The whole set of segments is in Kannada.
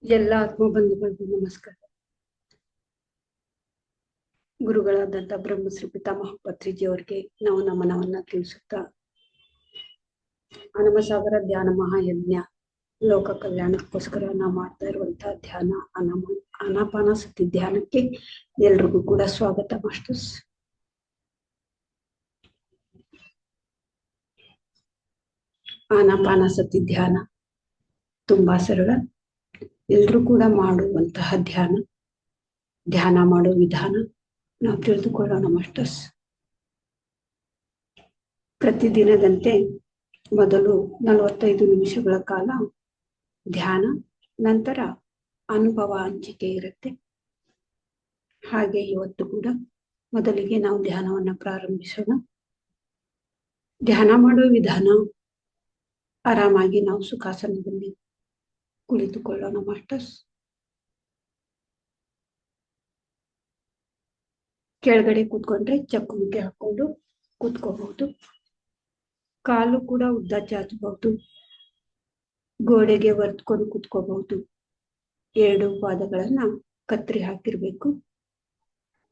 ಎಲ್ಲ ಆತ್ಮಬಂಧುಗಳಿಗೂ ನಮಸ್ಕಾರ. ಗುರುಗಳಾದಂಥ ಬ್ರಹ್ಮಶ್ರೀ ಪಿತಾಮಹ ಪತ್ರಿಜಿಯವರಿಗೆ ನಾವು ನಮನವನ್ನ ತಿಳಿಸುತ್ತಾ, ಅನಮಸಾಗರ ಧ್ಯಾನ ಮಹಾಯಜ್ಞ ಲೋಕ ಕಲ್ಯಾಣಕ್ಕೋಸ್ಕರ ನಾವು ಮಾಡ್ತಾ ಇರುವಂತಹ ಧ್ಯಾನ ಆನಾಪಾನ ಸತಿ ಧ್ಯಾನಕ್ಕೆ ಎಲ್ರಿಗೂ ಕೂಡ ಸ್ವಾಗತ ಮಾಸ್ಟರ್ಸ್. ಆನಾಪಾನ ಸತಿ ಧ್ಯಾನ ತುಂಬಾ ಸರಳ, ಎಲ್ರೂ ಕೂಡ ಮಾಡುವಂತಹ ಧ್ಯಾನ ಮಾಡೋ ವಿಧಾನ ನಾವು ತಿಳಿದುಕೊಳ್ಳೋಣ ಮಾಸ್ಟರ್ಸ್. ಪ್ರತಿದಿನದಂತೆ ಮೊದಲು 45 ನಿಮಿಷಗಳ ಕಾಲ ಧ್ಯಾನ, ನಂತರ ಅನುಭವ ಹಂಚಿಕೆ ಇರುತ್ತೆ. ಹಾಗೆ ಇವತ್ತು ಕೂಡ ಮೊದಲಿಗೆ ನಾವು ಧ್ಯಾನವನ್ನ ಪ್ರಾರಂಭಿಸೋಣ. ಧ್ಯಾನ ಮಾಡೋ ವಿಧಾನ, ಆರಾಮಾಗಿ ನಾವು ಸುಖಾಸನದಲ್ಲಿ ಕುಳಿತುಕೊಳ್ಳೋಣ ಮಾಸ್ಟರ್ಸ್. ಕೆಳಗಡೆ ಕೂತ್ಕೊಂಡ್ರೆ ಚಕ್ಕುಮುಖಿ ಹಾಕೊಂಡು ಕೂತ್ಕೋಬಹುದು. ಕಾಲು ಕೂಡ ಉದ್ದ ಚಾಚಬಹುದು. ಗೋಡೆಗೆ ಒರ್ತ್ಕೊಂಡು ಕೂತ್ಕೋಬಹುದು. 2 ಪಾದಗಳನ್ನ ಕತ್ತರಿ ಹಾಕಿರ್ಬೇಕು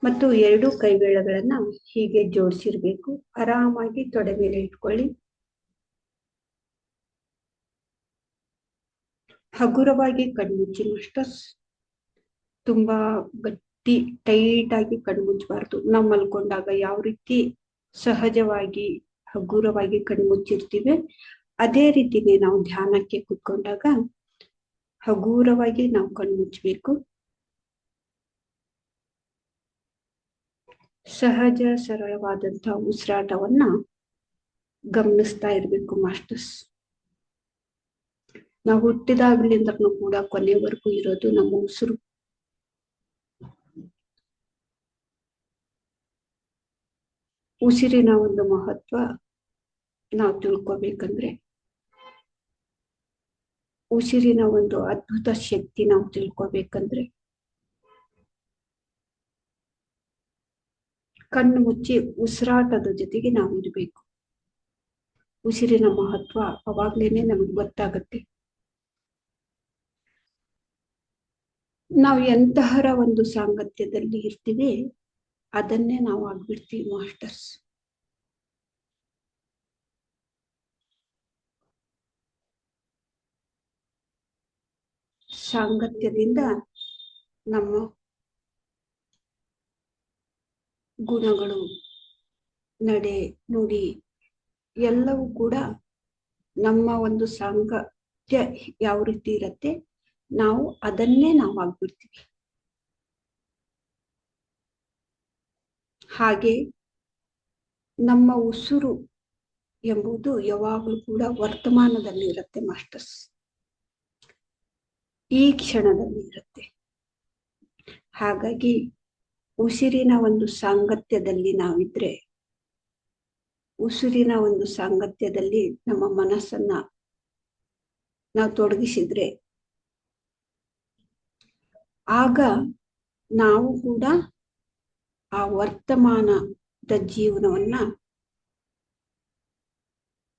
ಮತ್ತು 2 ಕೈಬೇಳೆಗಳನ್ನ ಹೀಗೆ ಜೋಡಿಸಿರ್ಬೇಕು. ಆರಾಮಾಗಿ ತೊಡೆ ಮೇಲೆ ಇಟ್ಕೊಳ್ಳಿ. ಹಗುರವಾಗಿ ಕಣ್ಮುಚ್ಚಿ ಮಾಸ್ಟರ್ಸ್. ತುಂಬಾ ಗಟ್ಟಿ ಟೈಟ್ ಆಗಿ ಕಣ್ಮುಚ್ಚಬಾರ್ದು. ನಾವು ಮಲ್ಕೊಂಡಾಗ ಯಾವ ರೀತಿ ಸಹಜವಾಗಿ ಹಗುರವಾಗಿ ಕಣ್ಮುಚ್ಚಿರ್ತೀವಿ, ಅದೇ ರೀತಿನೇ ನಾವು ಧ್ಯಾನಕ್ಕೆ ಕೂತ್ಕೊಂಡಾಗ ಹಗುರವಾಗಿ ನಾವು ಕಣ್ಮುಚ್ಚಬೇಕು. ಸಹಜ ಸರಳವಾದಂತಹ ಉಸಿರಾಟವನ್ನ ಗಮನಿಸ್ತಾ ಇರ್ಬೇಕು ಮಾಸ್ಟರ್ಸ್. ನಾವು ಹುಟ್ಟಿದಾಗ್ಲಿಂದನೂ ಕೂಡ ಕೊನೆವರೆಗೂ ಇರೋದು ನಮ್ಮ ಉಸಿರು. ಉಸಿರಿನ ಒಂದು ಮಹತ್ವ ನಾವು ತಿಳ್ಕೊಬೇಕಂದ್ರೆ, ಉಸಿರಿನ ಒಂದು ಅದ್ಭುತ ಶಕ್ತಿ ನಾವು ತಿಳ್ಕೊಬೇಕಂದ್ರೆ, ಕಣ್ಣು ಮುಚ್ಚಿ ಉಸಿರಾಟದ ಜೊತೆಗೆ ನಾವು ಇರಬೇಕು. ಉಸಿರಿನ ಮಹತ್ವ ಅವಾಗ್ಲೇನೆ ನಮಗೆ ಗೊತ್ತಾಗುತ್ತೆ. ನಾವು ಎಂತಹರ ಒಂದು ಸಾಂಗತ್ಯದಲ್ಲಿ ಇರ್ತೀವಿ, ಅದನ್ನೇ ನಾವು ಆಗ್ಬಿಡ್ತೀವಿ ಮಾಸ್ಟರ್ಸ್. ಸಾಂಗತ್ಯದಿಂದ ನಮ್ಮ ಗುಣಗಳು, ನಡೆ, ನುಡಿ ಎಲ್ಲವೂ ಕೂಡ ನಮ್ಮ ಒಂದು ಸಾಂಗತ್ಯ ಯಾವ ರೀತಿ ಇರತ್ತೆ, ನಾವು ಅದನ್ನೇ ನಾವು ಆಗ್ಬಿಡ್ತೀವಿ. ಹಾಗೆ ನಮ್ಮ ಉಸಿರು ಎಂಬುದು ಯಾವಾಗಲೂ ಕೂಡ ವರ್ತಮಾನದಲ್ಲಿ ಇರುತ್ತೆ ಮಾಸ್ಟರ್ಸ್. ಈ ಕ್ಷಣದಲ್ಲಿ ಇರುತ್ತೆ. ಹಾಗಾಗಿ ಉಸಿರಿನ ಒಂದು ಸಾಂಗತ್ಯದಲ್ಲಿ ನಾವಿದ್ರೆ, ಉಸಿರಿನ ಒಂದು ಸಾಂಗತ್ಯದಲ್ಲಿ ನಮ್ಮ ಮನಸ್ಸನ್ನ ನಾವು ತೊಡಗಿಸಿದ್ರೆ, ಆಗ ನಾವು ಕೂಡ ಆ ವರ್ತಮಾನದ ಜೀವನವನ್ನ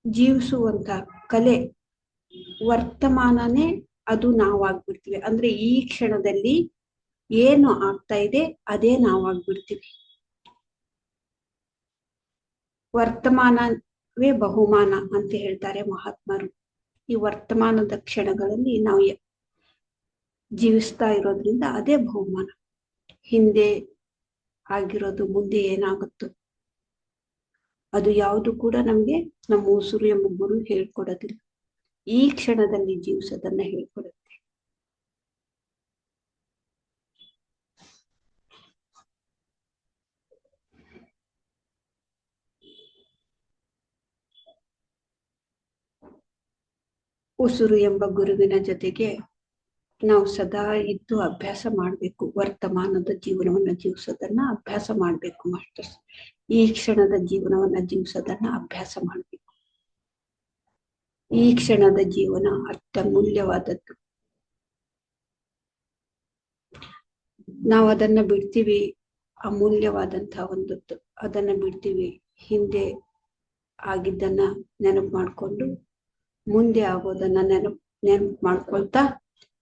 ಜೀವಿಸುವಂತ ಕಲೆ, ವರ್ತಮಾನನೇ ಅದು ನಾವಾಗ್ಬಿಡ್ತೀವಿ. ಅಂದ್ರೆ ಈ ಕ್ಷಣದಲ್ಲಿ ಏನು ಆಗ್ತಾ ಇದೆ ಅದೇ ನಾವಾಗ್ಬಿಡ್ತೀವಿ. ವರ್ತಮಾನವೇ ಬಹುಮಾನ ಅಂತ ಹೇಳ್ತಾರೆ ಮಹಾತ್ಮರು. ಈ ವರ್ತಮಾನದ ಕ್ಷಣಗಳಲ್ಲಿ ನಾವು ಜೀವಿಸ್ತಾ ಇರೋದ್ರಿಂದ ಅದೇ ಬಹುಮಾನ. ಹಿಂದೆ ಆಗಿರೋದು ಮುಂದೆ ಏನಾಗುತ್ತೋ ಅದು ಯಾವುದು ಕೂಡ ನಮ್ಗೆ ನಮ್ಮ ಉಸಿರು ಎಂಬ ಗುರು ಹೇಳ್ಕೊಡೋದಿಲ್ಲ. ಈ ಕ್ಷಣದಲ್ಲಿ ಜೀವಿಸೋದನ್ನ ಹೇಳ್ಕೊಡುತ್ತೆ. ಉಸಿರು ಎಂಬ ಗುರುವಿನ ಜೊತೆಗೆ ನಾವು ಸದಾ ಇದ್ದು ಅಭ್ಯಾಸ ಮಾಡ್ಬೇಕು. ವರ್ತಮಾನದ ಜೀವನವನ್ನ ಜೀವಿಸೋದನ್ನ ಅಭ್ಯಾಸ ಮಾಡ್ಬೇಕು ಮಾಸ್ಟರ್ಸ್. ಈ ಕ್ಷಣದ ಜೀವನವನ್ನ ಜೀವಿಸೋದನ್ನ ಅಭ್ಯಾಸ ಮಾಡ್ಬೇಕು. ಈ ಕ್ಷಣದ ಜೀವನ ಅತ್ಯಮೂಲ್ಯವಾದದ್ದು. ನಾವು ಅದನ್ನ ಬಿಡ್ತೀವಿ, ಅಮೂಲ್ಯವಾದಂತಹ ಒಂದದ್ದು ಅದನ್ನ ಬಿಡ್ತೀವಿ. ಹಿಂದೆ ಆಗಿದ್ದನ್ನ ನೆನಪು ಮಾಡ್ಕೊಂಡು ಮುಂದೆ ಆಗೋದನ್ನ ನೆನಪು ಮಾಡ್ಕೊಳ್ತಾ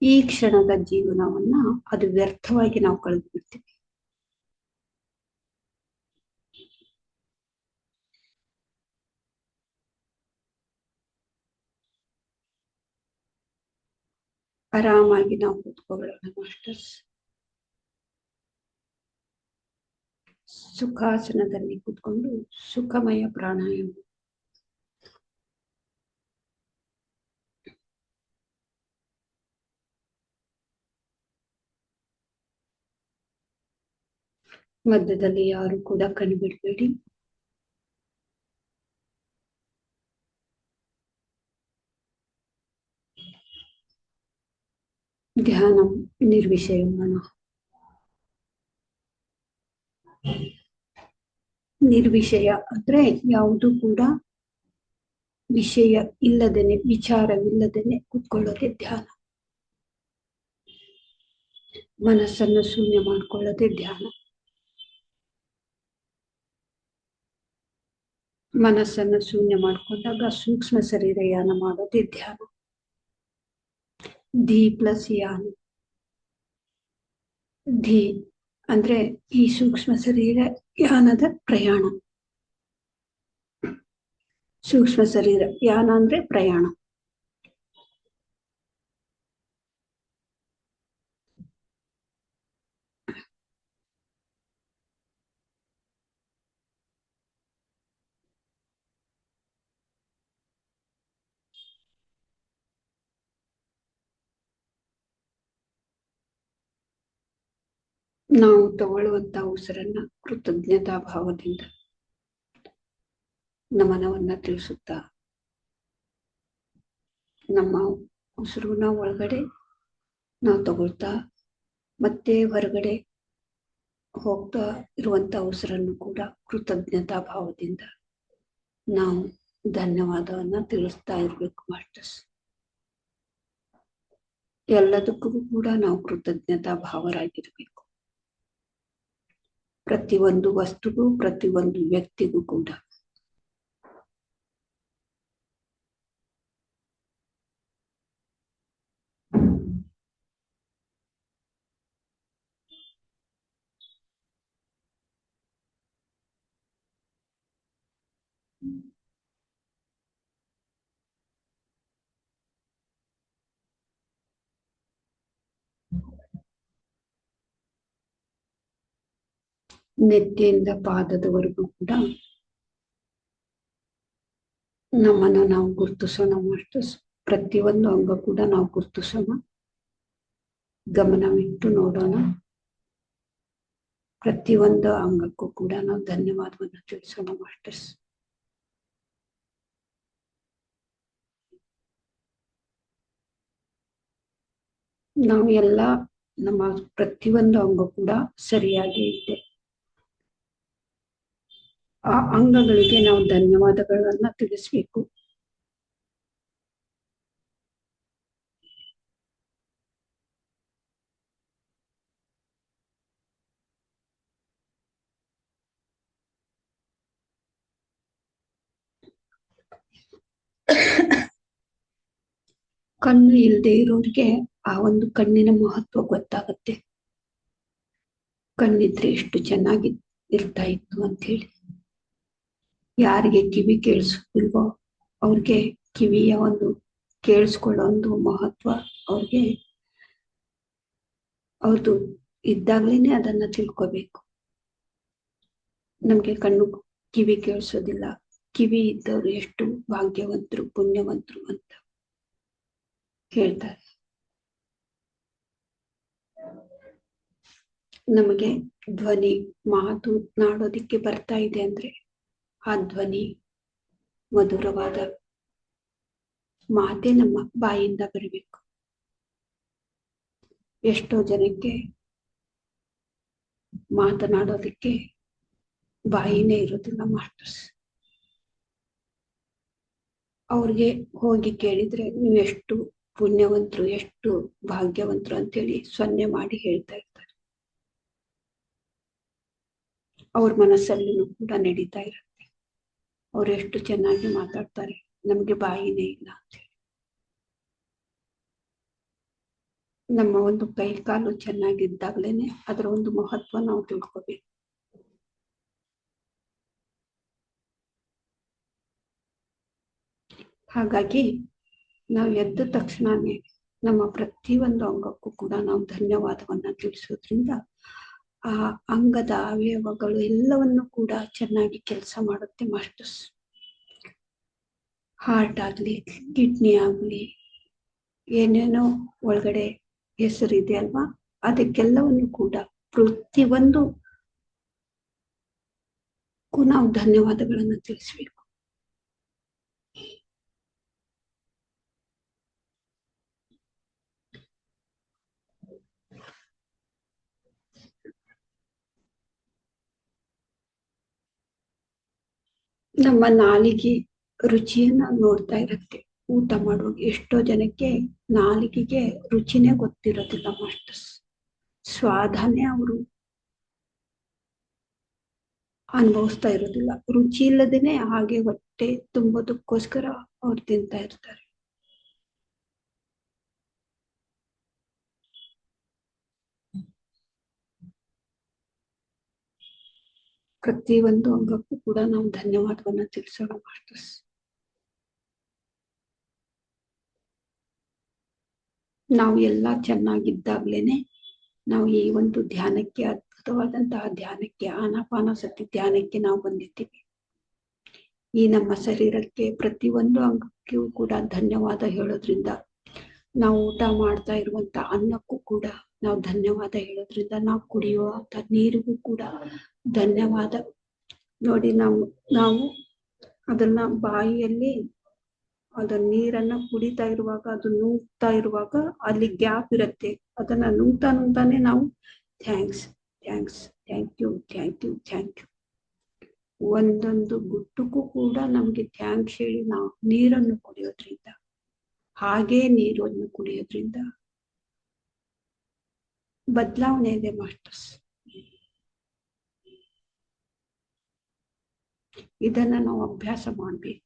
ಈ ಕ್ಷಣದ ಜೀವನವನ್ನ ಅದು ವ್ಯರ್ಥವಾಗಿ ನಾವು ಕಳೆದು ಬಿಡ್ತೀವಿ. ಆರಾಮಾಗಿ ನಾವು ಕೂತ್ಕೊಳ್ಳೋಣ ಮಾಸ್ಟರ್ಸ್. ಸುಖಾಸನದಲ್ಲಿ ಕೂತ್ಕೊಂಡು ಸುಖಮಯ ಪ್ರಾಣಾಯಾಮ. ಮಧ್ಯದಲ್ಲಿ ಯಾರು ಕೂಡ ಕಣ್ಣು ಬಿಡಬೇಡಿ. ಧ್ಯಾನ ನಿರ್ವಿಷಯ ಮನ. ನಿರ್ವಿಷಯ ಅಂದ್ರೆ ಯಾವುದು ಕೂಡ ವಿಷಯ ಇಲ್ಲದೇನೆ, ವಿಚಾರವಿಲ್ಲದೇನೆ ಕೂತ್ಕೊಳ್ಳೋದೆ ಧ್ಯಾನ. ಮನಸ್ಸನ್ನು ಶೂನ್ಯ ಮಾಡ್ಕೊಳ್ಳೋದೆ ಧ್ಯಾನ. ಮನಸ್ಸನ್ನು ಶೂನ್ಯ ಮಾಡ್ಕೊಂಡಾಗ ಸೂಕ್ಷ್ಮ ಶರೀರ ಯಾನ ಮಾಡೋದೇ ಧ್ಯಾನ. ಧಿ ಪ್ಲಸ್ ಯಾನ. ಧಿ ಅಂದ್ರೆ ಈ ಸೂಕ್ಷ್ಮ ಶರೀರ ಯಾನದ ಪ್ರಯಾಣ. ಸೂಕ್ಷ್ಮ ಶರೀರ ಯಾನ ಅಂದ್ರೆ ಪ್ರಯಾಣ. ನಾವು ತಗೊಳ್ಳುವಂತ ಉಸಿರನ್ನ ಕೃತಜ್ಞತಾ ಭಾವದಿಂದ ನಮನವನ್ನ ತಿಳಿಸುತ್ತಾ, ನಮ್ಮ ಉಸಿರನ್ನ ಒಳಗಡೆ ನಾವು ತಗೊಳ್ತಾ ಮತ್ತೆ ಹೊರಗಡೆ ಹೋಗ್ತಾ ಇರುವಂತ ಉಸಿರನ್ನು ಕೂಡ ಕೃತಜ್ಞತಾ ಭಾವದಿಂದ ನಾವು ಧನ್ಯವಾದವನ್ನ ತಿಳಿಸ್ತಾ ಇರ್ಬೇಕು ಮಾಸ್ಟರ್ಸ್. ಎಲ್ಲದಕ್ಕೂ ಕೂಡ ನಾವು ಕೃತಜ್ಞತಾ ಭಾವರಾಗಿರ್ಬೇಕು. ಪ್ರತಿಯೊಂದು ವಸ್ತುಗೂ, ಪ್ರತಿಯೊಂದು ವ್ಯಕ್ತಿಗೂ ಕೂಡ. ನೆತ್ತಿಯಿಂದ ಪಾದದವರೆಗೂ ಕೂಡ ನಮ್ಮನ್ನು ನಾವು ಗುರುತಿಸೋಣ ಮಾಸ್ಟರ್ಸ್. ಪ್ರತಿಯೊಂದು ಅಂಗ ಕೂಡ ನಾವು ಗುರುತಿಸೋಣ, ಗಮನವಿಟ್ಟು ನೋಡೋಣ. ಪ್ರತಿಯೊಂದು ಅಂಗಕ್ಕೂ ಕೂಡ ನಾವು ಧನ್ಯವಾದವನ್ನು ತಿಳಿಸೋಣ ಮಾಸ್ಟರ್ಸ್. ನಾವು ಎಲ್ಲ ನಮ್ಮ ಪ್ರತಿಯೊಂದು ಅಂಗ ಕೂಡ ಸರಿಯಾಗಿ ಇದೆ. ಆ ಅಂಗಗಳಿಗೆ ನಾವು ಧನ್ಯವಾದಗಳನ್ನ ತಿಳಿಸ್ಬೇಕು. ಕಣ್ಣು ಇಲ್ಲದೆ ಇರೋರಿಗೆ ಆ ಒಂದು ಕಣ್ಣಿನ ಮಹತ್ವ ಗೊತ್ತಾಗತ್ತೆ. ಕಣ್ಣಿದ್ರೆ ಎಷ್ಟು ಚೆನ್ನಾಗಿ ಇರ್ತಾ ಇತ್ತು ಅಂತ ಹೇಳಿ. ಯಾರಿಗೆ ಕಿವಿ ಕೇಳಿಸ್ತಿಲ್ವೋ ಅವ್ರಿಗೆ ಕಿವಿಯ ಒಂದು ಕೇಳಿಸ್ಕೊಳ್ಳೋ ಒಂದು ಮಹತ್ವ ಅವ್ರಿಗೆ ಅವ್ರದ್ದು ಇದ್ದಾಗ್ಲೇನೆ ಅದನ್ನ ತಿಳ್ಕೋಬೇಕು. ನಮ್ಗೆ ಕಣ್ಣು ಕಿವಿ ಕೇಳಿಸೋದಿಲ್ಲ, ಕಿವಿ ಇದ್ದವರು ಎಷ್ಟು ಭಾಗ್ಯವಂತರು, ಪುಣ್ಯವಂತರು ಅಂತ ಹೇಳ್ತಾರೆ. ನಮಗೆ ಧ್ವನಿ, ಮಾತು ನಾಡೋದಿಕ್ಕೆ ಬರ್ತಾ ಇದೆ ಅಂದ್ರೆ ಆ ಧ್ವನಿ ಮಧುರವಾದ ಮಾತೇ ನಮ್ಮ ಬಾಯಿಂದ ಬರಬೇಕು. ಎಷ್ಟೋ ಜನಕ್ಕೆ ಮಾತನಾಡೋದಿಕ್ಕೆ ಬಾಯಿನೇ ಇರೋದಿಲ್ಲ ಮಾಸ್ಟರ್ಸ್. ಅವ್ರಿಗೆ ಹೋಗಿ ಕೇಳಿದ್ರೆ ನೀವು ಎಷ್ಟು ಪುಣ್ಯವಂತರು, ಎಷ್ಟು ಭಾಗ್ಯವಂತರು ಅಂತೇಳಿ ಸೊನ್ನೆ ಮಾಡಿ ಹೇಳ್ತಾ ಇರ್ತಾರೆ. ಅವ್ರ ಮನಸ್ಸಲ್ಲೂ ಕೂಡ ನಡೀತಾ ಇರುತ್ತೆ, ಅವ್ರು ಎಷ್ಟು ಚೆನ್ನಾಗಿ ಮಾತಾಡ್ತಾರೆ, ನಮ್ಗೆ ಬಾಯಿನೇ ಇಲ್ಲ ಅಂತ ಹೇಳಿ. ನಮ್ಮ ಒಂದು ಕೈ ಕಾಲು ಚೆನ್ನಾಗಿದ್ದಾಗ್ಲೇನೆ ಅದರ ಒಂದು ಮಹತ್ವ ನಾವು ತಿಳ್ಕೊಬೇಕು. ಹಾಗಾಗಿ ನಾವು ಎದ್ದ ತಕ್ಷಣನೇ ನಮ್ಮ ಪ್ರತಿಯೊಂದು ಅಂಗಕ್ಕೂ ಕೂಡ ನಾವು ಧನ್ಯವಾದವನ್ನ ತಿಳಿಸೋದ್ರಿಂದ ಆ ಅಂಗದ ಅವಯವಗಳು ಎಲ್ಲವನ್ನು ಕೂಡ ಚೆನ್ನಾಗಿ ಕೆಲಸ ಮಾಡುತ್ತೆ ಮಾಸ್ಟರ್ಸ್. ಹಾರ್ಟ್ ಆಗ್ಲಿ, ಕಿಡ್ನಿ ಆಗ್ಲಿ, ಏನೇನೋ ಒಳಗಡೆ ಹೆಸರಿದೆ ಅಲ್ವಾ, ಅದಕ್ಕೆಲ್ಲವನ್ನು ಕೂಡ ಪ್ರತಿಯೊಂದು ನಾವು ಧನ್ಯವಾದಗಳನ್ನು ತಿಳಿಸ್ಬೇಕು. ನಮ್ಮ ನಾಲಿಗೆ ರುಚಿಯನ್ನ ನೋಡ್ತಾ ಇರುತ್ತೆ. ಊಟ ಮಾಡುವಾಗ ಎಷ್ಟೋ ಜನಕ್ಕೆ ನಾಲಿಗೆಗೆ ರುಚಿನೇ ಗೊತ್ತಿರೋದಿಲ್ಲ ಮಾಸ್ಟರ್ಸ್. ಸ್ವಾದನೇ ಅವರು ಅನುಭವಿಸ್ತಾ ಇರೋದಿಲ್ಲ. ರುಚಿ ಇಲ್ಲದೇನೆ ಹಾಗೆ ಹೊಟ್ಟೆ ತುಂಬೋದಕ್ಕೋಸ್ಕರ ಅವ್ರು ತಿಂತಾ ಇರ್ತಾರೆ. ಪ್ರತಿಯೊಂದು ಅಂಗಕ್ಕೂ ಕೂಡ ನಾವು ಧನ್ಯವಾದವನ್ನ ತಿಳಿಸೋಣ ಮಾಸ್ಟರ್ಸ್. ನಾವು ಎಲ್ಲ ಚೆನ್ನಾಗಿದ್ದಾಗ್ಲೇನೆ ನಾವು ಈ ಒಂದು ಧ್ಯಾನಕ್ಕೆ, ಅದ್ಭುತವಾದಂತಹ ಧ್ಯಾನಕ್ಕೆ, ಆನಾಪಾನಸತಿ ಧ್ಯಾನಕ್ಕೆ ನಾವು ಬಂದಿದ್ದೀವಿ. ಈ ನಮ್ಮ ಶರೀರಕ್ಕೆ ಪ್ರತಿಯೊಂದು ಅಂಗಕ್ಕೂ ಕೂಡ ಧನ್ಯವಾದ ಹೇಳೋದ್ರಿಂದ, ನಾವು ಊಟ ಮಾಡ್ತಾ ಇರುವಂತ ಅನ್ನಕ್ಕೂ ಕೂಡ ನಾವು ಧನ್ಯವಾದ ಹೇಳೋದ್ರಿಂದ, ನಾವು ಕುಡಿಯುವಂತ ನೀರಿಗೂ ಕೂಡ ಧನ್ಯವಾದ. ನೋಡಿ, ನಾವು ಅದನ್ನ ಬಾಯಿಯಲ್ಲಿ ಅದನ್ನ ನೀರನ್ನ ಕುಡಿತಾ ಇರುವಾಗ, ಅದು ನುಂಗ್ತಾ ಇರುವಾಗ ಅಲ್ಲಿ ಗ್ಯಾಪ್ ಇರುತ್ತೆ. ಅದನ್ನ ನುಂಗ್ತಾನೆ ನಾವು thanks, thanks, thank you, thank you, thank you, ಒಂದೊಂದು ಗುಟ್ಟಕ್ಕೂ ಕೂಡ ನಮ್ಗೆ ಥ್ಯಾಂಕ್ಸ್ ಹೇಳಿ ನಾವು ನೀರನ್ನು ಕುಡಿಯೋದ್ರಿಂದ, ಹಾಗೇ ನೀರನ್ನು ಕುಡಿಯೋದ್ರಿಂದ ಬದಲಾವಣೆ ಇದೆ ಮಾಸ್ಟರ್ಸ್. ಇದನ್ನ ನಾವು ಅಭ್ಯಾಸ ಮಾಡಬೇಕು.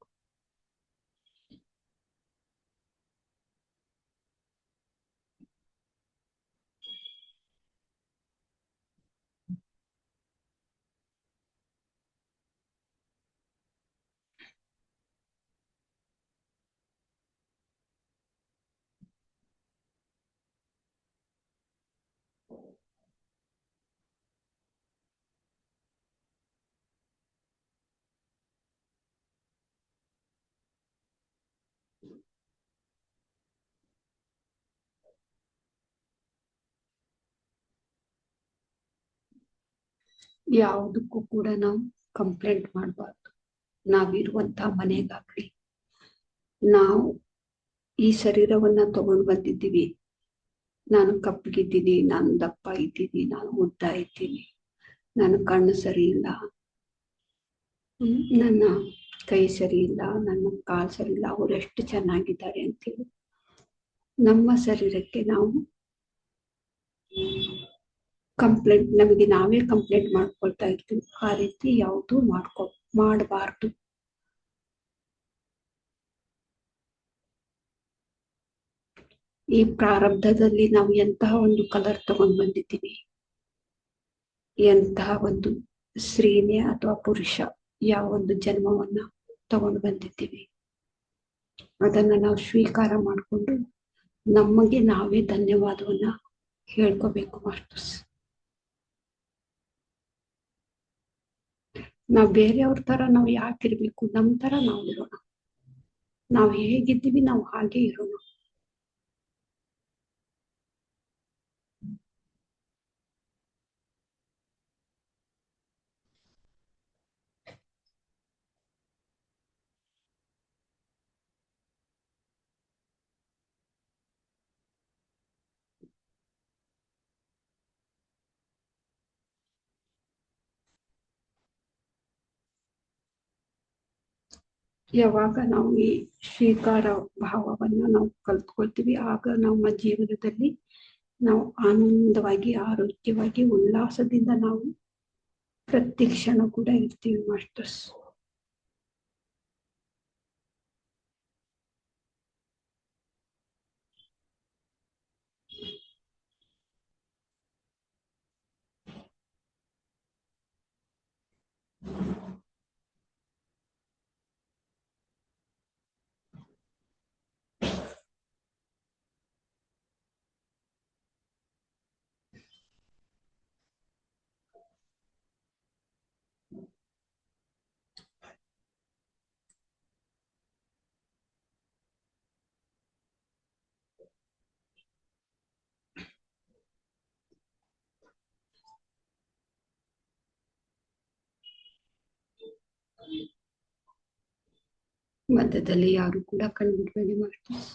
ಯಾವುದಕ್ಕೂ ಕೂಡ ನಾವು ಕಂಪ್ಲೇಂಟ್ ಮಾಡಬಾರ್ದು. ನಾವಿರುವಂತಹ ಮನೆಗಾಗ್ಲಿ, ನಾವು ಈ ಶರೀರವನ್ನ ತಗೊಂಡು ಬಂದಿದ್ದೀವಿ. ನಾನು ಕಪ್ಪಗಿದ್ದೀನಿ, ನಾನು ದಪ್ಪ ಇದ್ದೀನಿ, ನಾನು ಉದ್ದ ಇದ್ದೀನಿ, ನನ್ನ ಕಣ್ಣು ಸರಿ ಇಲ್ಲ, ನನ್ನ ಕೈ ಸರಿ ಇಲ್ಲ, ನನ್ನ ಕಾಲು ಸರಿ ಇಲ್ಲ, ಅವ್ರು ಎಷ್ಟು ಚೆನ್ನಾಗಿದ್ದಾರೆ ಅಂತೇಳಿ ನಮ್ಮ ಶರೀರಕ್ಕೆ ನಾವು ನಮಗೆ ನಾವೇ ಕಂಪ್ಲೇಂಟ್ ಮಾಡ್ಕೊಳ್ತಾ ಇರ್ತೀವಿ. ಆ ರೀತಿ ಯಾವುದು ಮಾಡಬಾರ್ದು. ಈ ಪ್ರಾರಬ್ಧದಲ್ಲಿ ನಾವು ಎಂತಹ ಒಂದು ಕಲರ್ ತಗೊಂಡ್ ಬಂದಿದ್ದೀವಿ, ಎಂತಹ ಒಂದು ಸ್ತ್ರೀನೇ ಅಥವಾ ಪುರುಷ ಯಾವ ಒಂದು ಜನ್ಮವನ್ನ ತಗೊಂಡು ಬಂದಿದ್ದೀವಿ, ಅದನ್ನ ನಾವು ಸ್ವೀಕಾರ ಮಾಡಿಕೊಂಡು ನಮಗೆ ನಾವೇ ಧನ್ಯವಾದವನ್ನ ಹೇಳ್ಕೋಬೇಕು ಮಾಸ್ಟರ್ಸ್. ನಾವು ಬೇರೆಯವ್ರ ತರ ನಾವು ಯಾಕಿರ್ಬೇಕು? ನಮ್ ತರ ನಾವು ಇರೋಣ. ನಾವು ಹೇಗಿದ್ದೀವಿ ನಾವು ಹಾಗೆ ಇರೋಣ. ಯಾವಾಗ ನಾವು ಈ ಸ್ವೀಕಾರ ಭಾವವನ್ನ ನಾವು ಕಲ್ತ್ಕೊಳ್ತೀವಿ, ಆಗ ನಮ್ಮ ಜೀವನದಲ್ಲಿ ನಾವು ಆನಂದವಾಗಿ, ಆರೋಗ್ಯವಾಗಿ, ಉಲ್ಲಾಸದಿಂದ ನಾವು ಪ್ರತಿ ಕ್ಷಣ ಕೂಡ ಇರ್ತೀವಿ ಮಾಸ್ಟರ್ಸ್. ಮಧ್ಯದಲ್ಲಿ ಯಾರು ಕೂಡ ಕಣ್ಬಿಡ್ಬೇಡಿ ಮಾಸ್ಟರ್ಸ್.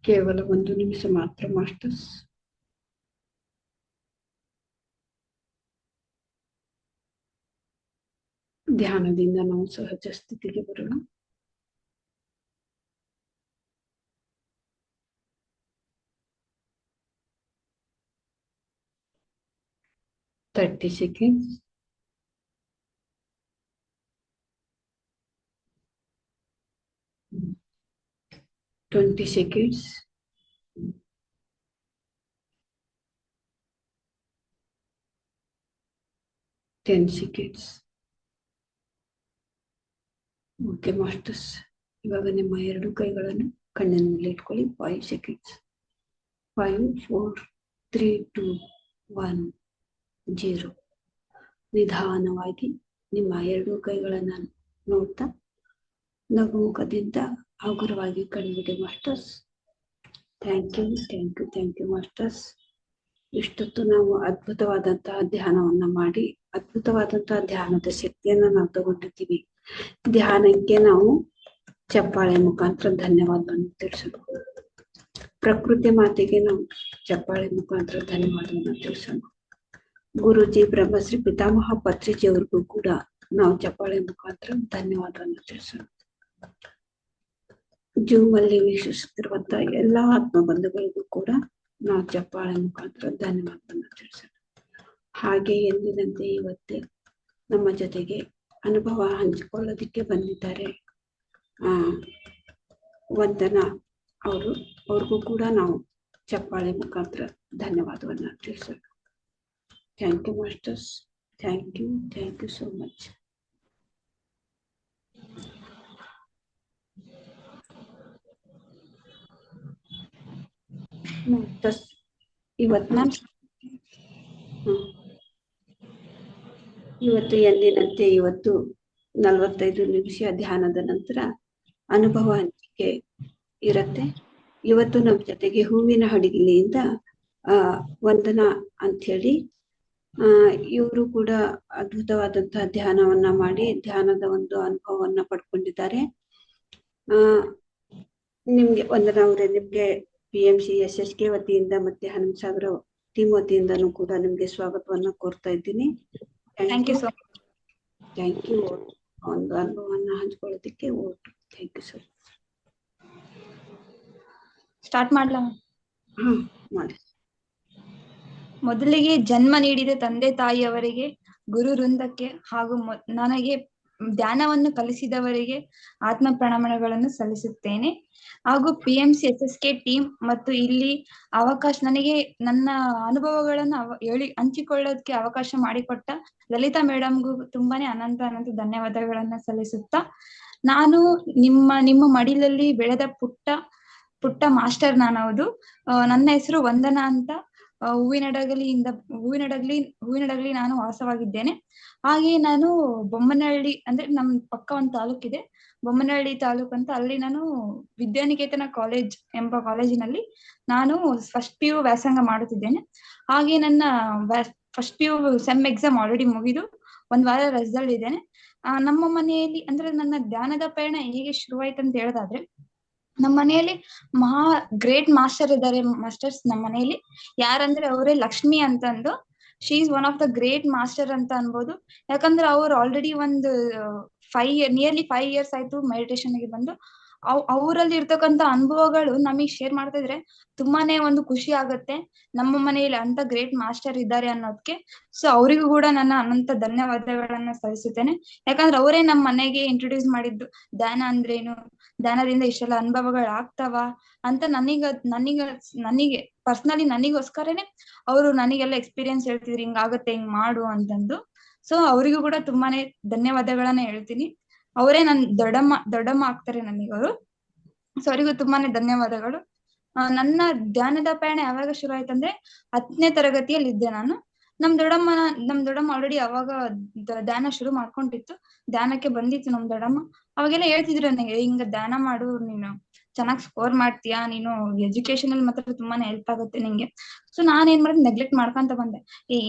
ಕೇವಲ 1 ನಿಮಿಷ ಮಾತ್ರ ಮಾಸ್ಟರ್ಸ್. ಧ್ಯಾನದಿಂದ ನಾವು ಸಹಜ ಸ್ಥಿತಿಗೆ ಬರೋಣ. $30 20 seconds, 10 seconds. ಓಕೆ ಮಾಸ್ಟರ್ಸ್, ಇವಾಗ ನಿಮ್ಮ 2 ಕೈಗಳನ್ನು ಕಣ್ಣಿನ ಮೇಲೆ ಇಟ್ಕೊಳ್ಳಿ. 5 seconds. 5 4 3 2 1 0. ನಿಧಾನವಾಗಿ ನಿಮ್ಮ 2 ಕೈಗಳನ್ನು ನೋಡ್ತಾ ನಗುಮುಖದಿಂದ ಹಗುರವಾಗಿ ಕಣ್ಣಿಗೆ ಮಾಸ್ಟರ್ಸ್. Thank you masters. ಇಷ್ಟೊತ್ತು ನಾವು ಅದ್ಭುತವಾದಂತಹ ಧ್ಯಾನವನ್ನ ಮಾಡಿ ಅದ್ಭುತವಾದಂತಹ ಧ್ಯಾನದ ಶಕ್ತಿಯನ್ನ ನಾವು ತಗೊಂಡಿದ್ದೀವಿ. ಧ್ಯಾನಕ್ಕೆ ನಾವು ಚಪ್ಪಾಳೆ ಮುಖಾಂತರ ಧನ್ಯವಾದವನ್ನು ತಿಳಿಸೋಣ. ಪ್ರಕೃತಿ ಮಾತೆಗೆ ನಾವು ಚಪ್ಪಾಳೆ ಮುಖಾಂತರ ಧನ್ಯವಾದವನ್ನು ತಿಳಿಸೋಣ. ಗುರುಜಿ ಬ್ರಹ್ಮಶ್ರೀ ಪಿತಾಮಹ ಪತ್ರಿಜಿ ಅವ್ರಿಗೂ ಕೂಡ ನಾವು ಚಪ್ಪಾಳೆ ಮುಖಾಂತರ ಧನ್ಯವಾದವನ್ನು ತಿಳಿಸೋಣ. ಜೂಮ್ ಅಲ್ಲಿ ವೀಕ್ಷಿಸುತ್ತಿರುವಂತಹ ಎಲ್ಲಾ ಆತ್ಮ ಬಂಧುಗಳಿಗೂ ಕೂಡ ನಾವು ಚಪ್ಪಾಳೆ ಮುಖಾಂತರ ಧನ್ಯವಾದವನ್ನು ತಿಳಿಸೋಣ. ಹಾಗೆ ಎಂದಿನಂತೆ ಇವತ್ತೇ ನಮ್ಮ ಜೊತೆಗೆ ಅನುಭವ ಹಂಚಿಕೊಳ್ಳೋದಿಕ್ಕೆ ಬಂದಿದ್ದಾರೆ ವಂದನಾ ಅವ್ರಿಗೂ ಕೂಡ ನಾವು ಚಪ್ಪಾಳೆ ಮುಖಾಂತರ ಧನ್ಯವಾದವನ್ನ ತಿಳಿಸೋಣ. Thank you masters. Thank you so much. ಇವತ್ತು ಎಂದಿನಂತೆ ಇವತ್ತು 45 ನಿಮಿಷ ಧ್ಯಾನದ ನಂತರ ಅನುಭವ ಹಂಚಿಕೆ ಇರತ್ತೆ. ಇವತ್ತು ನಮ್ಮ ಜೊತೆಗೆ ಹೂವಿನ ಹಡಗಲಿಯಿಂದ ವಂದನಾ ಅಂತ ಹೇಳಿ ಇವರು ಕೂಡ ಅದ್ಭುತವಾದಂತಹ ಧ್ಯಾನವನ್ನ ಮಾಡಿ ಧ್ಯಾನದ ಒಂದು ಅನುಭವವನ್ನ ಪಡ್ಕೊಂಡಿದ್ದಾರೆ. ನಿಮ್ಗೆ ವಂದನಾ ಅವರೇ, ನಿಮ್ಗೆ PMC SSK ವತಿಯಿಂದ ಮತ್ತೆ ಹನುಮಸಾಗರ ಟೀಮ್ ವತಿಯಿಂದನೂ ಕೂಡ ನಿಮ್ಗೆ ಸ್ವಾಗತವನ್ನ ಕೋರ್ತಾ ಇದ್ದೀನಿ. ಥ್ಯಾಂಕ್ ಯು ಒಂದು ಅನುಭವವನ್ನ ಹಂಚ್ಕೊಳ್ಳೋದಕ್ಕೆ. Thank you sir. ಸ್ಟಾರ್ಟ್ ಮಾಡ್ಲಾ? ಮಾಡಿ. ಮೊದಲಿಗೆ ಜನ್ಮ ನೀಡಿದ ತಂದೆ ತಾಯಿಯವರಿಗೆ, ಗುರು ವೃಂದಕ್ಕೆ ಹಾಗೂ ನನಗೆ ಧ್ಯಾನವನ್ನು ಕಲಿಸಿದವರಿಗೆ ಆತ್ಮ ಪ್ರಣಾಮಗಳನ್ನು ಸಲ್ಲಿಸುತ್ತೇನೆ. ಹಾಗೂ PMC SSK ಟೀಮ್ ಮತ್ತು ಇಲ್ಲಿ ನನಗೆ ನನ್ನ ಅನುಭವಗಳನ್ನು ಹಂಚಿಕೊಳ್ಳೋದಕ್ಕೆ ಅವಕಾಶ ಮಾಡಿಕೊಟ್ಟ ಲಲಿತಾ ಮೇಡಮ್ಗೂ ತುಂಬಾನೇ ಅನಂತ ಧನ್ಯವಾದಗಳನ್ನ ಸಲ್ಲಿಸುತ್ತಾ, ನಾನು ನಿಮ್ಮ ಮಡಿಲಲ್ಲಿ ಬೆಳೆದ ಪುಟ್ಟ ಮಾಸ್ಟರ್ ನಾನವುದು. ನನ್ನ ಹೆಸರು ವಂದನಾ ಅಂತ. ಹೂವಿನಡಗಲಿ ನಾನು ವಾಸವಾಗಿದ್ದೇನೆ. ಹಾಗೆ ನಾನು ಬೊಮ್ಮನಹಳ್ಳಿ ಅಂದ್ರೆ ನಮ್ ಪಕ್ಕ ಒಂದು ತಾಲೂಕಿದೆ, ಬೊಮ್ಮನಹಳ್ಳಿ ತಾಲೂಕು ಅಂತ. ಅಲ್ಲಿ ನಾನು ವಿದ್ಯಾನಿಕೇತನ ಕಾಲೇಜ್ ಎಂಬ ಕಾಲೇಜಿನಲ್ಲಿ ನಾನು ಫಸ್ಟ್ PU ವ್ಯಾಸಂಗ ಮಾಡುತ್ತಿದ್ದೇನೆ. ಹಾಗೆ ನನ್ನ first PU sem exam already ಮುಗಿದು 1 ವಾರ ರಜದಲ್ಲಿದ್ದೇನೆ. ನಮ್ಮ ಮನೆಯಲ್ಲಿ ಅಂದ್ರೆ ನನ್ನ ಧ್ಯಾನದ ಪಯಣ ಹೇಗೆ ಶುರುವಾಯ್ತು ಅಂತ ಹೇಳೋದಾದ್ರೆ, ನಮ್ಮ ಮನೆಯಲ್ಲಿ ಗ್ರೇಟ್ ಮಾಸ್ಟರ್ ಇದ್ದಾರೆ. ಮಾಸ್ಟರ್ಸ್ ನಮ್ಮ ಮನೆಯಲ್ಲಿ ಯಾರಂದ್ರೆ ಅವರೇ ಲಕ್ಷ್ಮಿ ಅಂತಂದು. She is one of the great master ಅಂತ ಅನ್ಬೋದು. ಯಾಕಂದ್ರೆ ಅವ್ರು ಆಲ್ರೆಡಿ ಒಂದು ನಿಯರ್ಲಿ 5 years ಆಯ್ತು ಮೆಡಿಟೇಷನ್ ಗೆ ಬಂದು. ಅವರಲ್ಲಿ ಇರ್ತಕ್ಕಂಥ ಅನುಭವಗಳು ನಮಗೆ ಶೇರ್ ಮಾಡ್ತಾ ಇದ್ರೆ ತುಂಬಾನೇ ಒಂದು ಖುಷಿ ಆಗತ್ತೆ. ನಮ್ಮ ಮನೆಯಲ್ಲಿ ಅಂತ ಗ್ರೇಟ್ ಮಾಸ್ಟರ್ ಇದ್ದಾರೆ ಅನ್ನೋದಕ್ಕೆ. ಸೊ ಅವರಿಗೂ ಕೂಡ ನನ್ನ ಅನಂತ ಧನ್ಯವಾದಗಳನ್ನ ಸಲ್ಲಿಸುತ್ತೇನೆ. ಯಾಕಂದ್ರೆ ಅವರೇ ನಮ್ಮ ಮನೆಗೆ ಇಂಟ್ರೊಡ್ಯೂಸ್ ಮಾಡಿದ್ದು ಧ್ಯಾನ ಅಂದ್ರೇನು, ಧ್ಯಾನದಿಂದ ಇಷ್ಟೆಲ್ಲ ಅನುಭವಗಳು ಆಗ್ತಾವ ಅಂತ ನನಗೆ ಪರ್ಸನಲಿ ನನಗೋಸ್ಕರನೇ ಅವರು ನನಗೆಲ್ಲ ಎಕ್ಸ್ಪೀರಿಯನ್ಸ್ ಹೇಳ್ತಿದ್ರು, ಹಿಂಗಾಗತ್ತೆ ಹಿಂಗ್ ಮಾಡು ಅಂತಂದು. ಸೊ ಅವರಿಗೂ ಕೂಡ ತುಂಬಾನೇ ಧನ್ಯವಾದಗಳನ್ನ ಹೇಳ್ತೀನಿ. ಅವರೇ ನನ್ ದೊಡ್ಡಮ್ಮ ಆಗ್ತಾರೆ ನನಗವರು. ಸೊ ಅವರಿಗೂ ತುಂಬಾನೇ ಧನ್ಯವಾದಗಳು. ನನ್ನ ಧ್ಯಾನದ ಪಯಣ ಯಾವಾಗ ಶುರು ಆಯ್ತಂದ್ರೆ 10ನೇ ತರಗತಿಯಲ್ಲಿ ಇದ್ದೆ ನಾನು. ನಮ್ ದೊಡ್ಡಮ್ಮ ಆಲ್ರೆಡಿ ಅವಾಗ ಧ್ಯಾನ ಶುರು ಮಾಡ್ಕೊಂಡಿತ್ತು. ಧ್ಯಾನಕ್ಕೆ ಬಂದಿತ್ತು ನಮ್ ದೊಡ್ಡಮ್ಮ. ಅವಾಗೆಲ್ಲ ಹೇಳ್ತಿದ್ರು ನನಗೆ, ಹಿಂಗ ಧ್ಯಾನ ಮಾಡು, ನೀನು ಚೆನ್ನಾಗ್ ಸ್ಕೋರ್ ಮಾಡ್ತೀಯಾ, ನೀನು ಎಜುಕೇಶನ್ ಅಲ್ಲಿ ಮಾತ್ರ ತುಂಬಾನೇ ಹೆಲ್ಪ್ ಆಗುತ್ತೆ ನಿಂಗೆ. ಸೊ ನಾನ್ ಏನ್ ಮಾಡಿದ್, ನೆಗ್ಲೆಕ್ಟ್ ಮಾಡ್ಕೊಂತ ಬಂದೆ.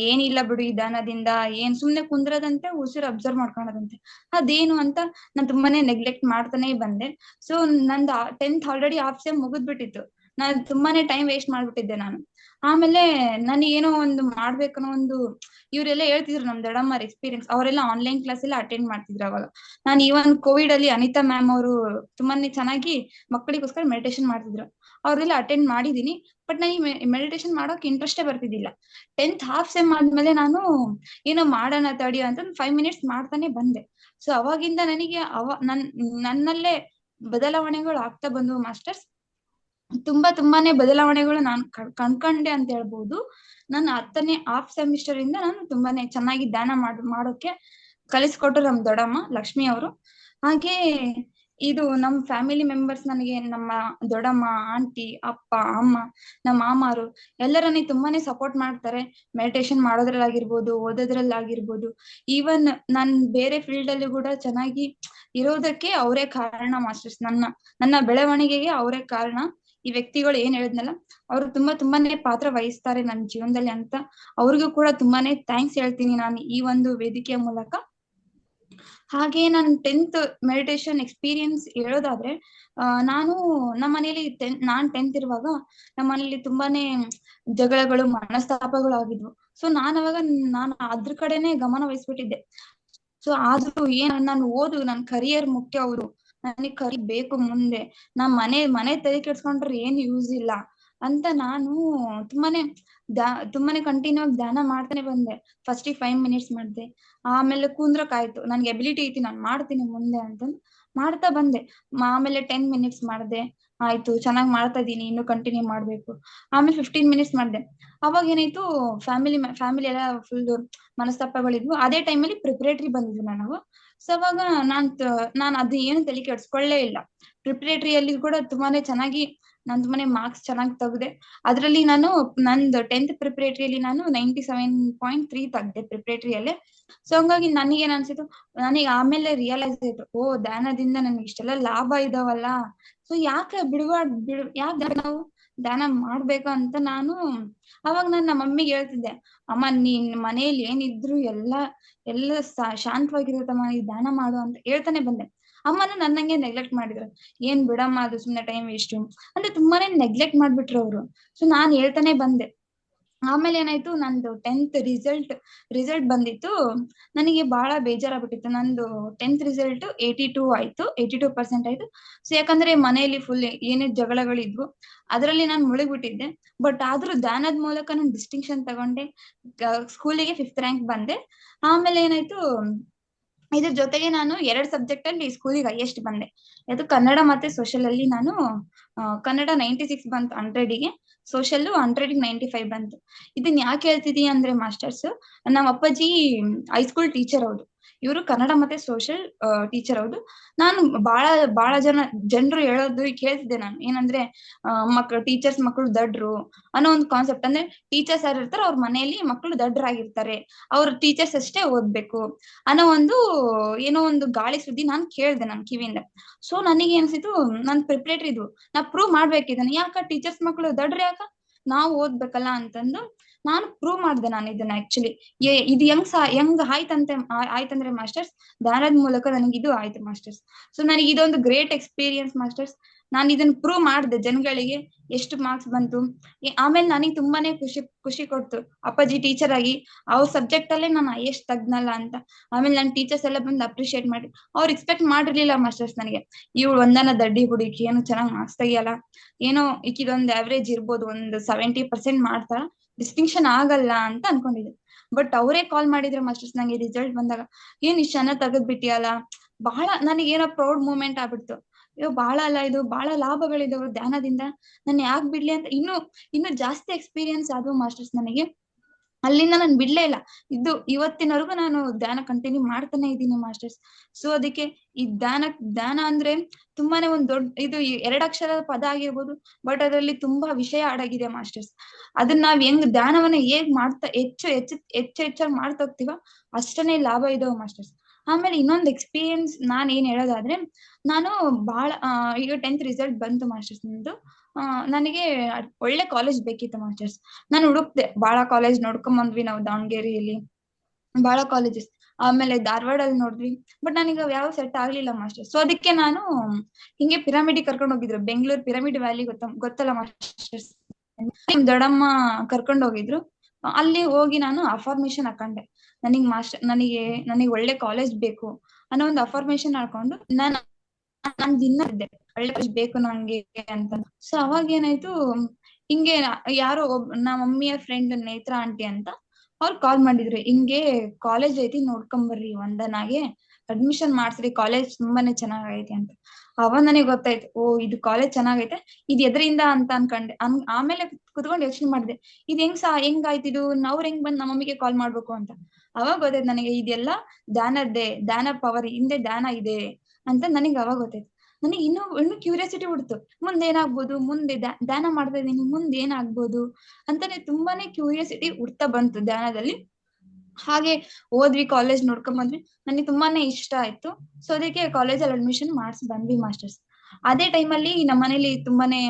ಏನಿಲ್ಲ ಬಿಡು ಈ ಧ್ಯಾನದಿಂದ, ಏನ್ ಸುಮ್ನೆ ಕುಂದ್ರದಂತೆ, ಉಸಿರು ಅಬ್ಸರ್ವ್ ಮಾಡ್ಕೊಳದಂತೆ, ಅದೇನು ಅಂತ ನಾನ್ ತುಂಬಾನೇ ನೆಗ್ಲೆಕ್ಟ್ ಮಾಡ್ತಾನೆ ಬಂದೆ. ಸೊ ನಂದು 10th ಆಲ್ರೆಡಿ ಹಾಫ್ ಸೆಮ್ ಮುಗಿದ್ಬಿಟ್ಟಿತ್ತು. ನಾನು ತುಂಬಾನೇ ಟೈಮ್ ವೇಸ್ಟ್ ಮಾಡ್ಬಿಟ್ಟಿದ್ದೆ ನಾನು. ಆಮೇಲೆ ನನಗೇನೋ ಒಂದು ಮಾಡ್ಬೇಕನ್ನೋ ಒಂದು, ಇವರೆಲ್ಲ ಹೇಳ್ತಿದ್ರು ನಮ್ ದೊಡ್ಡಮ್ಮರ ಎಕ್ಸ್ಪೀರಿಯನ್ಸ್, ಅವರೆಲ್ಲ ಆನ್ಲೈನ್ ಕ್ಲಾಸ್ ಎಲ್ಲ ಅಟೆಂಡ್ ಮಾಡ್ತಿದ್ರು ಅವಾಗ. ನಾನು ಈವನ್ ಕೋವಿಡ್ ಅಲ್ಲಿ ಅನಿತಾ ಮ್ಯಾಮ್ ಅವರು ತುಂಬಾನೇ ಚೆನ್ನಾಗಿ ಮಕ್ಕಳಿಗೋಸ್ಕರ ಮೆಡಿಟೇಷನ್ ಮಾಡ್ತಿದ್ರು, ಅವ್ರೆಲ್ಲ ಅಟೆಂಡ್ ಮಾಡಿದೀನಿ. ಬಟ್ ನನಗೆ ಮೆಡಿಟೇಷನ್ ಮಾಡೋಕೆ ಇಂಟ್ರೆಸ್ಟೇ ಬರ್ತಿದ್ದಿಲ್ಲ. 10th ಹಾಫ್ ಸೆಮ್ ಆದ್ಮೇಲೆ ನಾನು ಏನೋ ಮಾಡೋಣ ತಡಿ ಅಂತ 5 ಮಿನಿಟ್ಸ್ ಮಾಡ್ತಾನೆ ಬಂದೆ. ಸೊ ಅವಾಗಿಂದ ನನಗೆ ನನ್ನಲ್ಲೇ ಬದಲಾವಣೆಗಳು ಆಗ್ತಾ ಬಂದವು ಮಾಸ್ಟರ್ಸ್. ತುಂಬಾನೇ ಬದಲಾವಣೆಗಳು ನಾನು ಕಂಡ್ಕೊಂಡೆ ಅಂತ ಹೇಳ್ಬಹುದು. ನಾನು 10ನೇ ಹಾಫ್ ಸೆಮಿಸ್ಟರ್ ಇಂದ ನಾನು ತುಂಬಾನೇ ಚೆನ್ನಾಗಿ ಧ್ಯಾನ ಮಾಡೋಕೆ ಕಲಿಸ್ಕೊಟ್ರು ನಮ್ ದೊಡ್ಡಮ್ಮ ಲಕ್ಷ್ಮಿ ಅವರು. ಹಾಗೆ ಇದು ನಮ್ ಫ್ಯಾಮಿಲಿ ಮೆಂಬರ್ಸ್, ನನಗೆ ನಮ್ಮ ದೊಡ್ಡಮ್ಮ, ಆಂಟಿ, ಅಪ್ಪ, ಅಮ್ಮ, ನಮ್ಮ ಮಾಮಾರು ಎಲ್ಲ ನನಗೆ ತುಂಬಾನೇ ಸಪೋರ್ಟ್ ಮಾಡ್ತಾರೆ. ಮೆಡಿಟೇಷನ್ ಮಾಡೋದ್ರಲ್ಲಾಗಿರ್ಬೋದು, ಓದೋದ್ರಲ್ಲಾಗಿರ್ಬೋದು. ಈವನ್ ನಾನ್ ಬೇರೆ ಫೀಲ್ಡ್ ಅಲ್ಲಿ ಕೂಡ ಚೆನ್ನಾಗಿ ಇರೋದಕ್ಕೆ ಅವರೇ ಕಾರಣ ಮಾಸ್ಟರ್ಸ್. ನನ್ನ ಬೆಳವಣಿಗೆಗೆ ಅವರೇ ಕಾರಣ. ಈ ವ್ಯಕ್ತಿಗಳು ಏನ್ ಹೇಳಿದ್ನಲ್ಲ, ಅವರು ತುಂಬಾನೇ ಪಾತ್ರ ವಹಿಸ್ತಾರೆ ನನ್ನ ಜೀವನದಲ್ಲಿ ಅಂತ ಅವ್ರಿಗೂ ಕೂಡ ತುಂಬಾನೇ ಥ್ಯಾಂಕ್ಸ್ ಹೇಳ್ತೀನಿ ನಾನು ಈ ಒಂದು ವೇದಿಕೆಯ ಮೂಲಕ. ಹಾಗೆ ನಾನು 10th ಮೆಡಿಟೇಷನ್ ಎಕ್ಸ್ಪೀರಿಯನ್ಸ್ ಹೇಳೋದಾದ್ರೆ, ನಾನು ನಮ್ಮ ಮನೇಲಿ ನಾನ್ 10th ಇರುವಾಗ ನಮ್ಮ ಮನೇಲಿ ತುಂಬಾನೇ ಜಗಳಗಳು, ಮನಸ್ತಾಪಗಳು ಆಗಿದ್ವು. ಸೊ ನಾನು ಅದ್ರ ಕಡೆನೆ ಗಮನ ವಹಿಸ್ಬಿಟ್ಟಿದ್ದೆ. ಸೊ ಆದ್ರೂ ನಾನು ನನ್ ಕರಿಯರ್ ಮುಖ್ಯ, ಅವರು ನನಗ್ ಬೇಕು ಮುಂದೆ, ಮನೆ ತಲೆ ಕೆಡ್ಸ್ಕೊಂಡ್ರೆ ಏನ್ ಯೂಸ್ ಇಲ್ಲ ಅಂತ ನಾನು ತುಂಬಾನೇ ಕಂಟಿನ್ಯೂ ಆಗಿ ಧ್ಯಾನ ಮಾಡ್ತಾನೆ ಬಂದೆ. ಫಸ್ಟ್ 5 ಮಿನಿಟ್ಸ್ ಮಾಡ್ದೆ, ಆಮೇಲೆ ಕುಂದ್ರಕ್ಕಾಯ್ತು, ನನ್ಗೆ ಎಬಿಲಿಟಿ ಐತಿ, ನಾನ್ ಮಾಡ್ತೀನಿ ಮುಂದೆ ಅಂತಂದು ಮಾಡ್ತಾ ಬಂದೆ. ಆಮೇಲೆ 10 ಮಿನಿಟ್ಸ್ ಮಾಡ್ದೆ, ಆಯ್ತು ಚೆನ್ನಾಗ್ ಮಾಡ್ತಾ ಇದೀನಿ, ಇನ್ನು ಕಂಟಿನ್ಯೂ ಮಾಡ್ಬೇಕು. ಆಮೇಲೆ 15 ಮಿನಿಟ್ಸ್ ಮಾಡ್ದೆ. ಅವಾಗ ಏನಾಯ್ತು, ಫ್ಯಾಮಿಲಿ ಎಲ್ಲ ಫುಲ್ ಮನಸ್ತಾಪಗಳಿದ್ವು. ಅದೇ ಟೈಮಲ್ಲಿ ಪ್ರಿಪರೇಟರಿ ಬಂದಿದ್ವು ನಾವು. ಸೊ ಅವಾಗ ನಾನ್ ಅದು ಏನು ತಲೆ ಕೆಡ್ಸ್ಕೊಳ್ಳೇ ಇಲ್ಲ. ಪ್ರಿಪರೇಟರಿಯಲ್ಲಿ ಕೂಡ ತುಂಬಾನೇ ಮಾರ್ಕ್ಸ್ ಚೆನ್ನಾಗಿ ತೆಗ್ದೆ. ಅದ್ರಲ್ಲಿ ನಂದು 10th ಪ್ರಿಪರೇಟರಿಯಲ್ಲಿ ನಾನು 97.3 ತೆಗ್ದೆ ಪ್ರಿಪರೇಟರಿಯಲ್ಲೇ. ಸೊ ಹಂಗಾಗಿ ನನಗೇನ್ ಅನ್ಸಿತ್ತು, ನನಗೆ ಆಮೇಲೆ ರಿಯಲೈಸ್ ಆಯ್ತು, ಓ ಧ್ಯಾನದಿಂದ ನನ್ಗೆ ಇಷ್ಟೆಲ್ಲ ಲಾಭ ಇದಾವಲ್ಲ. ಸೊ ಯಾಕೆ ಯಾಕೆ ನಾವು ಧ್ಯಾನ ಮಾಡ್ಬೇಕು ಅಂತ ಅವಾಗ ನಾನು ನಮ್ಮ ಮಮ್ಮಿಗೆ ಹೇಳ್ತಿದ್ದೆ, ಅಮ್ಮ ನೀನ್ ಮನೇಲಿ ಏನಿದ್ರು ಎಲ್ಲ ಶಾಂತವಾಗಿರುತ್ತಮ್ಮ, ನೀ ಧ್ಯಾನ ಮಾಡು ಅಂತ ಹೇಳ್ತಾನೆ ಬಂದೆ. ಅಮ್ಮನ ನನ್ನಂಗೆ ನೆಗ್ಲೆಕ್ಟ್ ಮಾಡಿದ್ರು, ಏನ್ ಬಿಡಮ್ಮ ಅದು ಸುಮ್ನೆ ಟೈಮ್ ವೇಸ್ಟ್ ಅಂದ್ರೆ ತುಂಬಾನೇ ನೆಗ್ಲೆಕ್ಟ್ ಮಾಡ್ಬಿಟ್ರು ಅವರು. ಸೊ ನಾನ್ ಹೇಳ್ತಾನೆ ಬಂದೆ. ಆಮೇಲೆ ಏನಾಯ್ತು, ನಂದು 10th ರಿಸಲ್ಟ್ ಬಂದಿತ್ತು. ನನಗೆ ಬಹಳ ಬೇಜಾರಾಗ್ಬಿಟ್ಟಿತ್ತು. ನಂದು 10th ರಿಸಲ್ಟ್ 82 ಆಯ್ತು, 82% ಆಯ್ತು. ಸೊ ಯಾಕಂದ್ರೆ ಮನೆಯಲ್ಲಿ ಫುಲ್ ಏನೇ ಜಗಳಗಳಿದ್ವು, ಅದರಲ್ಲಿ ನಾನು ಮುಳುಗ್ಬಿಟ್ಟಿದ್ದೆ. ಬಟ್ ಆದ್ರೂ ಧ್ಯಾನದ ಮೂಲಕ ನಾನು ಡಿಸ್ಟಿಂಕ್ಷನ್ ತಗೊಂಡೆ, ಸ್ಕೂಲಿಗೆ 5th ರ್ಯಾಂಕ್ ಬಂದೆ. ಆಮೇಲೆ ಏನಾಯ್ತು, ಇದ್ರ ಜೊತೆಗೆ ನಾನು 2 ಸಬ್ಜೆಕ್ಟ್ ಅಲ್ಲಿ ಸ್ಕೂಲಿಗೆ ಹೈಯೆಸ್ಟ್ ಬಂದೆ. ಅದು ಕನ್ನಡ ಮತ್ತೆ ಸೋಷಲ್ ಅಲ್ಲಿ ನಾನು ಕನ್ನಡ 96 ಬಂತು 100ಗೆ, ಸೋಷಲ್ 100ಗೆ 95 ಬಂತು. ಇದನ್ನ ಯಾಕೆ ಹೇಳ್ತಿದೀನಿ ಅಂದ್ರೆ ಮಾಸ್ಟರ್ಸ್, ನಮ್ಮ ಅಪ್ಪಾಜಿ ಹೈಸ್ಕೂಲ್ ಟೀಚರ್ ಹೌದು, ಇವರು ಕನ್ನಡ ಮತ್ತೆ ಸೋಷಲ್ ಟೀಚರ್ ಹೌದು. ನಾನು ಬಹಳ ಜನರು ಹೇಳೋದು ಕೇಳ್ತಿದ್ದೆ ನಾನು, ಏನಂದ್ರೆ ಟೀಚರ್ಸ್ ಮಕ್ಕಳು ದಡ್ರು ಅನ್ನೋ ಒಂದು ಕಾನ್ಸೆಪ್ಟ್. ಅಂದ್ರೆ ಟೀಚರ್ಸ್ ಯಾರು ಇರ್ತಾರೆ ಅವ್ರ ಮನೆಯಲ್ಲಿ ಮಕ್ಕಳು ದಡ್ರಾಗಿರ್ತಾರೆ, ಅವ್ರ ಟೀಚರ್ಸ್ ಅಷ್ಟೇ ಓದ್ಬೇಕು ಅನ್ನೋ ಏನೋ ಒಂದು ಗಾಳಿ ಸುದ್ದಿ ನಾನು ಕೇಳ್ದೆ ನನ್ ಕಿವಿಯಿಂದ. ಸೊ ನನಗೆ ಅನ್ಸಿತು, ನಾನ್ ಪ್ರಿಪರೇಟರಿ ಇದ್ವು, ನಾ ಪ್ರೂವ್ ಮಾಡ್ಬೇಕಿದ್ದಾನೆ, ಯಾಕ ಟೀಚರ್ಸ್ ಮಕ್ಕಳು ದಡ್ರ ಯಾಕ, ನಾವು ಓದ್ಬೇಕಲ್ಲ ಅಂತಂದು ನಾನು ಪ್ರೂವ್ ಮಾಡ್ದೆ. ನಾನು ಇದನ್ನ ಆಕ್ಚುಲಿ ಇದು ಹೆಂಗ್ ಆಯ್ತಂದ್ರೆ ಮಾಸ್ಟರ್ಸ್, ಧ್ಯಾನದ ಮೂಲಕ ನನಗೆ ಇದು ಆಯ್ತು ಮಾಸ್ಟರ್ಸ್. ಸೊ ನನಗೆ ಇದೊಂದು ಗ್ರೇಟ್ ಎಕ್ಸ್ಪೀರಿಯನ್ಸ್ ಮಾಸ್ಟರ್ಸ್. ನಾನು ಇದನ್ನ ಪ್ರೂವ್ ಮಾಡ್ದೆ ಜನಗಳಿಗೆ, ಎಷ್ಟು ಮಾರ್ಕ್ಸ್ ಬಂತು. ಆಮೇಲೆ ನನಗೆ ತುಂಬಾನೇ ಖುಷಿ ಕೊಡ್ತು, ಅಪ್ಪಾಜಿ ಟೀಚರ್ ಆಗಿ ಅವ್ರ ಸಬ್ಜೆಕ್ಟ್ ಅಲ್ಲೇ ನಾನು ಹೈಯೆಸ್ಟ್ ತೆಗ್ದ್ನಲ್ಲ ಅಂತ. ಆಮೇಲೆ ನನ್ನ ಟೀಚರ್ಸ್ ಎಲ್ಲ ಬಂದು ಅಪ್ರಿಶಿಯೇಟ್ ಮಾಡಿ, ಅವ್ರು ಎಕ್ಸ್ಪೆಕ್ಟ್ ಮಾಡಿರ್ಲಿಲ್ಲ ಮಾಸ್ಟರ್ಸ್ ನನಗೆ, ಇವಳು ಒಂದನ ದಡ್ಡಿ ಹುಡುಗಿ, ಏನು ಚೆನ್ನಾಗಿ ಮಾರ್ಕ್ಸ್ ತೆಗಿಯಲ್ಲ, ಏನೋ ಈಕಿದೊಂದು ಆವ್ರೇಜ್ ಇರ್ಬೋದು, ಒಂದು 70% ಮಾಡ್ತಾಳ, ಡಿಸ್ಟಿಂಕ್ಷನ್ ಆಗಲ್ಲ ಅಂತ ಅನ್ಕೊಂಡಿದ್ದೆ. ಬಟ್ ಅವರೇ ಕಾಲ್ ಮಾಡಿದ್ರು ಮಾಸ್ಟರ್ಸ್ ನಂಗೆ ರಿಸಲ್ಟ್ ಬಂದಾಗ, ಏನ್ ಇಷ್ಟ ಚೆನ್ನಾಗಿ ತೆಗೆದ್ ಬಿಟ್ಟಿಯಲ್ಲ, ಬಹಳ ನನಗೇನೋ ಪ್ರೌಡ್ ಮೂಮೆಂಟ್ ಆಗ್ಬಿಡ್ತು. ಅಯ್ಯೋ ಬಹಳ ಅಲ್ಲ, ಇದು ಬಹಳ ಲಾಭಗಳಿದಾವೆ ಧ್ಯಾನದಿಂದ, ನಾನು ಯಾಕೆ ಬಿಡ್ಲಿ ಅಂತ ಇನ್ನು ಜಾಸ್ತಿ ಎಕ್ಸ್ಪೀರಿಯನ್ಸ್ ಆದ್ವು ಮಾಸ್ಟರ್ಸ್ ನನಗೆ. ಅಲ್ಲಿಂದ ನಾನು ಬಿಡ್ಲೇ ಇಲ್ಲ, ಇವತ್ತಿನವರೆಗೂ ನಾನು ಧ್ಯಾನ ಕಂಟಿನ್ಯೂ ಮಾಡ್ತಾನೆ ಇದ್ದೀನಿ ಮಾಸ್ಟರ್ಸ್. ಸೊ ಅದಕ್ಕೆ ಈ ಧ್ಯಾನ ಅಂದ್ರೆ ತುಂಬಾನೇ ಒಂದ್ ದೊಡ್ಡ ಇದು, 2 ಅಕ್ಷರದ ಪದ ಆಗಿರ್ಬೋದು, ಬಟ್ ಅದರಲ್ಲಿ ತುಂಬಾ ವಿಷಯ ಅಡಗಿದೆ ಮಾಸ್ಟರ್ಸ್. ಅದನ್ನ ನಾವ್ ಧ್ಯಾನವನ್ನ ಹೇಗ್ ಮಾಡ್ತಾ ಹೆಚ್ಚಾಗಿ ಮಾಡ್ತಾ ಹೋಗ್ತೀವ, ಅಷ್ಟನೇ ಲಾಭ ಇದಾವ ಮಾಸ್ಟರ್ಸ್. ಆಮೇಲೆ ಇನ್ನೊಂದು ಎಕ್ಸ್ಪೀರಿಯನ್ಸ್ ನಾನ್ ಏನ್ ಹೇಳೋದಾದ್ರೆ, ನಾನು ಈಗ 10th ರಿಸಲ್ಟ್ ಬಂತು ಮಾಸ್ಟರ್ಸ್ ನಂದು. ನನಗೆ ಒಳ್ಳೆ ಕಾಲೇಜ್ ಬೇಕಿತ್ತು ಮಾಸ್ಟರ್ಸ್. ನಾನು ಹುಡುಕ್ದೆ, ಬಹಳ ಕಾಲೇಜ್ ನೋಡ್ಕೊಂಡ್ ಬಂದ್ವಿ ನಾವು ದಾವಣಗೆರೆಯಲ್ಲಿ, ಬಹಳ ಕಾಲೇಜಸ್. ಆಮೇಲೆ ಧಾರವಾಡಲ್ಲಿ ನೋಡಿದ್ವಿ. ಬಟ್ ನನಗೆ ಯಾವ ಸೆಟ್ ಆಗ್ಲಿಲ್ಲ ಮಾಸ್ಟರ್. ಸೊ ಅದಕ್ಕೆ ನಾನು ಹಿಂಗೆ ಪಿರಮಿಡ್ ಕರ್ಕೊಂಡು ಹೋಗಿದ್ರು, ಬೆಂಗಳೂರು ಪಿರಮಿಡ್ ವ್ಯಾಲಿ ಗೊತ್ತಲ್ಲ ಮಾಸ್ಟರ್ಸ್. ನಿಮ್ ದೊಡ್ಡಮ್ಮ ಕರ್ಕೊಂಡು ಹೋಗಿದ್ರು. ಅಲ್ಲಿ ಹೋಗಿ ನಾನು ಅಫಾರ್ಮೇಶನ್ ಹಾಕೊಂಡೆ. ನನಗೆ ಒಳ್ಳೆ ಕಾಲೇಜ್ ಬೇಕು ಅನ್ನೋ ಒಂದು ಅಫಾರ್ಮೇಶನ್ ಹಾಕೊಂಡು ನಾನ್ ದಿನ ಇದ್ದೆ ಒಳ್ಳೆ ಕಾಲೇಜ್ ಬೇಕು ನಂಗೆ ಅಂತ. ಸೊ ಅವಾಗ ಏನಾಯ್ತು, ಹಿಂಗೆ ಯಾರೋ ನಮ್ಮ ಮಮ್ಮಿಯ ಫ್ರೆಂಡ್ ನೇತ್ರ ಆಂಟಿ ಅಂತ ಅವ್ರು ಕಾಲ್ ಮಾಡಿದ್ರು, ಹಿಂಗೆ ಕಾಲೇಜ್ ಐತಿ ನೋಡ್ಕೊಂಬರ್ರಿ ವಂದನಾಗೆ, ಅಡ್ಮಿಷನ್ ಮಾಡ್ಸ್ರಿ, ಕಾಲೇಜ್ ತುಂಬಾನೇ ಚೆನ್ನಾಗೈತೆ ಅಂತ. ಅವಾಗ ನನಗೆ ಗೊತ್ತಾಯ್ತು, ಓ ಇದು ಕಾಲೇಜ್ ಚೆನ್ನಾಗೈತೆ, ಇದು ಎದರಿಂದ ಅಂತ ಅನ್ಕೊಂಡೆ. ಆಮೇಲೆ ಕುತ್ಕೊಂಡು ಯೋಚನೆ ಮಾಡಿದೆ, ಇದು ಹೆಂಗಾಯ್ತು ಇದು, ಅವ್ರ ಹೆಂಗ್ ಬಂದ್ ನಮ್ಮ ಮಮ್ಮಿಗೆ ಕಾಲ್ ಮಾಡ್ಬೇಕು ಅಂತ. ಅವಾಗ ಗೊತ್ತಾಯ್ತು ನನಗೆ, ಇದೆಲ್ಲ ಧ್ಯಾನದ್ದೇ, ಧ್ಯಾನ ಪವರ್ ಹಿಂದೆ ಧ್ಯಾನ ಇದೆ ಅಂತ ನನಗೆ ಅವಾಗ ಗೊತ್ತಾಯ್ತು. ನನಗೆ ಇನ್ನು ಕ್ಯೂರಿಯಾಸಿಟಿ ಬಿಡ್ತು, ಮುಂದೆ ಏನಾಗ್ಬೋದು, ಮುಂದೆ ಧ್ಯಾನ ಮಾಡ್ತಾ ಇದೀನಿ, ಮುಂದೆ ಏನಾಗ್ಬೋದು ಅಂತಾನೆ ತುಂಬಾನೇ ಕ್ಯೂರಿಯಾಸಿಟಿ ಹುಡ್ತಾ ಬಂತು ಧ್ಯಾನದಲ್ಲಿ. ಹಾಗೆ ಹೋದ್ವಿ, ಕಾಲೇಜ್ ನೋಡ್ಕೊಂಡ್ ಬಂದ್ವಿ, ನನಗೆ ತುಂಬಾನೇ ಇಷ್ಟ ಆಯ್ತು. ಸೊ ಅದಕ್ಕೆ ಕಾಲೇಜಲ್ಲಿ ಅಡ್ಮಿಷನ್ ಮಾಡಿಸಿ ಬಂದ್ವಿ ಮಾಸ್ಟರ್ಸ್. ಅದೇ ಟೈಮಲ್ಲಿ ನಮ್ಮ ಮನೇಲಿ ತುಂಬಾನೇ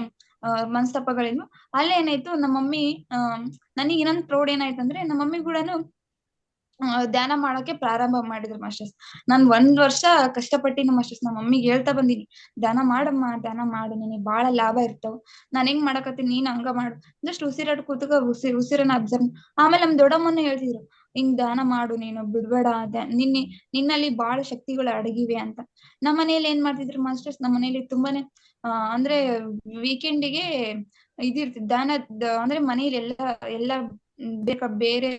ಮನಸ್ತಾಪಗಳಿದ್ವು. ಅಲ್ಲೇ ಏನಾಯ್ತು, ನಮ್ಮ ಮಮ್ಮಿ ನನಗೆ ಇನ್ನೊಂದು ಪ್ರೌಡ್ ಏನಾಯ್ತು ಅಂದ್ರೆ, ನಮ್ಮ ಮಮ್ಮಿ ಕೂಡನು ಧ್ಯಾನ ಮಾಡಕ್ಕೆ ಪ್ರಾರಂಭ ಮಾಡಿದ್ರು ಮಾಸ್ಟರ್ಸ್. ನಾನ್ 1 ವರ್ಷ ಕಷ್ಟಪಟ್ಟಿನ ಮಾಸ್ಟರ್ಸ್. ನಮ್ಮ ಮಮ್ಮಿಗೆ ಹೇಳ್ತಾ ಬಂದಿನಿ, ಧ್ಯಾನ ಮಾಡಮ್ಮ, ಧ್ಯಾನ ಮಾಡು, ನಿನಗೆ ಬಾಳ ಲಾಭ ಇರ್ತಾವ, ನಾನ್ ಹೆಂಗ್ ಮಾಡಕತ್ತೀನಿ ನೀನ್ ಹಂಗ ಮಾಡು, ಜಸ್ಟ್ ಉಸಿರಾಡ್ ಕೂತಕ ಉಸಿರನ್ನ ಅಬ್ಸರ್ವ್. ಆಮೇಲೆ ನಮ್ ದೊಡ್ಡಮ್ಮನ ಹೇಳ್ತಿದ್ರು, ಹಿಂಗ್ ಧ್ಯಾನ ಮಾಡು, ನೀನು ಬಿಡ್ಬೇಡ, ನಿನ್ನಲ್ಲಿ ಬಾಳ ಶಕ್ತಿಗಳು ಅಡಗಿವೆ ಅಂತ. ನಮ್ಮ ಮನೇಲಿ ಏನ್ ಮಾಡ್ತಿದ್ರು ಮಾಸ್ಟರ್ಸ್, ನಮ್ಮ ಮನೇಲಿ ತುಂಬಾನೇ ಅಂದ್ರೆ ವೀಕೆಂಡಿಗೆ ಇದಿರ್ತಿತ್ತು ಧ್ಯಾನ, ಅಂದ್ರೆ ಮನೇಲಿ ಎಲ್ಲ ಬೇರೆ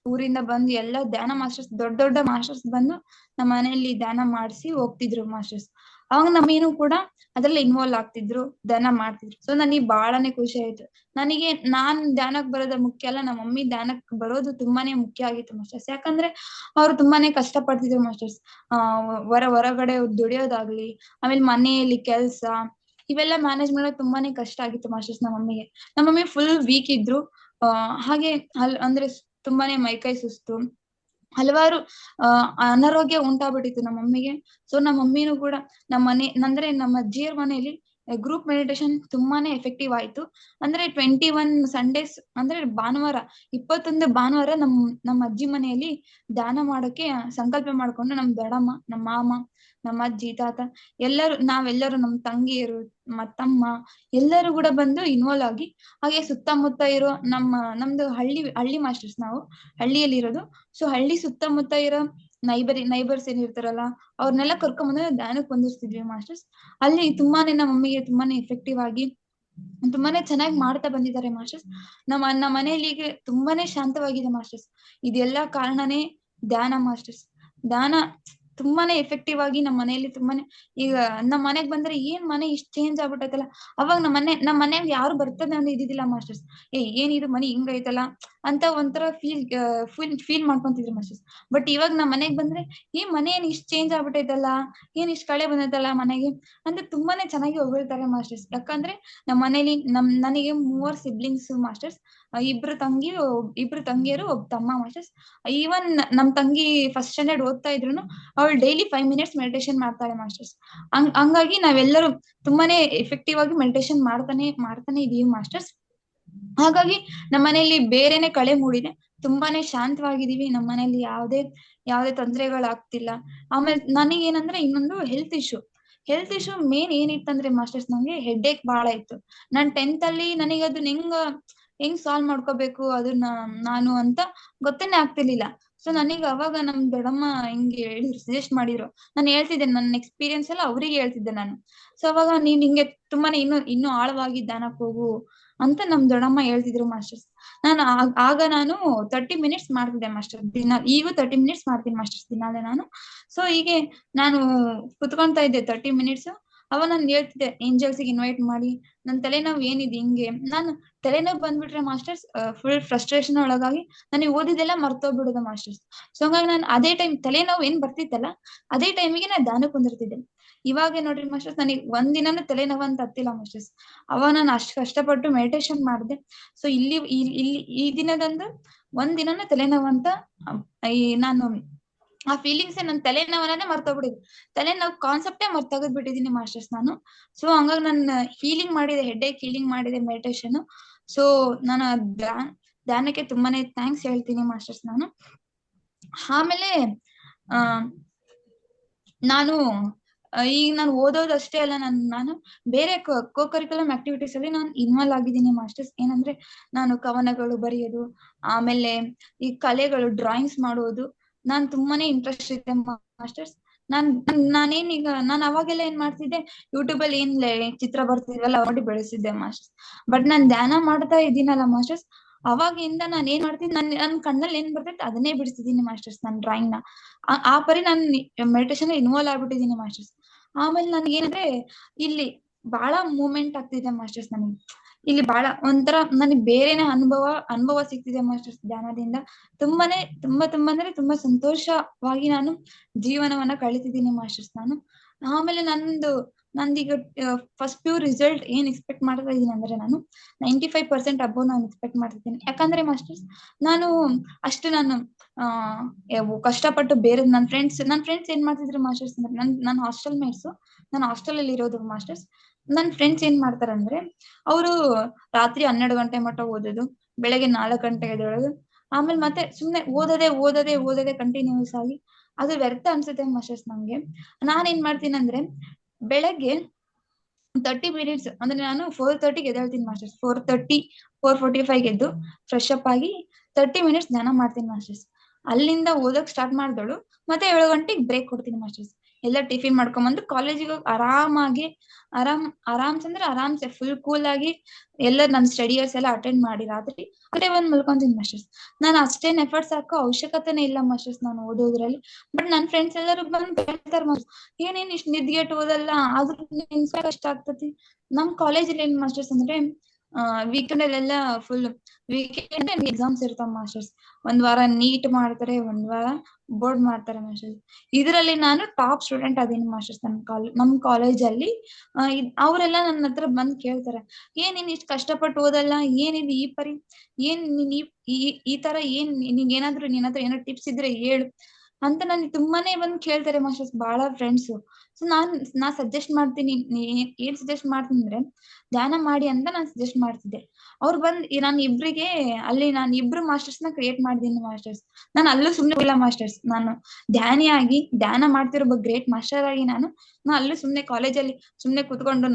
ಊರಿಂದ ಬಂದು ಎಲ್ಲ ಧ್ಯಾನ ಮಾಸ್ಟರ್ಸ್, ದೊಡ್ಡ ದೊಡ್ಡ ಮಾಸ್ಟರ್ಸ್ ಬಂದು ನಮ್ಮ ಮನೆಯಲ್ಲಿ ಧ್ಯಾನ ಮಾಡಿಸಿ ಹೋಗ್ತಿದ್ರು ಮಾಸ್ಟರ್ಸ್. ಅವಾಗ ನಮ್ಮೇನು ಕೂಡ ಅದ್ರಲ್ಲಿ ಇನ್ವಾಲ್ವ್ ಆಗ್ತಿದ್ರು, ಧ್ಯಾನ ಮಾಡ್ತಿದ್ರು. ಸೊ ನನಗೆ ಬಹಳನೇ ಖುಷಿ ಆಯ್ತು. ನಾನ್ ಧ್ಯಾನಕ್ ಬರೋದ ಮುಖ್ಯ ಅಲ್ಲ, ನಮ್ಮ ಮಮ್ಮಿ ಧ್ಯಾನಕ್ ಬರೋದು ತುಂಬಾನೇ ಮುಖ್ಯ ಆಗಿತ್ತು ಮಾಸ್ಟರ್ಸ್. ಯಾಕಂದ್ರೆ ಅವ್ರು ತುಂಬಾನೇ ಕಷ್ಟ ಪಡ್ತಿದ್ರು ಮಾಸ್ಟರ್ಸ್. ಹೊರಗಡೆ ದುಡಿಯೋದಾಗ್ಲಿ, ಆಮೇಲೆ ಮನೆಯಲ್ಲಿ ಕೆಲ್ಸ ಇವೆಲ್ಲ ಮ್ಯಾನೇಜ್ ಮಾಡೋದು ತುಂಬಾನೇ ಕಷ್ಟ ಆಗಿತ್ತು ಮಾಸ್ಟರ್ಸ್ ನಮ್ಮ ಮಮ್ಮಿಗೆ. ನಮ್ಮ ಮಮ್ಮಿ ಫುಲ್ ವೀಕ್ ಇದ್ರು. ಹಾಗೆ ಅಂದ್ರೆ ತುಂಬಾನೇ ಮೈಕೈ ಸುಸ್ತು, ಹಲವಾರು ಅನಾರೋಗ್ಯ ಉಂಟಾಗ್ಬಿಟ್ಟಿತ್ತು ನಮ್ಮ ಮಮ್ಮಿಗೆ. ಸೊ ನಮ್ಮ ಮಮ್ಮಿನೂ ಕೂಡ ನಮ್ಮ ಅಜ್ಜಿಯರ್ ಮನೆಯಲ್ಲಿ ಗ್ರೂಪ್ ಮೆಡಿಟೇಷನ್ ತುಂಬಾನೇ ಎಫೆಕ್ಟಿವ್ ಆಯ್ತು. ಅಂದ್ರೆ 21 ಸಂಡೇಸ್, ಅಂದ್ರೆ ಭಾನುವಾರ 21 ಭಾನುವಾರ ನಮ್ಮ ಅಜ್ಜಿ ಮನೆಯಲ್ಲಿ ಧ್ಯಾನ ಮಾಡೋಕೆ ಸಂಕಲ್ಪ ಮಾಡ್ಕೊಂಡು, ನಮ್ ದೊಡ್ಡಮ್ಮ, ನಮ್ಮ ಮಾಮ, ನಮ್ಮ ಅಜ್ಜಿ, ತಾತ ನಾವೆಲ್ಲರೂ, ನಮ್ಮ ತಂಗಿಯರು, ಮತ್ತಮ್ಮ ಎಲ್ಲರೂ ಕೂಡ ಬಂದು ಇನ್ವಾಲ್ವ್ ಆಗಿ, ಹಾಗೆ ಸುತ್ತಮುತ್ತ ಇರೋ ನಮ್ದು ಹಳ್ಳಿ ಮಾಸ್ಟರ್ಸ್, ನಾವು ಹಳ್ಳಿಯಲ್ಲಿ ಇರೋದು. ಸೊ ಹಳ್ಳಿ ಸುತ್ತಮುತ್ತ ಇರೋ ನೈಬರ್ಸ್ ಏನಿರ್ತಾರಲ್ಲ, ಅವ್ರನ್ನೆಲ್ಲ ಕರ್ಕೊಂಡ್ಬಂದು ಧ್ಯಾನಕ್ಕೆ ಬಂದಿರ್ತಿದ್ವಿ ಮಾಸ್ಟರ್ಸ್. ಅಲ್ಲಿ ತುಂಬಾನೇ ನಮ್ಮ ಮಮ್ಮಿಗೆ ತುಂಬಾನೇ ಎಫೆಕ್ಟಿವ್ ಆಗಿ ತುಂಬಾನೇ ಚೆನ್ನಾಗಿ ಮಾಡ್ತಾ ಬಂದಿದ್ದಾರೆ ಮಾಸ್ಟರ್ಸ್. ನಮ್ಮ ಮನೆಯಲ್ಲಿ ಈಗ ತುಂಬಾನೇ ಶಾಂತವಾಗಿದೆ ಮಾಸ್ಟರ್ಸ್. ಇದೆಲ್ಲ ಕಾರಣನೇ ಧ್ಯಾನ ಮಾಸ್ಟರ್ಸ್. ಧ್ಯಾನ ತುಂಬಾನೇ ಎಫೆಕ್ಟಿವ್ ಆಗಿ ನಮ್ಮ ಮನೆಯಲ್ಲಿ ತುಂಬಾನೇ, ಈಗ ನಮ್ಮ ಮನೆಗ್ ಬಂದ್ರೆ ಏನ್ ಮನೆ ಇಷ್ಟ ಚೇಂಜ್ ಆಗ್ಬಿಟ್ಟೈತಲ್ಲ. ಅವಾಗ ನಮ್ಮ ಮನೆಯಾಗ ಯಾರು ಬರ್ತದೆ ಅಂತ ಇದ್ದಿದ್ದಿಲ್ಲ ಮಾಸ್ಟರ್ಸ್. ಏನಿದು ಮನೆ ಹಿಂಗೈತಲ್ಲ ಅಂತ ಒಂಥರ ಫೀಲ್ ಮಾಡ್ಕೊಂತಿದ್ರು ಮಾಸ್ಟರ್ಸ್. ಬಟ್ ಇವಾಗ ನಮ್ಮ ಮನೆಗ್ ಬಂದ್ರೆ, ಮನೆ ಏನ್ ಇಷ್ಟ ಚೇಂಜ್ ಆಗ್ಬಿಟ್ಟೈತಲ್ಲ, ಏನ್ ಇಷ್ಟ ಕಳೆ ಬಂದೈತಲ್ಲ ಮನೆಗೆ ಅಂತ ತುಂಬಾನೇ ಚೆನ್ನಾಗಿ ಹೊಗಳ್ತಾರೆ ಮಾಸ್ಟರ್ಸ್. ಯಾಕಂದ್ರೆ ನಮ್ಮ ಮನೇಲಿ ನನಗೆ 3 ಸಿಬ್ಲಿಂಗ್ಸ್ ಮಾಸ್ಟರ್ಸ್. ಇಬ್ರು ತಂಗಿಯರು, ಒಬ್ಬ ತಮ್ಮ ಮಾಸ್ಟರ್ಸ್. ಈವನ್ ನಮ್ ತಂಗಿ ಫಸ್ಟ್ ಸ್ಟ್ಯಾಂಡರ್ಡ್ ಓದ್ತಾ ಇದ್ರು, ಅವಳು ಡೈಲಿ 5 ಮಿನಿಟ್ಸ್ ಮೆಡಿಟೇಷನ್ ಮಾಡ್ತಾಳೆ ಮಾಸ್ಟರ್ಸ್. ಹಂಗಾಗಿ ನಾವೆಲ್ಲರೂ ತುಂಬಾನೇ ಎಫೆಕ್ಟಿವ್ ಆಗಿ ಮೆಡಿಟೇಷನ್ ಮಾಡ್ತಾನೆ ಇದೀವಿ ಮಾಸ್ಟರ್ಸ್. ಹಾಗಾಗಿ ನಮ್ಮ ಮನೆಯಲ್ಲಿ ಬೇರೆನೆ ಕಳೆ ಮೂಡಿದೆ, ತುಂಬಾನೇ ಶಾಂತವಾಗಿದೀವಿ. ನಮ್ಮ ಮನೆಯಲ್ಲಿ ಯಾವ್ದೇ ತೊಂದರೆಗಳಾಗ್ತಿಲ್ಲ. ಆಮೇಲೆ ನನಗೇನಂದ್ರೆ ಇನ್ನೊಂದು ಹೆಲ್ತ್ ಇಶ್ಯೂ ಮೇನ್ ಏನಿತ್ತಂದ್ರೆ ಮಾಸ್ಟರ್ಸ್, ನಂಗೆ ಹೆಡ್ ಏಕ್ ಬಹಳ ಇತ್ತು. ನಾನ್ 10th ಅಲ್ಲಿ ನನಗೆ ಅದನ್ನ ಹೆಂಗ್ ಸಾಲ್ವ್ ಮಾಡ್ಕೋಬೇಕು ಅದನ್ನ ನಾನು ಅಂತ ಗೊತ್ತೇನೆ ಆಗ್ತಿರ್ಲಿಲ್ಲ. ಸೊ ನನಗೆ ಅವಾಗ ನಮ್ ದೊಡ್ಡಮ್ಮ ಹಿಂಗೆ ಸಜೆಸ್ಟ್ ಮಾಡಿದ್ರು. ನಾನು ಹೇಳ್ತಿದ್ದೆ ನನ್ನ ಎಕ್ಸ್ಪೀರಿಯನ್ಸ್ ಎಲ್ಲ ಅವ್ರಿಗೆ ಹೇಳ್ತಿದ್ದೆ ನಾನು. ಸೊ ಅವಾಗ ನೀನ್ ಹಿಂಗೆ ತುಂಬಾನೇ ಇನ್ನು ಆಳವಾಗಿ ಧ್ಯಾನಕ್ಕೆ ಹೋಗು ಅಂತ ನಮ್ ದೊಡ್ಡಮ್ಮ ಹೇಳ್ತಿದ್ರು ಮಾಸ್ಟರ್ಸ್. ಆಗ ನಾನು 30 ಮಿನಿಟ್ಸ್ ಮಾಡ್ತಿದ್ದೆ ಮಾಸ್ಟರ್ ದಿನ. ಈಗ 30 ಮಿನಿಟ್ಸ್ ಮಾಡ್ತೀನಿ ಮಾಸ್ಟರ್ಸ್ ದಿನಾಲೆ ನಾನು. ಸೊ ಹೀಗೆ ನಾನು ಕುತ್ಕೊಂತಾ ಇದ್ದೆ 30 ಮಿನಿಟ್ಸ್. ಅವಾಗ ನಾನು ಹೇಳ್ತಿದ್ದೆ ಏಂಜಲ್ಸ್ಗೆ ಇನ್ವೈಟ್ ಮಾಡಿ, ನನ್ ತಲೆನೋವು ಏನಿದೆ ಹಿಂಗೆ, ನಾನು ತಲೆನೋವು ಬಂದ್ಬಿಟ್ರೆ ಮಾಸ್ಟರ್ಸ್ ಫುಲ್ ಫ್ರಸ್ಟ್ರೇಷನ್ ಒಳಗಾಗಿ ನನಗೆ ಓದಿದೆಲ್ಲ ಮರ್ತೋಗ್ಬಿಡುದು ಮಾಸ್ಟರ್ಸ್. ಸೊ ಹಂಗಾಗಿ ನಾನು ಅದೇ ಟೈಮ್ ತಲೆನೋವು ಏನ್ ಬರ್ತಿತ್ತಲ್ಲ, ಅದೇ ಟೈಮಿಗೆ ನಾನು ಧ್ಯಾನಕ್ಕೆ ಕುಂದಿರ್ತಿದ್ದೆ. ಇವಾಗ ನೋಡ್ರಿ ಮಾಸ್ಟರ್ಸ್, ನನಗೆ ಒಂದಿನನೂ ತಲೆನೋವು ಅಂತ ಹತ್ತಿಲ್ಲ ಮಾಸ್ಟರ್ಸ್. ಅವಾಗ ನಾನು ಅಷ್ಟು ಕಷ್ಟಪಟ್ಟು ಮೆಡಿಟೇಷನ್ ಮಾಡಿದೆ. ಸೊ ಇಲ್ಲಿ ಈ ದಿನದಂದು ಒಂದಿನನೂ ತಲೆನೋವು ಅಂತ ನಾನು ಆ ಫೀಲಿಂಗ್ಸ್ ನನ್ ತಲೆನೋವನ್ನೇ ಮರ್ತೋಗ್ಬಿಟ್ಟಿದೆ. ತಲೆನೋವು ಕಾನ್ಸೆಪ್ಟೇ ಮರ್ತೋಗ್ಬಿಟ್ಟಿದೀನಿ ಮಾಸ್ಟರ್ಸ್ ನಾನು. ಸೊ ಹಂಗಾಗಿ ನಾನು ಹೀಲಿಂಗ್ ಮಾಡಿದೆ, ಹೆಡ್ ಏಕ್ ಹೀಲಿಂಗ್ ಮಾಡಿದೆ ಮೆಡಿಟೇಷನ್. ಸೊ ನಾನು ಧ್ಯಾನಕ್ಕೆ ತುಂಬಾನೇ ಥ್ಯಾಂಕ್ಸ್ ಹೇಳ್ತೀನಿ ಮಾಸ್ಟರ್ಸ್ ನಾನು. ಆಮೇಲೆ ಆ ನಾನು ಈಗ ನಾನು ಓದೋದಷ್ಟೇ ಅಲ್ಲ, ನಾನು ಬೇರೆ ಕೋ ಕರಿಕ್ಯುಲಮ್ ಆಕ್ಟಿವಿಟೀಸ್ ಅಲ್ಲಿ ನಾನು ಇನ್ವಾಲ್ವ್ ಆಗಿದ್ದೀನಿ ಮಾಸ್ಟರ್ಸ್. ಏನಂದ್ರೆ ನಾನು ಕವನಗಳು ಬರೆಯೋದು, ಆಮೇಲೆ ಈ ಕಲೆಗಳು ಡ್ರಾಯಿಂಗ್ಸ್ ಮಾಡೋದು ನಾನ್ ತುಂಬಾನೇ ಇಂಟ್ರೆಸ್ಟ್ ಇದೆ ಮಾಸ್ಟರ್ಸ್. ನಾನೇನೀಗ ನಾನು ಅವಾಗೆಲ್ಲ ಏನ್ ಮಾಡ್ತಿದ್ದೆ, ಯೂಟ್ಯೂಬ್ ಅಲ್ಲಿ ಚಿತ್ರ ಬರ್ತಿದ್ವಲ್ಲ ನೋಡಿ ಬೆಳೆಸಿದ್ದೆ ಮಾಸ್ಟರ್ಸ್. ಬಟ್ ನಾನ್ ಧ್ಯಾನ ಮಾಡ್ತಾ ಇದ್ದೀನಲ್ಲ ಮಾಸ್ಟರ್ಸ್, ಅವಾಗಿಂದ ನಾನು ಏನ್ ಮಾಡ್ತೀನಿ, ನನ್ ಕಣ್ಣಲ್ಲಿ ಏನ್ ಬರ್ತೈತೆ ಅದನ್ನೇ ಬಿಡಿಸ್ತಿದ್ದೀನಿ ಮಾಸ್ಟರ್ಸ್. ನನ್ ಡ್ರಾಯಿಂಗ್ ನ ಆ ಪರಿ ನಾನು ಮೆಡಿಟೇಷನ್ ಇನ್ವಾಲ್ವ್ ಆಗ್ಬಿಟ್ಟಿದ್ದೀನಿ ಮಾಸ್ಟರ್ಸ್. ಆಮೇಲೆ ನನ್ಗೆ ಏನಂದ್ರೆ ಇಲ್ಲಿ ಬಹಳ ಮೂವ್ಮೆಂಟ್ ಆಗ್ತಿದೆ ಮಾಸ್ಟರ್ಸ್. ನನಗೆ ಇಲ್ಲಿ ಬಹಳ ಒಂಥರ ನನಗೆ ಬೇರೆನೆ ಅನುಭವ ಸಿಗ್ತಿದೆ ಮಾಸ್ಟರ್ಸ್ ಧ್ಯಾನದಿಂದ. ತುಂಬಾ ಅಂದ್ರೆ ತುಂಬಾ ಸಂತೋಷವಾಗಿ ನಾನು ಜೀವನವನ್ನ ಕಳಿತಿದ್ದೀನಿ ಮಾಸ್ಟರ್ಸ್ ನಾನು. ಆಮೇಲೆ ನಂದೀಗ ಫಸ್ಟ್ ಪ್ಯೂ ರಿಸಲ್ಟ್ ಏನ್ ಎಕ್ಸ್ಪೆಕ್ಟ್ ಮಾಡ್ತಾ ಇದೀನಿ ಅಂದ್ರೆ, ನಾನು 95% ಅಬೌವ್ ನಾನು ಎಕ್ಸ್ಪೆಕ್ಟ್ ಮಾಡ್ತಿದ್ದೀನಿ. ಯಾಕಂದ್ರೆ ಮಾಸ್ಟರ್ಸ್ ನಾನು ಅಷ್ಟು ನಾನು ಕಷ್ಟಪಟ್ಟು ಬೇರೆ ನನ್ನ ಫ್ರೆಂಡ್ಸ್ ಏನ್ ಮಾಡ್ತಿದ್ರು ಮಾಸ್ಟರ್ಸ್ ಅಂದ್ರೆ, ನನ್ನ ಹಾಸ್ಟೆಲ್ ಮೇಟ್ಸ್, ನಾನು ಹಾಸ್ಟೆಲ್ ಅಲ್ಲಿ ಇರೋದು ಮಾಸ್ಟರ್ಸ್. ನನ್ನ ಫ್ರೆಂಡ್ಸ್ ಏನ್ ಮಾಡ್ತಾರಂದ್ರೆ, ಅವರು ರಾತ್ರಿ 12 ಗಂಟೆ ಮಟ್ಟ ಓದೋದು, ಬೆಳಗ್ಗೆ 4 ಗಂಟೆಗೆ ಎದ್ದೇಳೋದು, ಆಮೇಲೆ ಮತ್ತೆ ಸುಮ್ನೆ ಓದೋದೇ ಕಂಟಿನ್ಯೂಸ್ ಆಗಿ. ಅದು ವ್ಯರ್ಥ ಅನ್ಸುತ್ತೆ ಮಾಸ್ಟರ್ಸ್ ನಂಗೆ. ನಾನ್ ಏನ್ ಮಾಡ್ತೀನಿ ಅಂದ್ರೆ, ಬೆಳಗ್ಗೆ 30 ಮಿನಿಟ್ಸ್ ಅಂದ್ರೆ ನಾನು 4:30ಗೆ ಎದ್ದೇಳ್ತೀನಿ ಮಾಸ್ಟರ್ಸ್. 4:30 4:45 ಎದ್ದು ಫ್ರೆಶ್ ಅಪ್ ಆಗಿ 30 ಮಿನಿಟ್ಸ್ ಧ್ಯಾನ ಮಾಡ್ತೀನಿ ಮಾಸ್ಟರ್ಸ್. ಅಲ್ಲಿಂದ ಓದಕ್ ಸ್ಟಾರ್ಟ್ ಮಾಡಿದಳು, ಮತ್ತೆ 7 ಗಂಟೆಗೆ ಬ್ರೇಕ್ ಕೊಡ್ತೀನಿ ಮಾಸ್ಟರ್ಸ್. ಎಲ್ಲ ಟಿಫಿನ್ ಮಾಡ್ಕೊಂಡ್ಬಂದು ಕಾಲೇಜಿಗೆ ಹೋಗಿ ಆರಾಮ್ಸೆ ಫುಲ್ ಕೂಲ್ ಆಗಿ ಎಲ್ಲ ನನ್ನ ಸ್ಟಡಿಯರ್ಸ್ ಎಲ್ಲ ಅಟೆಂಡ್ ಮಾಡಿ ರಾತ್ರಿ ಅದೇ ಬಂದ್ ಮಲ್ಕೊಂತೀನಿ ಮಾಸ್ಟರ್ಸ್. ನಾನು ಅಷ್ಟೇನ್ ಎಫರ್ಟ್ಸ್ ಹಾಕೋ ಅವಶ್ಯಕತೆನೇ ಇಲ್ಲ ಮಾಸ್ಟರ್ಸ್ ನಾನು ಓದೋದ್ರಲ್ಲಿ. ಬಟ್ ನನ್ನ ಫ್ರೆಂಡ್ಸ್ ಎಲ್ಲರೂ ಬಂದು ಹೇಳ್ತಾರೆ ಮಾಸ್ಟರ್ಸ್, ಏನೇನ್ ಇಷ್ಟ ನಿದ್ಗೆಟ್ ಓದಲ್ಲ, ಆದ್ರೂ ಕಷ್ಟ ಆಗ್ತತಿ. ನಮ್ ಕಾಲೇಜಲ್ಲಿ ಏನ್ ಮಾಸ್ಟರ್ಸ್ ಅಂದ್ರೆ, ವೀಕೆಂಡ್ ಅಲ್ಲೆಲ್ಲ ಫುಲ್ ವೀಕೆಂಡ್ ಎಕ್ಸಾಮ್ಸ್ ಇರ್ತಾವ ಮಾಸ್ಟರ್ಸ್. ಒಂದ್ ವಾರ ನೀಟ್ ಮಾಡ್ತಾರೆ, ಒಂದ್ ವಾರ ಬೋರ್ಡ್ ಮಾಡ್ತಾರೆ ಮಾಸ್ಟರ್ಸ್. ಇದರಲ್ಲಿ ನಾನು ಟಾಪ್ ಸ್ಟೂಡೆಂಟ್ ಅದೀನಿ ಮಾಸ್ಟರ್ಸ್ ನಮ್ ಕಾಲೇಜಲ್ಲಿ. ಅವರೆಲ್ಲ ನನ್ನ ಹತ್ರ ಬಂದ್ ಕೇಳ್ತಾರೆ, ಏನ್ ನೀನ್ ಇಷ್ಟ ಕಷ್ಟಪಟ್ಟು ಓದಲ್ಲ, ಏನಿದ್ ಈ ಪರಿ, ಏನ್ ನೀನ್ ಈ ತರ ಏನ್ ನಿನ್ಗೇನಾದ್ರೂ ನಿನ್ನ ಹತ್ರ ಏನೋ ಟಿಪ್ಸ್ ಇದ್ರೆ ಹೇಳು ಅಂತ ನನ್ ತುಂಬಾನೇ ಬಂದ್ ಕೇಳ್ತಾರೆ ಮಾಸ್ಟರ್ಸ್, ಬಹಳ ಫ್ರೆಂಡ್ಸ್. ಸೊ ನಾ ಸಜೆಸ್ಟ್ ಮಾಡ್ತೀನಿ, ಏನ್ ಸಜೆಸ್ಟ್ ಮಾಡ್ತೀನಿ ಅಂದ್ರೆ, ಧ್ಯಾನ ಮಾಡಿ ಅಂತ ನಾನ್ ಸಜೆಸ್ಟ್ ಮಾಡ್ತಿದ್ದೆ. ಅವ್ರು ಬಂದ್ ನಾನು ಇಬ್ರು ಮಾಸ್ಟರ್ಸ್ ನ ಕ್ರಿಯೇಟ್ ಮಾಡಿದೀನಿ ಮಾಸ್ಟರ್ಸ್. ನಾನು ಅಲ್ಲೂ ಸುಮ್ನೆ ಇಲ್ಲ ಮಾಸ್ಟರ್ಸ್. ನಾನು ಧ್ಯಾನ ಮಾಡ್ತಿರೋ ಗ್ರೇಟ್ ಮಾಸ್ಟರ್ ಆಗಿ ನಾ ಅಲ್ಲೂ ಸುಮ್ನೆ ಕಾಲೇಜಲ್ಲಿ ಸುಮ್ನೆ ಕುತ್ಕೊಂಡು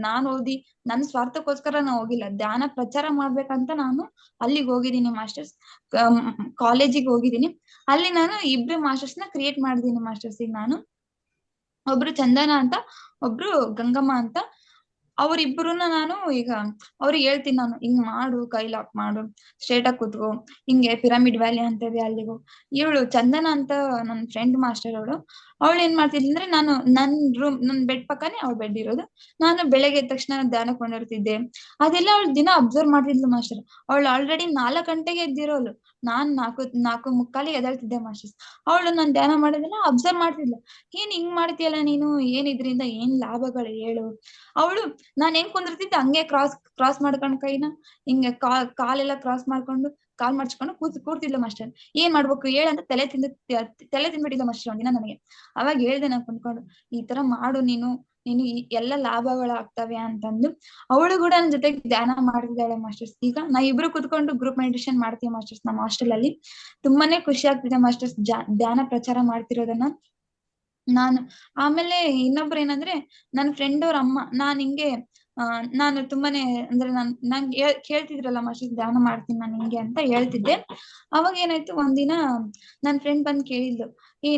ನಾನ್ ಓದಿ ನನ್ ಸ್ವಾರ್ಥಕ್ಕೋಸ್ಕರ ನಾ ಹೋಗಿಲ್ಲ. ಧ್ಯಾನ ಪ್ರಚಾರ ಮಾಡ್ಬೇಕಂತ ನಾನು ಅಲ್ಲಿಗೆ ಹೋಗಿದ್ದೀನಿ ಮಾಸ್ಟರ್ಸ್, ಕಾಲೇಜಿಗೆ ಹೋಗಿದ್ದೀನಿ. ಅಲ್ಲಿ ನಾನು ಇಬ್ರು ಮಾಸ್ಟರ್ಸ್ ನ ಕ್ರಿಯೇಟ್ ಮಾಡಿದೀನಿ ಮಾಸ್ಟರ್ಸ್. ಈಗ ನಾನು ಒಬ್ರು ಚಂದನ ಅಂತ, ಒಬ್ರು ಗಂಗಮ್ಮ ಅಂತ, ಅವ್ರಿಬ್ರುನ ನಾನು ಈಗ ಅವ್ರಿಗೆ ಹೇಳ್ತೀನಿ, ನಾನು ಹಿಂಗ್ ಮಾಡು, ಕೈ ಲಾಕ್ ಮಾಡು, ಸ್ಟ್ರೇಟ್ ಆಗಿ ಕೂತ್ಕೋ, ಹಿಂಗೆ ಪಿರಮಿಡ್ ವ್ಯಾಲಿ ಅಂತ ಇದೆ ಅಲ್ಲಿಗೋ. ಇವಳು ಚಂದನ ಅಂತ ನನ್ ಫ್ರೆಂಡ್ ಮಾಸ್ಟರ್ ಅವಳು ಏನ್ ಮಾಡ್ತಿದ್ಲಿ ಅಂದ್ರೆ, ನಾನು ನನ್ ಬೆಡ್ ಪಕ್ಕನೆ ಅವಳ ಬೆಡ್ ಇರೋದು. ನಾನು ಬೆಳಗ್ಗೆ ಎದ್ದ ತಕ್ಷಣ ಧ್ಯಾನಕ್ಕೆ ಕೊಂಡಿರ್ತಿದ್ದೆ. ಅದೆಲ್ಲ ಅವಳು ದಿನ ಅಬ್ಸರ್ವ್ ಮಾಡ್ತಿದ್ಲು ಮಾಸ್ಟರ್. ಅವಳು ಆಲ್ರೆಡಿ 4 ಗಂಟೆಗೆ ಎದ್ದಿರೋಳು, ನಾನ್ 4:45 ಎದ್ದೇಳ್ತಿದ್ದೆ ಮಾಸ್ಟರ್ಸ್. ಅವಳು ನಾನ್ ಧ್ಯಾನ ಮಾಡೋದನ್ನ ಅಬ್ಸರ್ವ್ ಮಾಡ್ತಿದ್ಲು. ಏನ್ ಹಿಂಗ್ ಮಾಡ್ತೀಯಲ್ಲ ನೀನು, ಏನ್ ಇದ್ರಿಂದ ಏನ್ ಲಾಭಗಳು ಹೇಳು. ಅವಳು ನಾನ್ ಹೆಂಗ್ ಕುಂದಿರ್ತಿದ್ದೆ ಹಂಗೆ ಕ್ರಾಸ್ ಮಾಡ್ಕೊಂಡ್ ಕೈನ ಹಿಂಗೆ ಕಾಲೆಲ್ಲ ಕ್ರಾಸ್ ಮಾಡ್ಕೊಂಡು ಕಾಲ್ ಮಡ್ಚ್ಕೊಂಡು ಕೂರ್ತಿದ್ಲು ಮಾಸ್ಟರ್. ಏನ್ ಮಾಡ್ಬೇಕು ಹೇಳಂತ ತಲೆ ತಿಂದ್ಬಿಟ್ಟಿದ್ಲು ಮಾಸ್ಟರ್ ಒಂದಿನ ನನಗೆ. ಅವಾಗ ಹೇಳ್ದೆ ನಾನು ಕುಂತ್ಕೊಂಡು, ಈ ತರ ಮಾಡು ನೀನು ಎಲ್ಲ ಲಾಭಗಳು ಆಗ್ತವೆ ಅಂತಂದು. ಅವಳು ಕೂಡ ನನ್ ಜೊತೆಗೆ ಧ್ಯಾನ ಮಾಡ್ತಿದ್ದಾಳೆ ಮಾಸ್ಟರ್ಸ್. ಈಗ ಇಬ್ರು ಕುತ್ಕೊಂಡು ಗ್ರೂಪ್ ಮೆಡಿಟೇಷನ್ ಮಾಡ್ತೀವಿ ಮಾಸ್ಟರ್ಸ್ ನಮ್ಮ ಹಾಸ್ಟೆಲ್ ಅಲ್ಲಿ. ತುಂಬಾನೇ ಖುಷಿ ಆಗ್ತಿದೆ ಮಾಸ್ಟರ್ಸ್ ಧ್ಯಾನ ಪ್ರಚಾರ ಮಾಡ್ತಿರೋದನ್ನ ನಾನು. ಆಮೇಲೆ ಇನ್ನೊಬ್ರು ಏನಂದ್ರೆ, ನನ್ ಫ್ರೆಂಡ್ ಅವ್ರ ಅಮ್ಮ, ನಾನು ತುಂಬಾನೇ ಅಂದ್ರೆ ನಾನ್ ಕೇಳ್ತಿದ್ರಲ್ಲ ಮಾಸ್ಟರ್ ಧ್ಯಾನ ಮಾಡ್ತೀನಿ ನಾನು ಹಿಂಗೆ ಅಂತ ಹೇಳ್ತಿದ್ದೆ. ಅವಾಗ ಏನಾಯ್ತು, ಒಂದಿನ ನನ್ ಫ್ರೆಂಡ್ ಬಂದ್ ಕೇಳಿದ್ಲು,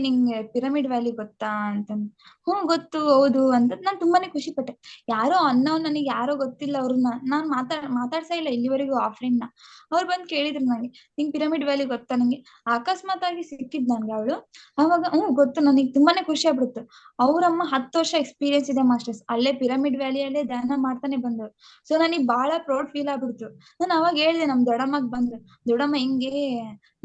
ನಿಂಗೆ ಪಿರಮಿಡ್ ವ್ಯಾಲಿ ಗೊತ್ತಾ ಅಂತಂದು. ಗೊತ್ತು, ಹೌದು ಅಂತ ನಾನ್ ತುಂಬಾನೇ ಖುಷಿ ಪಟ್ಟೆ. ಯಾರೋ ನನಗೆ ಯಾರೋ ಗೊತ್ತಿಲ್ಲ, ಅವ್ರನ್ನ ನಾನ್ ಮಾತಾಡ್ಸಾ ಇಲ್ಲ ಇಲ್ಲಿವರೆಗೂ ಆ ಫ್ರೆಂಡ್ ನ. ಅವ್ರು ಬಂದ್ ಕೇಳಿದ್ರು ನಂಗೆ, ನಿಂಗ್ ಪಿರಮಿಡ್ ವ್ಯಾಲಿ ಗೊತ್ತಾ ನಂಗೆ. ಅಕಸ್ಮಾತ್ ಆಗಿ ಸಿಕ್ಕಿದ್ ನನ್ಗೆ ಅವಳು. ಅವಾಗ ಗೊತ್ತು, ನನಗೆ ತುಂಬಾನೇ ಖುಷಿ ಆಗ್ಬಿಡ್ತು. ಅವ್ರಮ್ಮ 10 ವರ್ಷ ಎಕ್ಸ್ಪೀರಿಯನ್ಸ್ ಇದೆ ಮಾಸ್ಟರ್ಸ್, ಅಲ್ಲೇ ಪಿರಮಿಡ್ ವ್ಯಾಲಿಯಲ್ಲೇ ಧ್ಯಾನ ಮಾಡ್ತಾನೆ ಬಂದವ್ರು. ಸೊ ನನಗ್ ಬಹಳ ಪ್ರೌಡ್ ಫೀಲ್ ಆಗ್ಬಿಡ್ತು. ನಾನು ಅವಾಗ ಹೇಳ್ದೆ ನಮ್ ದೊಡ್ಡಮ್ಮಗ್ ಬಂದು, ದೊಡ್ಡಮ್ಮ ಹಿಂಗೆ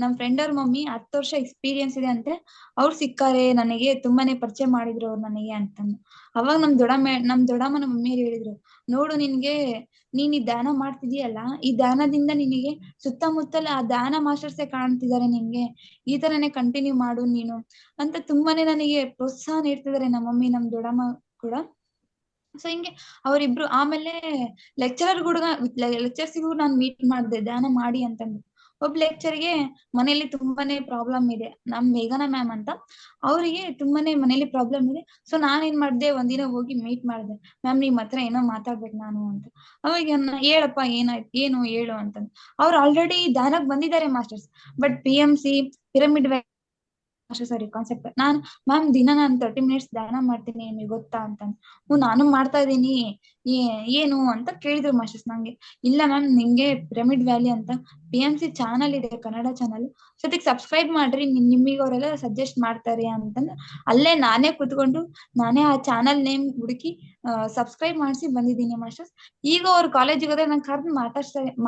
ನಮ್ ಫ್ರೆಂಡ್ ಅವ್ರ ಮಮ್ಮಿ 10 ವರ್ಷ ಎಕ್ಸ್ಪೀರಿಯನ್ಸ್ ಇದೆ ಅಂತೆ, ಅವ್ರು ಸಿಕ್ಕಾರೆ ನನಗೆ ತುಂಬಾನೇ ಪರಿಚಯ ಮಾಡಿದ್ರು ಅವ್ರು ನನಗೆ ಅಂತಂದು. ಅವಾಗ ನಮ್ ದೊಡ್ಡಮ್ಮನ ಮಮ್ಮಿಯರು ಹೇಳಿದ್ರು, ನೋಡು ನೀನ್ ಈ ಧ್ಯಾನ ಮಾಡ್ತಿದೀಯಲ್ಲ, ಈ ಧ್ಯಾನದಿಂದ ನಿನಗೆ ಸುತ್ತಮುತ್ತಲ ಆ ಧ್ಯಾನ ಮಾಸ್ಟರ್ಸೇ ಕಾಣ್ತಿದ್ದಾರೆ ನಿನ್ಗೆ, ಈ ತರನೇ ಕಂಟಿನ್ಯೂ ಮಾಡು ನೀನು ಅಂತ ತುಂಬಾನೇ ನನಗೆ ಪ್ರೋತ್ಸಾಹ ನೀಡ್ತಿದ್ದಾರೆ ನಮ್ಮ ಮಮ್ಮಿ ನಮ್ ದೊಡ್ಡಮ್ಮ ಕೂಡ. ಸೊ ಹಿಂಗೆ ಅವರಿಬ್ರು. ಆಮೇಲೆ ಲೆಕ್ಚರ್ಸಿಗೂ ನಾನು ಮೀಟ್ ಮಾಡಿದೆ ಧ್ಯಾನ ಮಾಡಿ ಅಂತಂದು. ಒಬ್ಬ ಲೆಕ್ಚರ್ಗೆ ಮನೇಲಿ ತುಂಬಾನೇ ಪ್ರಾಬ್ಲಮ್ ಇದೆ, ನಮ್ ಮೇಘನಾ ಮ್ಯಾಮ್ ಅಂತ, ಅವರಿಗೆ ತುಂಬಾನೇ ಮನೇಲಿ ಪ್ರಾಬ್ಲಮ್ ಇದೆ. ಸೊ ನಾನೇನ್ ಮಾಡ್ದೆ, ಒಂದಿನ ಹೋಗಿ ಮೀಟ್ ಮಾಡ್ದೆ, ಮ್ಯಾಮ್ ನಿಮ್ ಹತ್ರ ಏನೋ ಮಾತಾಡ್ಬೇಕು ನಾನು ಅಂತ. ಅವಾಗ ಹೇಳಪ್ಪ ಏನಾಯ್ತು, ಏನು ಹೇಳು ಅಂತ. ಅವ್ರು ಆಲ್ರೆಡಿ ದಾನಕ್ ಬಂದಿದ್ದಾರೆ masters, but PMC pyramid sorry concept. Ma'am ದಿನ ನಾನು 30 ಮಿನಿಟ್ಸ್ ಧ್ಯಾನ ಮಾಡ್ತೀನಿ, ನಿಮಗೆ ಗೊತ್ತಾ ಅಂತ. ಹ್ಞೂ ನಾನು ಮಾಡ್ತಾ ಇದ್ದೀನಿ, ಏನು ಅಂತ ಕೇಳಿದ್ರು ಮಾಸ್ಟರ್ಸ್ ನಂಗೆ. ಇಲ್ಲ ಮ್ಯಾಮ್, ನಿಂಗೆ ಪಿರಮಿಡ್ ವ್ಯಾಲಿ ಅಂತ PMC ಚಾನಲ್ ಇದೆ, ಕನ್ನಡ ಚಾನಲ್, ಸದ್ಯಕ್ಕೆ ಸಬ್ಸ್ಕ್ರೈಬ್ ಮಾಡ್ರಿ, ನಿಮಗೆ ಅವರೆಲ್ಲ ಸಜೆಸ್ಟ್ ಮಾಡ್ತಾರೆ ಅಂತಂದ್ರೆ ಅಲ್ಲೇ ನಾನೇ ಕುತ್ಕೊಂಡು ನಾನೇ ಆ ಚಾನಲ್ ನೇಮ್ ಹುಡುಕಿ ಸಬ್ಸ್ಕ್ರೈಬ್ ಮಾಡಿಸಿ ಬಂದಿದ್ದೀನಿ ಮಾಸ್ಟರ್ಸ್. ಈಗ ಅವ್ರ ಕಾಲೇಜಿಗೆ ಹೋದ್ರೆ ನಂಗೆ ಕರ್ದು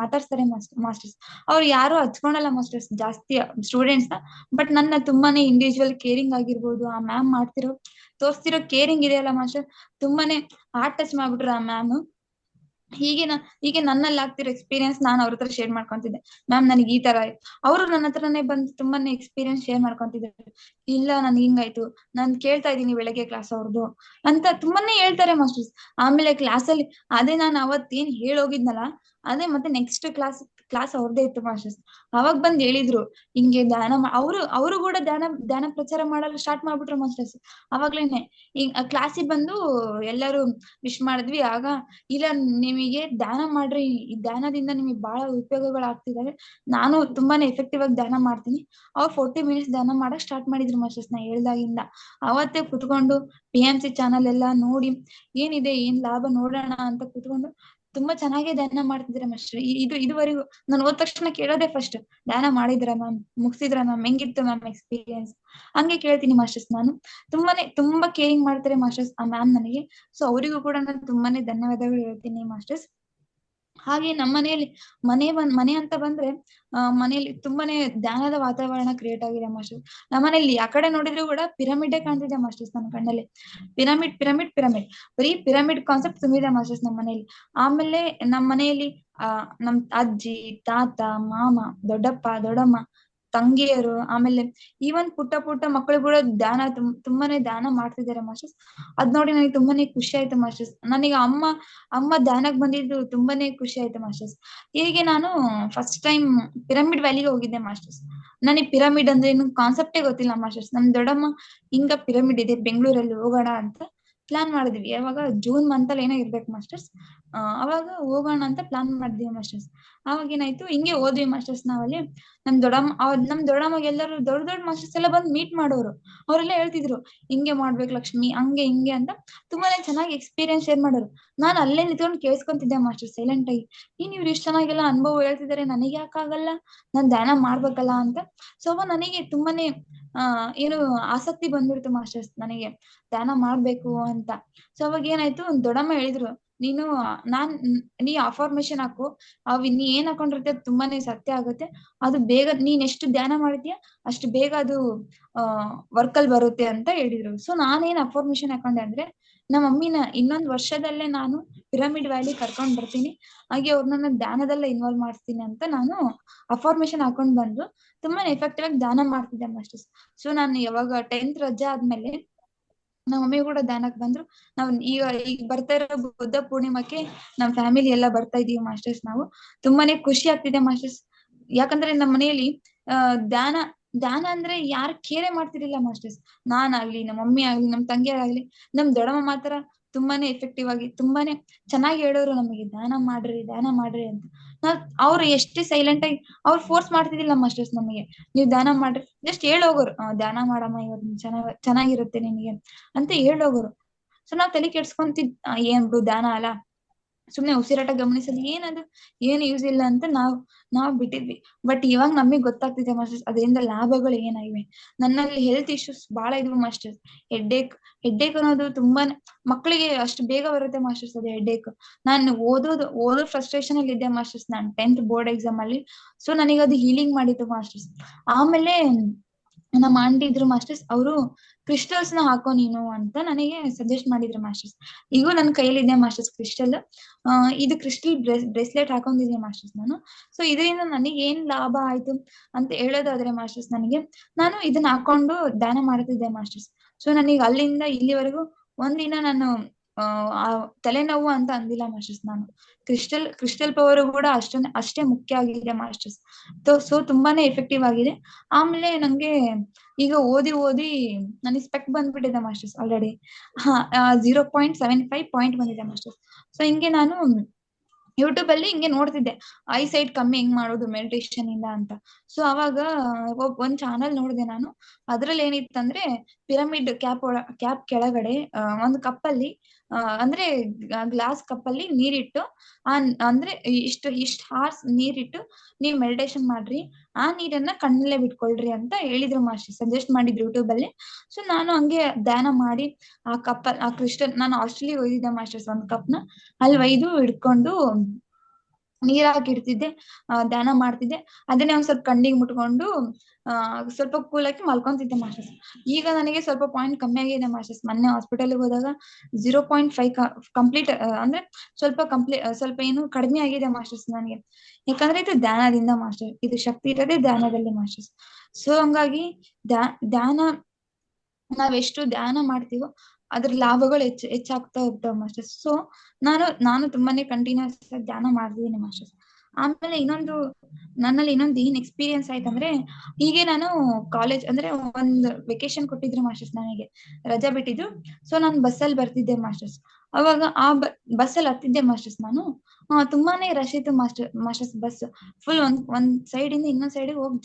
ಮಾತಾಡ್ಸ್ತಾರೆ ಮಾಸ್ಟರ್ಸ್. ಅವ್ರು ಯಾರು ಹಚ್ಕೊಳಲ್ಲ ಮಾಸ್ಟರ್ಸ್ ಜಾಸ್ತಿ ಸ್ಟೂಡೆಂಟ್ಸ್ ನ, ಬಟ್ ನನ್ನ ತುಂಬಾನೇ ಇಂಡಿವಿಜುವಲ್ ಕೇರಿಂಗ್ ಆಗಿರ್ಬೋದು, ಆ ಮ್ಯಾಮ್ ತೋರಿಸ್ತಿರೋ ಕೇರಿಂಗ್ ಇದೆಯಲ್ಲ ಮಾಸ್ಟರ್, ತುಂಬಾನೇ ಹಾರ್ಟ್ ಟಚ್ ಮಾಡ್ಬಿಟ್ರು ಆ ಮ್ಯಾಮ್. ಹೀಗೆ ನನ್ನಲ್ಲಿ ಆಗ್ತಿರೋ ಎಕ್ಸ್ಪೀರಿಯನ್ಸ್ ನಾನು ಅವ್ರ ಹತ್ರ ಶೇರ್ ಮಾಡ್ಕೊಂತಿದ್ದೆ. ಮ್ಯಾಮ್ ನನಗೆ ಈ ತರ ಆಯ್ತು, ಅವರು ನನ್ನ ಹತ್ರನೇ ಬಂದು ತುಂಬಾನೇ ಎಕ್ಸ್ಪೀರಿಯನ್ಸ್ ಶೇರ್ ಮಾಡ್ಕೊಂತಿದ್ದಾರೆ. ಇಲ್ಲ ನನ್ಗೆ ಹಿಂಗಾಯ್ತು, ನಾನ್ ಕೇಳ್ತಾ ಇದ್ದೀನಿ ಬೆಳಗ್ಗೆ ಕ್ಲಾಸ್ ಅವ್ರದ್ದು ಅಂತ ತುಂಬಾನೇ ಹೇಳ್ತಾರೆ ಮಾಸ್ಟರ್ಸ್. ಆಮೇಲೆ ಕ್ಲಾಸಲ್ಲಿ ಅದೇ ನಾನು ಅವತ್ತೇನ್ ಹೇಳೋಗಿದ್ನಲ್ಲ, ಅದೇ ಮತ್ತೆ ನೆಕ್ಸ್ಟ್ ಕ್ಲಾಸ್ ಅವ್ರದ್ದೇ ಇತ್ತು ಮಾಸ್ಟರ್ಸ್. ಅವಾಗ ಬಂದ್ ಹೇಳಿದ್ರು ಹಿಂಗೆ ಅವರು ಕೂಡ ಧ್ಯಾನ ಪ್ರಚಾರ ಮಾಡಲು ಸ್ಟಾರ್ಟ್ ಮಾಡ್ಬಿಟ್ರು ಮಾಸ್ಟರ್ಸ್. ಅವಾಗ್ಲೇನೆ ಈಗ ಕ್ಲಾಸಿಗೆ ಬಂದು ಎಲ್ಲರೂ ವಿಶ್ ಮಾಡಿದ್ವಿ. ಆಗ ಇಲ್ಲ ನಿಮಗೆ ಧ್ಯಾನ ಮಾಡ್ರಿ, ಈ ಧ್ಯಾನದಿಂದ ನಿಮಗೆ ಬಹಳ ಉಪಯೋಗಗಳಾಗ್ತಿದಾವೆ, ನಾನು ತುಂಬಾನೇ ಎಫೆಕ್ಟಿವ್ ಆಗಿ ಧ್ಯಾನ ಮಾಡ್ತೀನಿ. ಅವ್ರು 40 ಮಿನಿಟ್ಸ್ ಧ್ಯಾನ ಮಾಡಕ್ ಸ್ಟಾರ್ಟ್ ಮಾಡಿದ್ರು ಮಾಸ್ಟರ್ಸ್ ನಾ ಹೇಳ್ದಾಗಿಂದ. ಅವತ್ತೇ ಕುತ್ಕೊಂಡು PMC ಚಾನಲ್ ಎಲ್ಲ ನೋಡಿ ಏನಿದೆ ಏನ್ ಲಾಭ ನೋಡೋಣ ಅಂತ ಕುತ್ಕೊಂಡು ತುಂಬಾ ಚೆನ್ನಾಗಿ ಧ್ಯಾನ ಮಾಡ್ತಿದ್ರೆ ಮಾಸ್ಟರ್. ಇದುವರೆಗೂ ನಾನು ಹೋದ ತಕ್ಷಣ ಕೇಳೋದೇ ಫಸ್ಟ್, ಧ್ಯಾನ ಮಾಡಿದ್ರ ಮ್ಯಾಮ್, ಮುಗಿಸಿದ್ರ ಮ್ಯಾಮ್, ಹೆಂಗಿತ್ತು ಮ್ಯಾಮ್ ಎಕ್ಸ್ಪೀರಿಯನ್ಸ್, ಹಂಗೆ ಕೇಳ್ತೀನಿ ಮಾಸ್ಟರ್ಸ್. ನಾನು ತುಂಬಾ ಕೇರಿಂಗ್ ಮಾಡ್ತಾರೆ ಮಾಸ್ಟರ್ಸ್ ಆ ಮ್ಯಾಮ್ ನನಗೆ. ಸೊ ಅವರಿಗೂ ಕೂಡ ನಾನು ತುಂಬಾನೇ ಧನ್ಯವಾದಗಳು ಹೇಳ್ತೀನಿ ಮಾಸ್ಟರ್ಸ್. ಹಾಗೆ ನಮ್ಮ ಮನೆ ಅಂತ ಬಂದ್ರೆ ಮನೆಯಲ್ಲಿ ತುಂಬಾನೇ ಧ್ಯಾನದ ವಾತಾವರಣ ಕ್ರಿಯೇಟ್ ಆಗಿದೆ ಮಾಸ್ಟರ್. ನಮ್ಮ ಮನೆಯಲ್ಲಿ ಆ ಕಡೆ ನೋಡಿದ್ರು ಕೂಡ ಪಿರಮಿಡೇ ಕಾಣ್ತಿದೆ ಮಾಸ್ಟರ್ಸ್ ನನ್ನ ಕಣ್ಣಲ್ಲಿ. ಪಿರಮಿಡ್ ಪಿರಮಿಡ್ ಪಿರಮಿಡ್, ಬರೀ ಪಿರಮಿಡ್ ಕಾನ್ಸೆಪ್ಟ್ ತುಂಬಿದೆ ಮಾಸ್ಟರ್ಸ್ ನಮ್ಮ ಮನೆಯಲ್ಲಿ. ಆಮೇಲೆ ನಮ್ಮ ಮನೆಯಲ್ಲಿ ನಮ್ ಅಜ್ಜಿ, ತಾತ, ಮಾಮ, ದೊಡ್ಡಪ್ಪ, ದೊಡ್ಡಮ್ಮ, ತಂಗಿಯರು, ಆಮೇಲೆ ಈವನ್ ಪುಟ್ಟ ಮಕ್ಕಳು ಕೂಡ ತುಂಬಾನೇ ಧ್ಯಾನ ಮಾಡ್ತಿದ್ದಾರೆ ಮಾಸ್ಟರ್ಸ್. ಅದ್ ನೋಡಿ ನನಗೆ ತುಂಬಾನೇ ಖುಷಿ ಆಯ್ತು ಮಾಸ್ಟರ್ಸ್. ನನಗೆ ಅಮ್ಮ ಧ್ಯಾನಕ್ ಬಂದಿದ್ದು ತುಂಬಾನೇ ಖುಷಿ ಆಯ್ತು ಮಾಸ್ಟರ್ಸ್. ಹೀಗೆ ನಾನು ಫಸ್ಟ್ ಟೈಮ್ ಪಿರಮಿಡ್ ವ್ಯಾಲಿಗೆ ಹೋಗಿದ್ದೆ ಮಾಸ್ಟರ್ಸ್. ನನಗೆ ಪಿರಮಿಡ್ ಅಂದ್ರೆ ಏನು ಕಾನ್ಸೆಪ್ಟೇ ಗೊತ್ತಿಲ್ಲ ಮಾಸ್ಟರ್ಸ್. ನಮ್ ದೊಡ್ಡಮ್ಮ ಹಿಂಗ ಪಿರಮಿಡ್ ಇದೆ ಬೆಂಗಳೂರಲ್ಲಿ, ಹೋಗೋಣ ಅಂತ ಪ್ಲಾನ್ ಮಾಡಿದ್ವಿ. ಯಾವಾಗ ಜೂನ್ ಮಂತ್ ಅಲ್ಲಿ ಏನೋ ಇರ್ಬೇಕು ಮಾಸ್ಟರ್ಸ್. ಅವಾಗ ಹೋಗೋಣ ಅಂತ ಪ್ಲಾನ್ ಮಾಡಿದ್ವಿ ಮಾಸ್ಟರ್ಸ್. ಅವಾಗ ಏನಾಯ್ತು, ಹಿಂಗೆ ಹೋದ್ವಿ ಮಾಸ್ಟರ್ಸ್ ನಾವಲ್ಲಿ. ನಮ್ ದೊಡ್ಡಮ್ಮಗೆ ಎಲ್ಲರೂ ದೊಡ್ಡ ಮಾಸ್ಟರ್ಸ್ ಎಲ್ಲ ಬಂದು ಮೀಟ್ ಮಾಡೋರು. ಅವರೆಲ್ಲ ಹೇಳ್ತಿದ್ರು ಹಿಂಗೆ ಮಾಡ್ಬೇಕು ಲಕ್ಷ್ಮಿ, ಹಂಗೆ ಹಿಂಗೆ ಅಂತ ತುಂಬಾನೇ ಚೆನ್ನಾಗಿ ಎಕ್ಸ್ಪೀರಿಯನ್ಸ್ ಶೇರ್ ಮಾಡೋರು. ನಾನು ಅಲ್ಲೇ ನಿಂತ್ಕೊಂಡು ಕೇಳಿಸ್ಕೊಂತಿದ್ದೆ ಮಾಸ್ಟರ್ ಸೈಲೆಂಟ್ ಆಗಿ. ಇವ್ರು ಇಷ್ಟು ಚೆನ್ನಾಗೆಲ್ಲ ಅನುಭವ ಹೇಳ್ತಿದ್ದಾರೆ, ನನಗೆ ಯಾಕಾಗಲ್ಲ, ನಾನ್ ಧ್ಯಾನ ಮಾಡ್ಬೇಕಲ್ಲ ಅಂತ. ಸೊ ನನಗೆ ತುಂಬಾನೇ ಏನು ಆಸಕ್ತಿ ಬಂದ್ಬಿಡ್ತು ಮಾಸ್ಟರ್ಸ್, ನನಗೆ ಧ್ಯಾನ ಮಾಡ್ಬೇಕು ಅಂತ. ಸೊ ಅವಾಗ ಏನಾಯ್ತು, ದೊಡ್ಡಮ್ಮ ಹೇಳಿದ್ರು, ನೀ ಅಫಾರ್ಮೇಶನ್ ಹಾಕು, ನೀ ಏನ್ ಹಾಕೊಂಡಿರ್ತೀಯ ಅದು ತುಂಬಾನೇ ಸತ್ಯ ಆಗುತ್ತೆ, ಅದು ಬೇಗ ನೀನ್ ಎಷ್ಟು ಧ್ಯಾನ ಮಾಡಿದ್ಯಾ ಅಷ್ಟು ಬೇಗ ಅದು ವರ್ಕಲ್ ಬರುತ್ತೆ ಅಂತ ಹೇಳಿದ್ರು. ಸೊ ನಾನೇನ್ ಅಫಾರ್ಮೇಶನ್ ಹಾಕೊಂಡೆ ಅಂದ್ರೆ, ನಮ್ಮ ಮಮ್ಮಿನ ಇನ್ನೊಂದ್ ವರ್ಷದಲ್ಲೇ ನಾನು ಪಿರಮಿಡ್ ವ್ಯಾಲಿ ಕರ್ಕೊಂಡ್ ಬರ್ತೀನಿ, ಹಾಗೆ ಅವ್ರನ್ನ ಧ್ಯಾನದಲ್ಲೇ ಇನ್ವಾಲ್ವ್ ಮಾಡ್ತೀನಿ ಅಂತ ನಾನು ಅಫಾರ್ಮೇಶನ್ ಹಾಕೊಂಡ್ ಬಂದು ತುಂಬಾನೇ ಎಫೆಕ್ಟಿವ್ ಆಗಿ ಧ್ಯಾನ ಮಾಡ್ತಿದ್ದೆ ಮಾಸ್ಟರ್ಸ್. ಸೊ ನಾನು ಯಾವಾಗ 10th ರಜಾ ಆದ್ಮೇಲೆ ನಮ್ಮ ಮಮ್ಮಿ ಕೂಡ ಧ್ಯಾನಕ್ ಬಂದ್ರು. ನಾವ್ ಈಗ ಬರ್ತಾ ಇರೋ ಬುದ್ಧ ಪೂರ್ಣಿಮಕ್ಕೆ ನಮ್ ಫ್ಯಾಮಿಲಿ ಎಲ್ಲ ಬರ್ತಾ ಇದೀವಿ ಮಾಸ್ಟರ್ಸ್. ನಾವು ತುಂಬಾನೇ ಖುಷಿ ಆಗ್ತಿದೆ ಮಾಸ್ಟರ್ಸ್. ಯಾಕಂದ್ರೆ ನಮ್ಮ ಮನೆಯಲ್ಲಿ ಧ್ಯಾನ ಅಂದ್ರೆ ಯಾರು ಕೇರೆ ಮಾಡ್ತಿರ್ಲಿಲ್ಲ ಮಾಸ್ಟರ್ಸ್. ನಾನಾಗ್ಲಿ, ನಮ್ಮ ಮಮ್ಮಿ ಆಗ್ಲಿ, ನಮ್ ತಂಗಿಯರಾಗ್ಲಿ, ನಮ್ ದೊಡ್ಡಮ್ಮ ಮಾತ್ರ ತುಂಬಾನೇ ಎಫೆಕ್ಟಿವ್ ಆಗಿ ತುಂಬಾನೇ ಚೆನ್ನಾಗಿ ಹೇಳೋರು ನಮಗೆ, ಧ್ಯಾನ ಮಾಡ್ರಿ ಅಂತ. ಅವ್ರು ಎಷ್ಟೇ ಸೈಲೆಂಟ್ ಆಗಿ ಅವ್ರು ಫೋರ್ಸ್ ಮಾಡ್ತಿದ್ದಿಲ್ಲ ಮಾಸ್ಟರ್ಸ್ ನಮಗೆ, ನೀವ್ ಧ್ಯಾನ ಮಾಡ್ರಿ, ಜಸ್ಟ್ ಹೇಳೋಗೋರು, ಧ್ಯಾನ ಮಾಡಮ್ಮ ಇವತ್ತು ಚೆನ್ನಾಗಿರುತ್ತೆ ನಿನಗೆ ಅಂತ ಹೇಳೋಗೋರು. ಸೊ ನಾವ್ ತಲೆ ಕೆಡ್ಸ್ಕೊಂತಿದ್ ಏನ್ ಬಿಡು ಧ್ಯಾನ ಅಲ್ಲ, ಸುಮ್ನೆ ಉಸಿರಾಟ ಗಮನಿಸೋದು, ಏನು ಯೂಸ್ ಇಲ್ಲ ಅಂತ ನಾವ್ ಬಿಟ್ಟಿದ್ವಿ. ಬಟ್ ಇವಾಗ ನಮಗ್ ಗೊತ್ತಾಗ್ತಿದೆ ಮಾಸ್ಟರ್ಸ್ ಅದರಿಂದ ಲಾಭಗಳು ಏನಾಗಿವೆ. ನನ್ನಲ್ಲಿ ಹೆಲ್ತ್ ಇಶ್ಯೂಸ್ ಬಹಳ ಇದ್ವು ಮಾಸ್ಟರ್ಸ್. ಹೆಡ್ಡೇಕ್ ಅನ್ನೋದು ತುಂಬಾನೇ ಮಕ್ಕಳಿಗೆ ಅಷ್ಟು ಬೇಗ ಬರುತ್ತೆ ಮಾಸ್ಟರ್ಸ್ ಅದು ಹೆಡ್ಡೇಕ್. ನಾನು ಓದೋ ಫ್ರಸ್ಟ್ರೇಷನ್ ಅಲ್ಲಿ ಇದ್ದೆ ಮಾಸ್ಟರ್ಸ್, ನಾನು 10th ಬೋರ್ಡ್ ಎಕ್ಸಾಮ್ ಅಲ್ಲಿ. ಸೊ ನನಗೆ ಅದು ಹೀಲಿಂಗ್ ಮಾಡಿತ್ತು ಮಾಸ್ಟರ್ಸ್. ಆಮೇಲೆ ನಮ್ಮ ಆಂಟಿ ಇದ್ರು ಮಾಸ್ಟರ್ಸ್, ಅವರು ಕ್ರಿಸ್ಟಲ್ಸ್ ನ ಹಾಕೋ ನೀನು ಅಂತ ನನಗೆ ಸಜೆಸ್ಟ್ ಮಾಡಿದ್ರು ಮಾಸ್ಟರ್ಸ್. ಈಗೂ ನನ್ನ ಕೈಯಲ್ಲಿದೆ ಮಾಸ್ಟರ್ಸ್ ಕ್ರಿಸ್ಟಲ್. ಇದು ಕ್ರಿಸ್ಟಲ್ ಬ್ರೇಸ್ಲೆಟ್ ಹಾಕೊಂಡಿದ್ದೆ ಮಾಸ್ಟರ್ಸ್ ನಾನು. ಸೊ ಇದರಿಂದ ನನಗೆ ಏನ್ ಲಾಭ ಆಯ್ತು ಅಂತ ಹೇಳೋದಾದ್ರೆ ಮಾಸ್ಟರ್ಸ್, ನಾನು ಇದನ್ನ ಹಾಕೊಂಡು ಧ್ಯಾನ ಮಾಡ್ತಿದ್ದೆ ಮಾಸ್ಟರ್ಸ್. ಸೊ ನನಗೆ ಅಲ್ಲಿಂದ ಇಲ್ಲಿವರೆಗೂ ಒಂದಿನ ನಾನು ಆ ತಲೆನೋವು ಅಂತ ಅಂದಿಲ್ಲ ಮಾಸ್ಟರ್ಸ್. ನಾನು ಕ್ರಿಸ್ಟಲ್ ಪವರ್ ಕೂಡ ಅಷ್ಟೇ ಮುಖ್ಯ ಆಗಿದೆ ಮಾಸ್ಟರ್ಸ್. ಸೊ ತುಂಬಾನೇ ಎಫೆಕ್ಟಿವ್ ಆಗಿದೆ. ಆಮೇಲೆ ನಂಗೆ ಈಗ ಓದಿ ನನಗೆ ಸ್ಪೆಕ್ಟ್ ಬಂದ್ಬಿಟ್ಟಿದೆ ಮಾಸ್ಟರ್ಸ್ ಆಲ್ರೆಡಿ. 0.75 ಪಾಯಿಂಟ್ ಬಂದಿದೆ ಮಾಸ್ಟರ್ಸ್. ಸೊ ಹಿಂಗೆ ನಾನು ಯೂಟ್ಯೂಬ್ ಅಲ್ಲಿ ಹಿಂಗೆ ನೋಡ್ತಿದ್ದೆ ಐ ಸೈಟ್ ಕಮ್ಮಿ ಹೆಂಗ್ ಮಾಡೋದು ಮೆಡಿಟೇಷನ್ ಇಂದ ಅಂತ. ಸೊ ಅವಾಗ ಒಂದ್ ಚಾನಲ್ ನೋಡಿದೆ ನಾನು. ಅದ್ರಲ್ಲಿ ಏನಿತ್ತಂದ್ರೆ ಪಿರಮಿಡ್ ಕ್ಯಾಪ್ ಕೆಳಗಡೆ ಒಂದು ಕಪ್ಪಲ್ಲಿ ಅಂದ್ರೆ ಗ್ಲಾಸ್ ಕಪ್ಪಲ್ಲಿ ನೀರಿಟ್ಟು ಅಂದ್ರೆ ಇಷ್ಟು ಹಾರ್ಸ್ ನೀರಿಟ್ಟು ನೀವ್ ಮೆಡಿಟೇಷನ್ ಮಾಡ್ರಿ, ಆ ನೀರನ್ನ ಕಣ್ಣಲ್ಲೇ ಬಿಟ್ಕೊಳ್ರಿ ಅಂತ ಹೇಳಿದ್ರು ಮಾಸ್ಟರ್, ಸಜೆಸ್ಟ್ ಮಾಡಿದ್ರು ಯೂಟ್ಯೂಬ್ ಅಲ್ಲಿ. ಸೊ ನಾನು ಹಂಗೆ ಧ್ಯಾನ ಮಾಡಿ ಆ ಕ್ರಿಸ್ಟಲ್, ನಾನು ಹಾಸ್ಟೆಲಿಗೆ ಒಯ್ದಿದ್ದೆ ಮಾಸ್ಟರ್ಸ್ ಒಂದ್ ಕಪ್ನ, ಅಲ್ಲಿ ಒಯ್ದು ಹಿಡ್ಕೊಂಡು ನೀರ್ ಹಾಕಿ ಇಡ್ತಿದ್ದೆ, ಧ್ಯಾನ ಮಾಡ್ತಿದ್ದೆ. ಅದನ್ನೇ ಒಂದ್ ಸ್ವಲ್ಪ ಕಣ್ಣಿಗೆ ಮುಟ್ಕೊಂಡು ಸ್ವಲ್ಪ ಕೂಲ್ ಹಾಕಿ ಮಲ್ಕೊಂತಿದ್ದೆ ಮಾಸ್ಟರ್ಸ್. ಈಗ ನನಗೆ ಸ್ವಲ್ಪ ಪಾಯಿಂಟ್ ಕಮ್ಮಿ ಆಗಿದೆ ಮಾಸ್ಟರ್ಸ್. ಮೊನ್ನೆ ಹಾಸ್ಪಿಟಲ್ಗೆ ಹೋದಾಗ 0.5 ಕಂಪ್ಲೀಟ್ ಅಂದ್ರೆ ಸ್ವಲ್ಪ ಏನು ಕಡಿಮೆ ಆಗಿದೆ ಮಾಸ್ಟರ್ಸ್ ನನಗೆ. ಯಾಕಂದ್ರೆ ಇದು ಧ್ಯಾನದಿಂದ ಮಾಸ್ಟರ್, ಇದು ಶಕ್ತಿ ಇರೋದೇ ಧ್ಯಾನದಲ್ಲಿ ಮಾಸ್ಟರ್ಸ್. ಸೊ ಹಂಗಾಗಿ ಧ್ಯಾನ ನಾವೆಷ್ಟು ಧ್ಯಾನ ಮಾಡ್ತೀವೋ ಅದ್ರ ಲಾಭಗಳು ಹೆಚ್ಚಾಗ್ತಾ ಹೋಗ್ತಾವ ಮಾಸ್ಟರ್ಸ್. ಸೊ ನಾನು ತುಂಬಾನೇ ಕಂಟಿನ್ಯೂಸ್ ಧ್ಯಾನ ಮಾಡ್ತಿದ್ದೀನಿ ಮಾಸ್ಟರ್ಸ್. ಆಮೇಲೆ ನನ್ನಲ್ಲಿ ಇನ್ನೊಂದು ಏನ್ ಎಕ್ಸ್ಪೀರಿಯನ್ಸ್ ಆಯ್ತಂದ್ರೆ, ಹೀಗೆ ನಾನು ಕಾಲೇಜ್ ಅಂದ್ರೆ ಒಂದ್ ವೆಕೇಶನ್ ಕೊಟ್ಟಿದ್ರು ಮಾಸ್ಟರ್ಸ್, ನನಗೆ ರಜಾ ಬಿಟ್ಟಿದ್ರು. ಸೊ ನಾನು ಬಸ್ಸಲ್ಲಿ ಬರ್ತಿದ್ದೆ ಮಾಸ್ಟರ್ಸ್. ಅವಾಗ ಆ ಬಸ್ಸಲ್ಲಿ ಹತ್ತಿದ್ದೆ ಮಾಸ್ಟರ್ಸ್ ನಾನು. ತುಂಬಾನೇ ರಶ್ ಇತ್ತು ಮಾಸ್ಟರ್ಸ್ ಬಸ್ ಫುಲ್. ಒಂದ್ ಸೈಡ್ ಇಂದ ಇನ್ನೊಂದ್ ಸೈಡ್ ಹೋಗಿ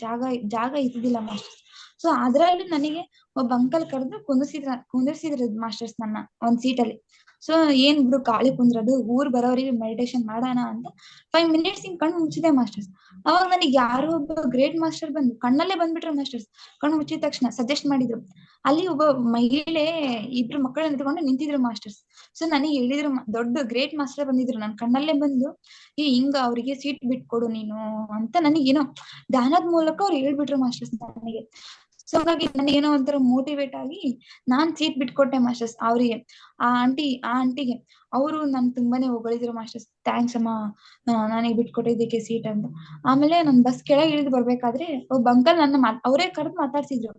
ಜಾಗ ಇದ್ದಿದ್ದಿಲ್ಲ ಮಾಸ್ಟರ್ಸ್. ಸೊ ಅದ್ರಲ್ಲಿ ನನಗೆ ಒಬ್ಬ ಅಂಕಲ್ ಕರೆದು ಕುಂದಿರ್ಸಿದ್ರು ಮಾಸ್ಟರ್ಸ್ ನನ್ನ ಒಂದ್ ಸೀಟಲ್ಲಿ. ಸೊ ಏನ್ ಬಿಡು ಖಾಲಿ ಕುಂದ್ರದು, ಊರ್ ಬರೋರಿಗೆ ಮೆಡಿಟೇಷನ್ ಮಾಡೋಣ ಅಂತ 5 ಮಿನಿಟ್ಸ್ ಹಿಂಗ್ ಕಣ್ಣು ಮುಚ್ಚಿದೆ ಮಾಸ್ಟರ್ಸ್. ಅವಾಗ ನನಗೆ ಯಾರೋ ಒಬ್ಬ ಗ್ರೇಟ್ ಮಾಸ್ಟರ್ ಬಂದು ಕಣ್ಣಲ್ಲೇ ಬಂದ್ಬಿಟ್ರು ಮಾಸ್ಟರ್ಸ್. ಕಣ್ಣು ಮುಚ್ಚಿದ ತಕ್ಷಣ ಸಜೆಸ್ಟ್ ಮಾಡಿದ್ರು. ಅಲ್ಲಿ ಒಬ್ಬ ಮಹಿಳೆ 2 ಮಕ್ಕಳನ್ನ ಎತ್ಕೊಂಡು ನಿಂತಿದ್ರು ಮಾಸ್ಟರ್ಸ್. ಸೊ ನನಗೆ ಹೇಳಿದ್ರು, ದೊಡ್ಡ ಗ್ರೇಟ್ ಮಾಸ್ಟರ್ ಬಂದಿದ್ರು, ನನ್ ಕಣ್ಣಲ್ಲೇ ಬಂದು ಹಿಂಗ ಅವ್ರಿಗೆ ಸೀಟ್ ಬಿಟ್ಕೊಡು ನೀನು ಅಂತ ನನಗೇನೋ ಧ್ಯಾನದ ಮೂಲಕ ಅವ್ರು ಹೇಳ್ಬಿಟ್ರು ಮಾಸ್ಟರ್ಸ್ ನನಗೆ. ಸೊ ಹಾಗಾಗಿ ನನಗೇನೋ ಒಂಥರ ಮೋಟಿವೇಟ್ ಆಗಿ ನಾನ್ ಸೀಟ್ ಬಿಟ್ಕೊಟ್ಟೆ ಮಾಸ್ಟರ್ಸ್ ಅವ್ರಿಗೆ, ಆ ಆಂಟಿಗೆ. ಅವರು ನನ್ ತುಂಬಾನೇ ಹೊಗಳಿದ್ರು ಮಾಸ್ಟರ್ಸ್, ಥ್ಯಾಂಕ್ಸ್ ಅಮ್ಮ ನನಗೆ ಬಿಟ್ಕೊಟ್ಟಿದ್ದಕ್ಕೆ ಸೀಟ್ ಅಂತ. ಆಮೇಲೆ ನನ್ ಬಸ್ ಕೆಳಗೆ ಇಳಿದು ಬರ್ಬೇಕಾದ್ರೆ ಒಬ್ಬ ಅಂಕಲ್ ಅವರೇ ಕರೆದು ಮಾತಾಡ್ಸಿದ್ರು,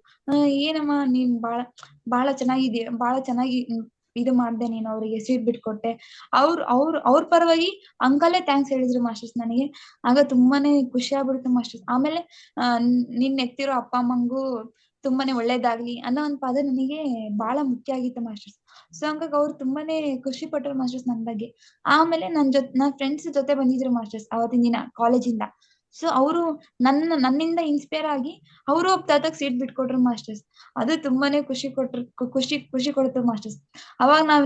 ಏನಮ್ಮ ನೀನ್ ಬಾಳ ಚೆನ್ನಾಗಿ ಇದು ಮಾಡ್ದೆ, ನೀನು ಅವರಿಗೆ ಸೀಟ್ ಬಿಟ್ಕೊಟ್ಟೆ. ಅವ್ರ ಪರವಾಗಿ ಅಂಕಲೇ ಥ್ಯಾಂಕ್ಸ್ ಹೇಳಿದ್ರು ಮಾಸ್ಟರ್ಸ್ ನನಗೆ. ಆಗ ತುಂಬಾನೇ ಖುಷಿ ಆಗ್ಬಿಡ್ತು ಮಾಸ್ಟರ್ಸ್. ಆಮೇಲೆ ನಿನ್ ಎತ್ತಿರೋ ಅಪ್ಪ ಅಮ್ಮಂಗೂ ತುಂಬಾನೇ ಒಳ್ಳೇದಾಗ್ಲಿ ಅನ್ನೋ ಒಂದ್ ಪದ ನನಗೆ ಬಹಳ ಮುಖ್ಯ ಆಗಿತ್ತು ಮಾಸ್ಟರ್ಸ್. ಸೊ ಹಂಗಾಗಿ ಅವ್ರು ತುಂಬಾನೇ ಖುಷಿ ಪಟ್ರು ಮಾಸ್ಟರ್ಸ್ ನನ್ ಬಗ್ಗೆ. ಆಮೇಲೆ ನನ್ ಫ್ರೆಂಡ್ಸ್ ಜೊತೆ ಬಂದಿದ್ರು ಮಾಸ್ಟರ್ಸ್ ಅವತ್ತಿನ ದಿನ ಕಾಲೇಜಿಂದ. ಸೊ ಅವರು ನನ್ನಿಂದ ಇನ್ಸ್ಪೈರ್ ಆಗಿ ಅವರು ಒಬ್ಬ ತಾತಕ್ ಸೀಟ್ ಬಿಟ್ಕೊಟ್ರು ಮಾಸ್ಟರ್ಸ್. ಅದು ತುಂಬಾನೇ ಖುಷಿ ಕೊಡ್ತು ಮಾಸ್ಟರ್ಸ್. ಅವಾಗ ನಾವ್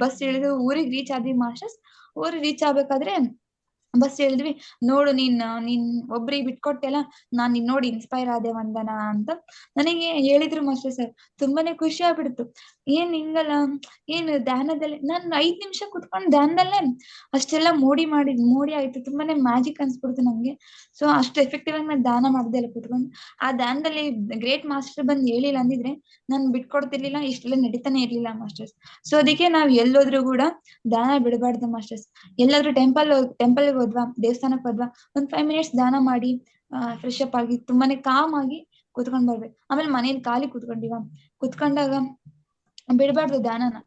ಬಸ್ ಇಳಿದು ಊರಿಗೆ ರೀಚ್ ಆದ್ವಿ ಮಾಸ್ಟರ್ಸ್. ಊರಿಗೆ ರೀಚ್ ಆಗ್ಬೇಕಾದ್ರೆ ಬಸ್ ಹೇಳಿದ್ವಿ, ನೋಡು ನೀನ್ ಒಬ್ರಿಗೆ ಬಿಟ್ಕೊಟ್ಟೆಲ್ಲ, ನಾನ್ ನಿನ್ ನೋಡಿ ಇನ್ಸ್ಪೈರ್ ಆದೆ ವಂದನಾ ಅಂತ ನನಗೆ ಹೇಳಿದ್ರು ಮಾಸ್ಟರ್ ಸರ್. ತುಂಬಾನೇ ಖುಷಿ ಆಗ್ಬಿಡ್ತು. ಏನ್ ಹಿಂಗಲ್ಲ, ಏನ್ ಧ್ಯಾನದಲ್ಲಿ ನಾನ್ 5 ನಿಮಿಷ ಕುತ್ಕೊಂಡು ಧ್ಯಾನದಲ್ಲೇ ಅಷ್ಟೆಲ್ಲ ಮೋಡಿ ಆಯ್ತು. ತುಂಬಾನೇ ಮ್ಯಾಜಿಕ್ ಅನ್ಸ್ಬಿಡ್ತು ನಂಗೆ. ಸೊ ಅಷ್ಟು ಎಫೆಕ್ಟಿವ್ ಆಗಿ ನಾನು ಧ್ಯಾನ ಮಾಡ್ದೆ ಅಲ್ಲ ಕುತ್ಕೊಂಡು. ಆ ಧ್ಯಾನದಲ್ಲಿ ಗ್ರೇಟ್ ಮಾಸ್ಟರ್ ಬಂದ್ ಹೇಳಿಲ್ಲ ಅಂದಿದ್ರೆ ನಾನ್ ಬಿಟ್ಕೊಡ್ತಿರ್ಲಿಲ್ಲ, ಇಷ್ಟೆಲ್ಲ ನಡೀತಾನೆ ಇರ್ಲಿಲ್ಲ ಮಾಸ್ಟರ್ಸ್. ಸೊ ಅದಕ್ಕೆ ನಾವ್ ಎಲ್ಲೋದ್ರು ಕೂಡ ಧ್ಯಾನ ಬಿಡಬಾರ್ದು ಮಾಸ್ಟರ್ಸ್. ಎಲ್ಲಾದ್ರೂ ಟೆಂಪಲ್ ಹೋದ್ವಾ, ದೇವಸ್ಥಾನಕ್ ಹೋದ್ವಾ, ಒಂದ್ 5 ಮಿನಿಟ್ಸ್ ಧ್ಯಾನ ಮಾಡಿ ಫ್ರೆಶ್ ಅಪ್ ಆಗಿ ತುಂಬಾನೇ ಕಾಮ್ ಆಗಿ ಕುತ್ಕೊಂಡ್ ಬರ್ಬೇಕು. ಆಮೇಲೆ ಮನೇಲಿ ಖಾಲಿ ಕುತ್ಕೊಂಡಾಗ ಬಿಡಬಾರ್ದು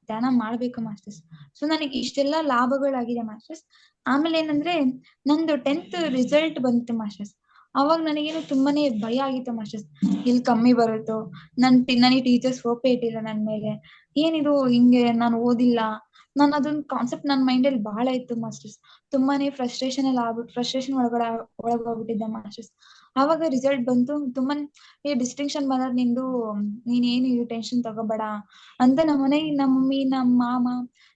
ಧ್ಯಾನ ಮಾಡ್ಬೇಕು ಮಾಸ್ಟರ್ಸ್. ಸೊ ನನಗೆ ಇಷ್ಟೆಲ್ಲಾ ಲಾಭಗಳಾಗಿದೆ ಮಾಸ್ಟರ್ಸ್. ಆಮೇಲೆ ಏನಂದ್ರೆ ನಂದು 10th ರಿಸಲ್ಟ್ ಬಂತು ಮಾಸ್ಟರ್ಸ್. ಅವಾಗ ನನಗೇನು ತುಂಬಾನೇ ಭಯ ಆಗಿತ್ತು ಮಾಸ್ಟರ್ಸ್, ಇಲ್ಲಿ ಕಮ್ಮಿ ಬರುತ್ತೋ, ನನಗೆ ಟೀಚರ್ಸ್ ಹೋಪೇ ಇಟ್ಟಿಲ್ಲ ನನ್ ಮೇಲೆ, ಏನಿದು ಹಿಂಗೆ ನಾನು ಓದಿಲ್ಲ, ನಾನು ಅದೊಂದು ಕಾನ್ಸೆಪ್ಟ್ ನನ್ನ ಮೈಂಡಲ್ಲಿ ಬಹಳ ಇತ್ತು ಮಾಸ್ಟರ್ಸ್. ತುಂಬಾನೇ ಫ್ರಸ್ಟ್ರೇಷನ್ ಒಳಗೋಗ್ಬಿಟ್ಟಿದ್ದೆ ಮಾಸ್ಟರ್ಸ್. ಆವಾಗ ರಿಸಲ್ಟ್ ಬಂತು, ತುಂಬಾನೇ ಡಿಸ್ಟಿಂಕ್ಷನ್ ಬಂದದ್ ನಿಂದು, ನೀನೇನು ಟೆನ್ಷನ್ ತಗೋಬೇಡ ಅಂತ ನಮ್ಮ ಮನೆಗೆ ನಮ್ಮ ಮಮ್ಮಿ, ನಮ್ಮ ಮಾಮ,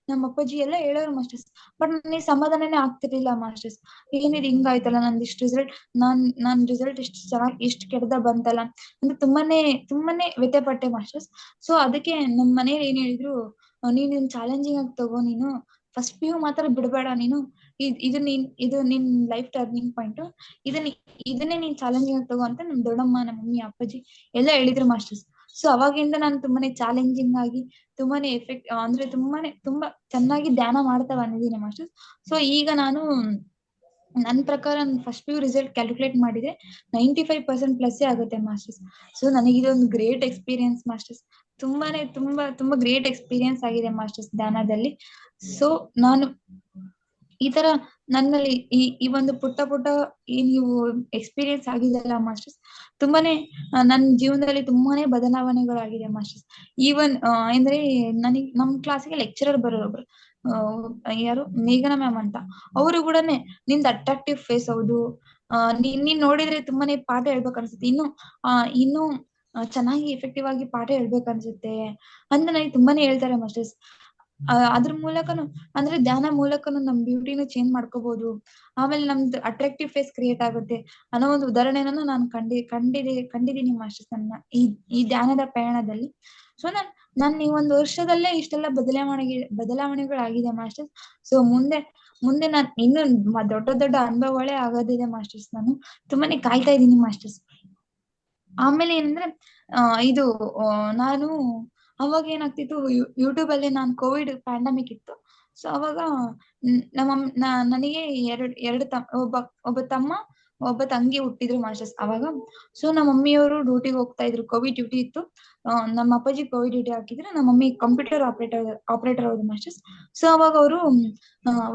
ನಮ್ಮ ಅಪ್ಪಾಜಿ ಎಲ್ಲ ಹೇಳೋರು ಮಾಸ್ಟರ್ಸ್. ಬಟ್ ನನಗೆ ಸಮಾಧಾನನೇ ಆಗ್ತಿರ್ಲಿಲ್ಲ ಮಾಸ್ಟರ್ಸ್. ಏನಿದು ಹಿಂಗಾಯ್ತಲ್ಲ ನಂದು ಇಷ್ಟು ರಿಸಲ್ಟ್, ನಾನ್ ರಿಸಲ್ಟ್ ಇಷ್ಟು ಕೆಟ್ಟದ ಬಂತಲ್ಲ ಅಂತ ತುಂಬಾನೇ ವ್ಯಥೆ ಪಟ್ಟೆ ಮಾಸ್ಟರ್ಸ್. ಸೊ ಅದಕ್ಕೆ ನಮ್ಮ ಮನೇಲಿ ಏನ್ ಹೇಳಿದ್ರು, ನೀನ್ ಚಾಲೆಂಜಿಂಗ್ ಆಗಿ ತಗೋ, ನೀನು ಫಸ್ಟ್ PU ಮಾತ್ರ ಬಿಡಬೇಡ ನೀನು, ಇದು ನಿನ್ ಲೈಫ್ ಟರ್ನಿಂಗ್ ಪಾಯಿಂಟ್, ಇದನ್ನೇ ನೀನ್ ಚಾಲೆಂಜಿಂಗ್ ಆಗಿ ತಗೋ ಅಂತ ನಮ್ ದೊಡ್ಡಮ್ಮ, ನಮ್ಮ ಮಮ್ಮಿ, ಅಪ್ಪಾಜಿ ಎಲ್ಲ ಹೇಳಿದ್ರು ಮಾಸ್ಟರ್ಸ್. ಸೊ ಅವಾಗಿಂದ ನಾನು ತುಂಬಾನೇ ಚಾಲೆಂಜಿಂಗ್ ಆಗಿ ತುಂಬಾನೇ ತುಂಬಾ ಚೆನ್ನಾಗಿ ಧ್ಯಾನ ಮಾಡ್ತಾ ಬಂದಿದ್ದೀನಿ ಮಾಸ್ಟರ್ಸ್. ಸೊ ಈಗ ನಾನು ನನ್ ಪ್ರಕಾರ ಫಸ್ಟ್ PU ರಿಸಲ್ಟ್ ಕ್ಯಾಲ್ಕುಲೇಟ್ ಮಾಡಿದ್ರೆ 95% ಪ್ಲಸ್ ಆಗುತ್ತೆ ಮಾಸ್ಟರ್ಸ್. ಸೊ ನನಗೆ ಇದೊಂದು ಗ್ರೇಟ್ ಎಕ್ಸ್ಪೀರಿಯನ್ಸ್ ಮಾಸ್ಟರ್ಸ್. ತುಂಬಾ ಗ್ರೇಟ್ ಎಕ್ಸ್ಪೀರಿಯನ್ಸ್ ಆಗಿದೆ ಮಾಸ್ಟರ್ಸ್ ಧ್ಯಾನದಲ್ಲಿ. ಸೊ ನಾನು ಈ ತರ ನನ್ನಲ್ಲಿ ಈ ಒಂದು ಪುಟ್ಟ ನೀವು ಎಕ್ಸ್ಪೀರಿಯನ್ಸ್ ಆಗಿದೆಲ್ಲ ಮಾಸ್ಟರ್ಸ್, ತುಂಬಾನೇ ನನ್ನ ಜೀವನದಲ್ಲಿ ತುಂಬಾನೇ ಬದಲಾವಣೆಗಳಾಗಿದೆ ಮಾಸ್ಟರ್ಸ್. ಈವನ್ ಅಂದ್ರೆ ನಮ್ ಕ್ಲಾಸಿಗೆ ಲೆಕ್ಚರರ್ ಬರೋರು ಒಬ್ರು, ಯಾರು ಮೇಘನಾ ಮ್ಯಾಮ್ ಅಂತ. ಅವರು ಕೂಡನೆ ನಿಂದ್ ಅಟ್ರಾಕ್ಟಿವ್ ಫೇಸ್, ಹೌದು ನೀನ್ ನೋಡಿದ್ರೆ ತುಂಬಾನೇ ಪಾಠ ಹೇಳ್ಬೇಕು ಅನ್ಸುತ್ತೆ, ಇನ್ನು ಚೆನ್ನಾಗಿ ಎಫೆಕ್ಟಿವ್ ಆಗಿ ಪಾಠ ಹೇಳ್ಬೇಕು ಅನ್ಸುತ್ತೆ ಅಂತ ನನಗೆ ತುಂಬಾನೇ ಹೇಳ್ತಾರೆ ಮಾಸ್ಟರ್ಸ್. ಅದ್ರ ಮೂಲಕನು ಅಂದ್ರೆ ಧ್ಯಾನ ಮೂಲಕನು ನಮ್ ಬ್ಯೂಟಿನ ಚೇಂಜ್ ಮಾಡ್ಕೋಬಹುದು, ಆಮೇಲೆ ನಮ್ದು ಅಟ್ರಾಕ್ಟಿವ್ ಫೇಸ್ ಕ್ರಿಯೇಟ್ ಆಗುತ್ತೆ ಅನ್ನೋ ಒಂದು ಉದಾಹರಣೆನ ನಾನು ಕಂಡಿದ್ದೀನಿ ಮಾಸ್ಟರ್ಸ್ ನನ್ನ ಈ ಧ್ಯಾನದ ಪ್ರಯಾಣದಲ್ಲಿ. ಸೊ ನನ್ ಈ ಒಂದು ವರ್ಷದಲ್ಲೇ ಇಷ್ಟೆಲ್ಲ ಬದಲಾವಣೆಗಳಾಗಿದೆ ಮಾಸ್ಟರ್ಸ್. ಸೊ ಮುಂದೆ ನಾನು ಇನ್ನು ದೊಡ್ಡ ಅನುಭವಗಳೇ ಆಗೋದಿದೆ ಮಾಸ್ಟರ್ಸ್. ನಾನು ತುಂಬಾನೇ ಕಾಯ್ತಾ ಇದ್ದೀನಿ ಮಾಸ್ಟರ್ಸ್. ಆಮೇಲೆ ಏನಂದ್ರೆ ಇದು ನಾನು ಅವಾಗ ಏನಾಗ್ತಿತ್ತು, ಯೂಟ್ಯೂಬ್ ಅಲ್ಲಿ ನಾನು ಕೋವಿಡ್ ಪ್ಯಾಂಡಮಿಕ್ ಇತ್ತು. ಸೊ ಅವಾಗ ನನಗೆ ಒಬ್ಬ ತಮ್ಮ ಒಬ್ಬ ತಂಗಿ ಹುಟ್ಟಿದ್ರು ಮಾಸ್ಟರ್ಸ್ ಅವಾಗ. ಸೊ ನಮ್ಮ ಮಮ್ಮಿಯವರು ಡ್ಯೂಟಿಗೆ ಹೋಗ್ತಾ ಇದ್ರು, ಕೋವಿಡ್ ಡ್ಯೂಟಿ ಇತ್ತು. ನಮ್ಮ ಅಪ್ಪಾಜಿ ಕೋವಿಡ್ ಡ್ಯೂಟಿ ಹಾಕಿದ್ರು, ನಮ್ಮ ಮಮ್ಮಿ ಕಂಪ್ಯೂಟರ್ ಆಪರೇಟರ್ ಹೌದು ಮಾಸ್ಟರ್ಸ್. ಸೊ ಅವಾಗ ಅವರು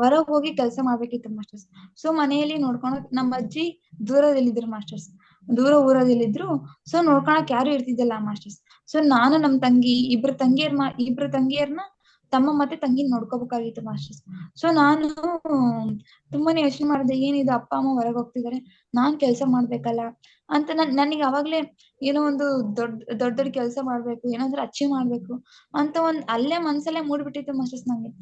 ಹೊರಗೆ ಹೋಗಿ ಕೆಲಸ ಮಾಡ್ಬೇಕಿತ್ತು ಮಾಸ್ಟರ್ಸ್. ಸೊ ಮನೆಯಲ್ಲಿ ನೋಡ್ಕೊಳಕ್ ನಮ್ಮ ಅಜ್ಜಿ ದೂರದಲ್ಲಿದ್ರು ಮಾಸ್ಟರ್ಸ್, ದೂರ ಊರದಲ್ಲಿದ್ರು. ಸೊ ನೋಡ್ಕೊಳಕ್ ಯಾರು ಇರ್ತಿದ್ದಲ್ಲ ಮಾಸ್ಟರ್ಸ್. ಸೊ ನಾನು ನಮ್ ತಂಗಿ ಇಬ್ರು ತಂಗಿಯರ್ನ ತಮ್ಮ ಮತ್ತೆ ತಂಗಿನ ನೋಡ್ಕೋಬೇಕಾಗಿತ್ತು ಮಾಸ್ಟರ್ಸ್. ಸೊ ನಾನು ತುಂಬಾನೇ ಯೋಚನೆ ಮಾಡಿದೆ, ಏನಿದು ಅಪ್ಪ ಅಮ್ಮ ಹೊರಗೆ ಹೋಗ್ತಿದ್ದಾರೆ, ನಾನ್ ಕೆಲ್ಸ ಮಾಡ್ಬೇಕಲ್ಲ ಅಂತ. ನನಗೆ ಅವಾಗ್ಲೇ ಏನೋ ಒಂದು ದೊಡ್ಡ ಕೆಲಸ ಮಾಡ್ಬೇಕು, ಏನಾದ್ರೂ ಅಚೀವ್ ಮಾಡ್ಬೇಕು ಅಂತ ಅಲ್ಲೇ ಮನ್ಸಲ್ಲೇ ಮೂಡ್ಬಿಟ್ಟಿತ್ತು ಮಾಸ್ಟರ್ಸ್ ನಂಗೆ.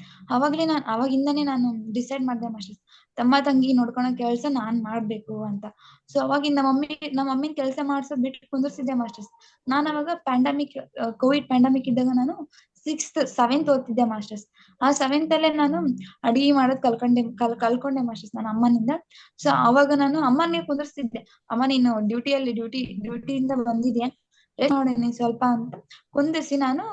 ಅವಾಗಿಂದಾನೇ ನಾನು ಡಿಸೈಡ್ ಮಾಡಿದೆ ಮಾಸ್ಟರ್ಸ್, ತಮ್ಮ ತಂಗಿ ನೋಡ್ಕೊಳೋ ಕೆಲ್ಸ ನಾನ್ ಮಾಡ್ಬೇಕು ಅಂತ. ಸೊ ಅವಾಗಿಂದ ನಮ್ಮ ಮಮ್ಮಿನ ಕೆಲಸ ಮಾಡ್ಸೋದ್ ಬಿಟ್ಟು ಕುಂದಿರ್ಸಿದ್ದೆ ಮಾಸ್ಟರ್ಸ್. ನಾನು ಅವಾಗ ಕೋವಿಡ್ ಪ್ಯಾಂಡಮಿಕ್ ಇದ್ದಾಗ ನಾನು 6th 7th ಓದ್ತಿದ್ದೆ ಮಾಸ್ಟರ್ಸ್. ಆ 7th ಅಲ್ಲೇ ನಾನು ಅಡಿಗೆ ಮಾಡೋದ್ ಕಲ್ಕೊಂಡೆ ಮಾಸ್ಟರ್ಸ್ ನನ್ನ ಅಮ್ಮನಿಂದ. ಸೊ ಅವಾಗ ನಾನು ಅಮ್ಮನೇ ಕುಂದಿರ್ಸಿದ್ದೆ, ಅಮ್ಮ ನೀನು ಡ್ಯೂಟಿಯಿಂದ ಬಂದಿದ್ಯಾ, ರೆಸ್ಟ್ ಮಾಡಿ ನೀನ್ ಸ್ವಲ್ಪ ಅಂತ ಕುಂದಿರ್ಸಿ ನಾನು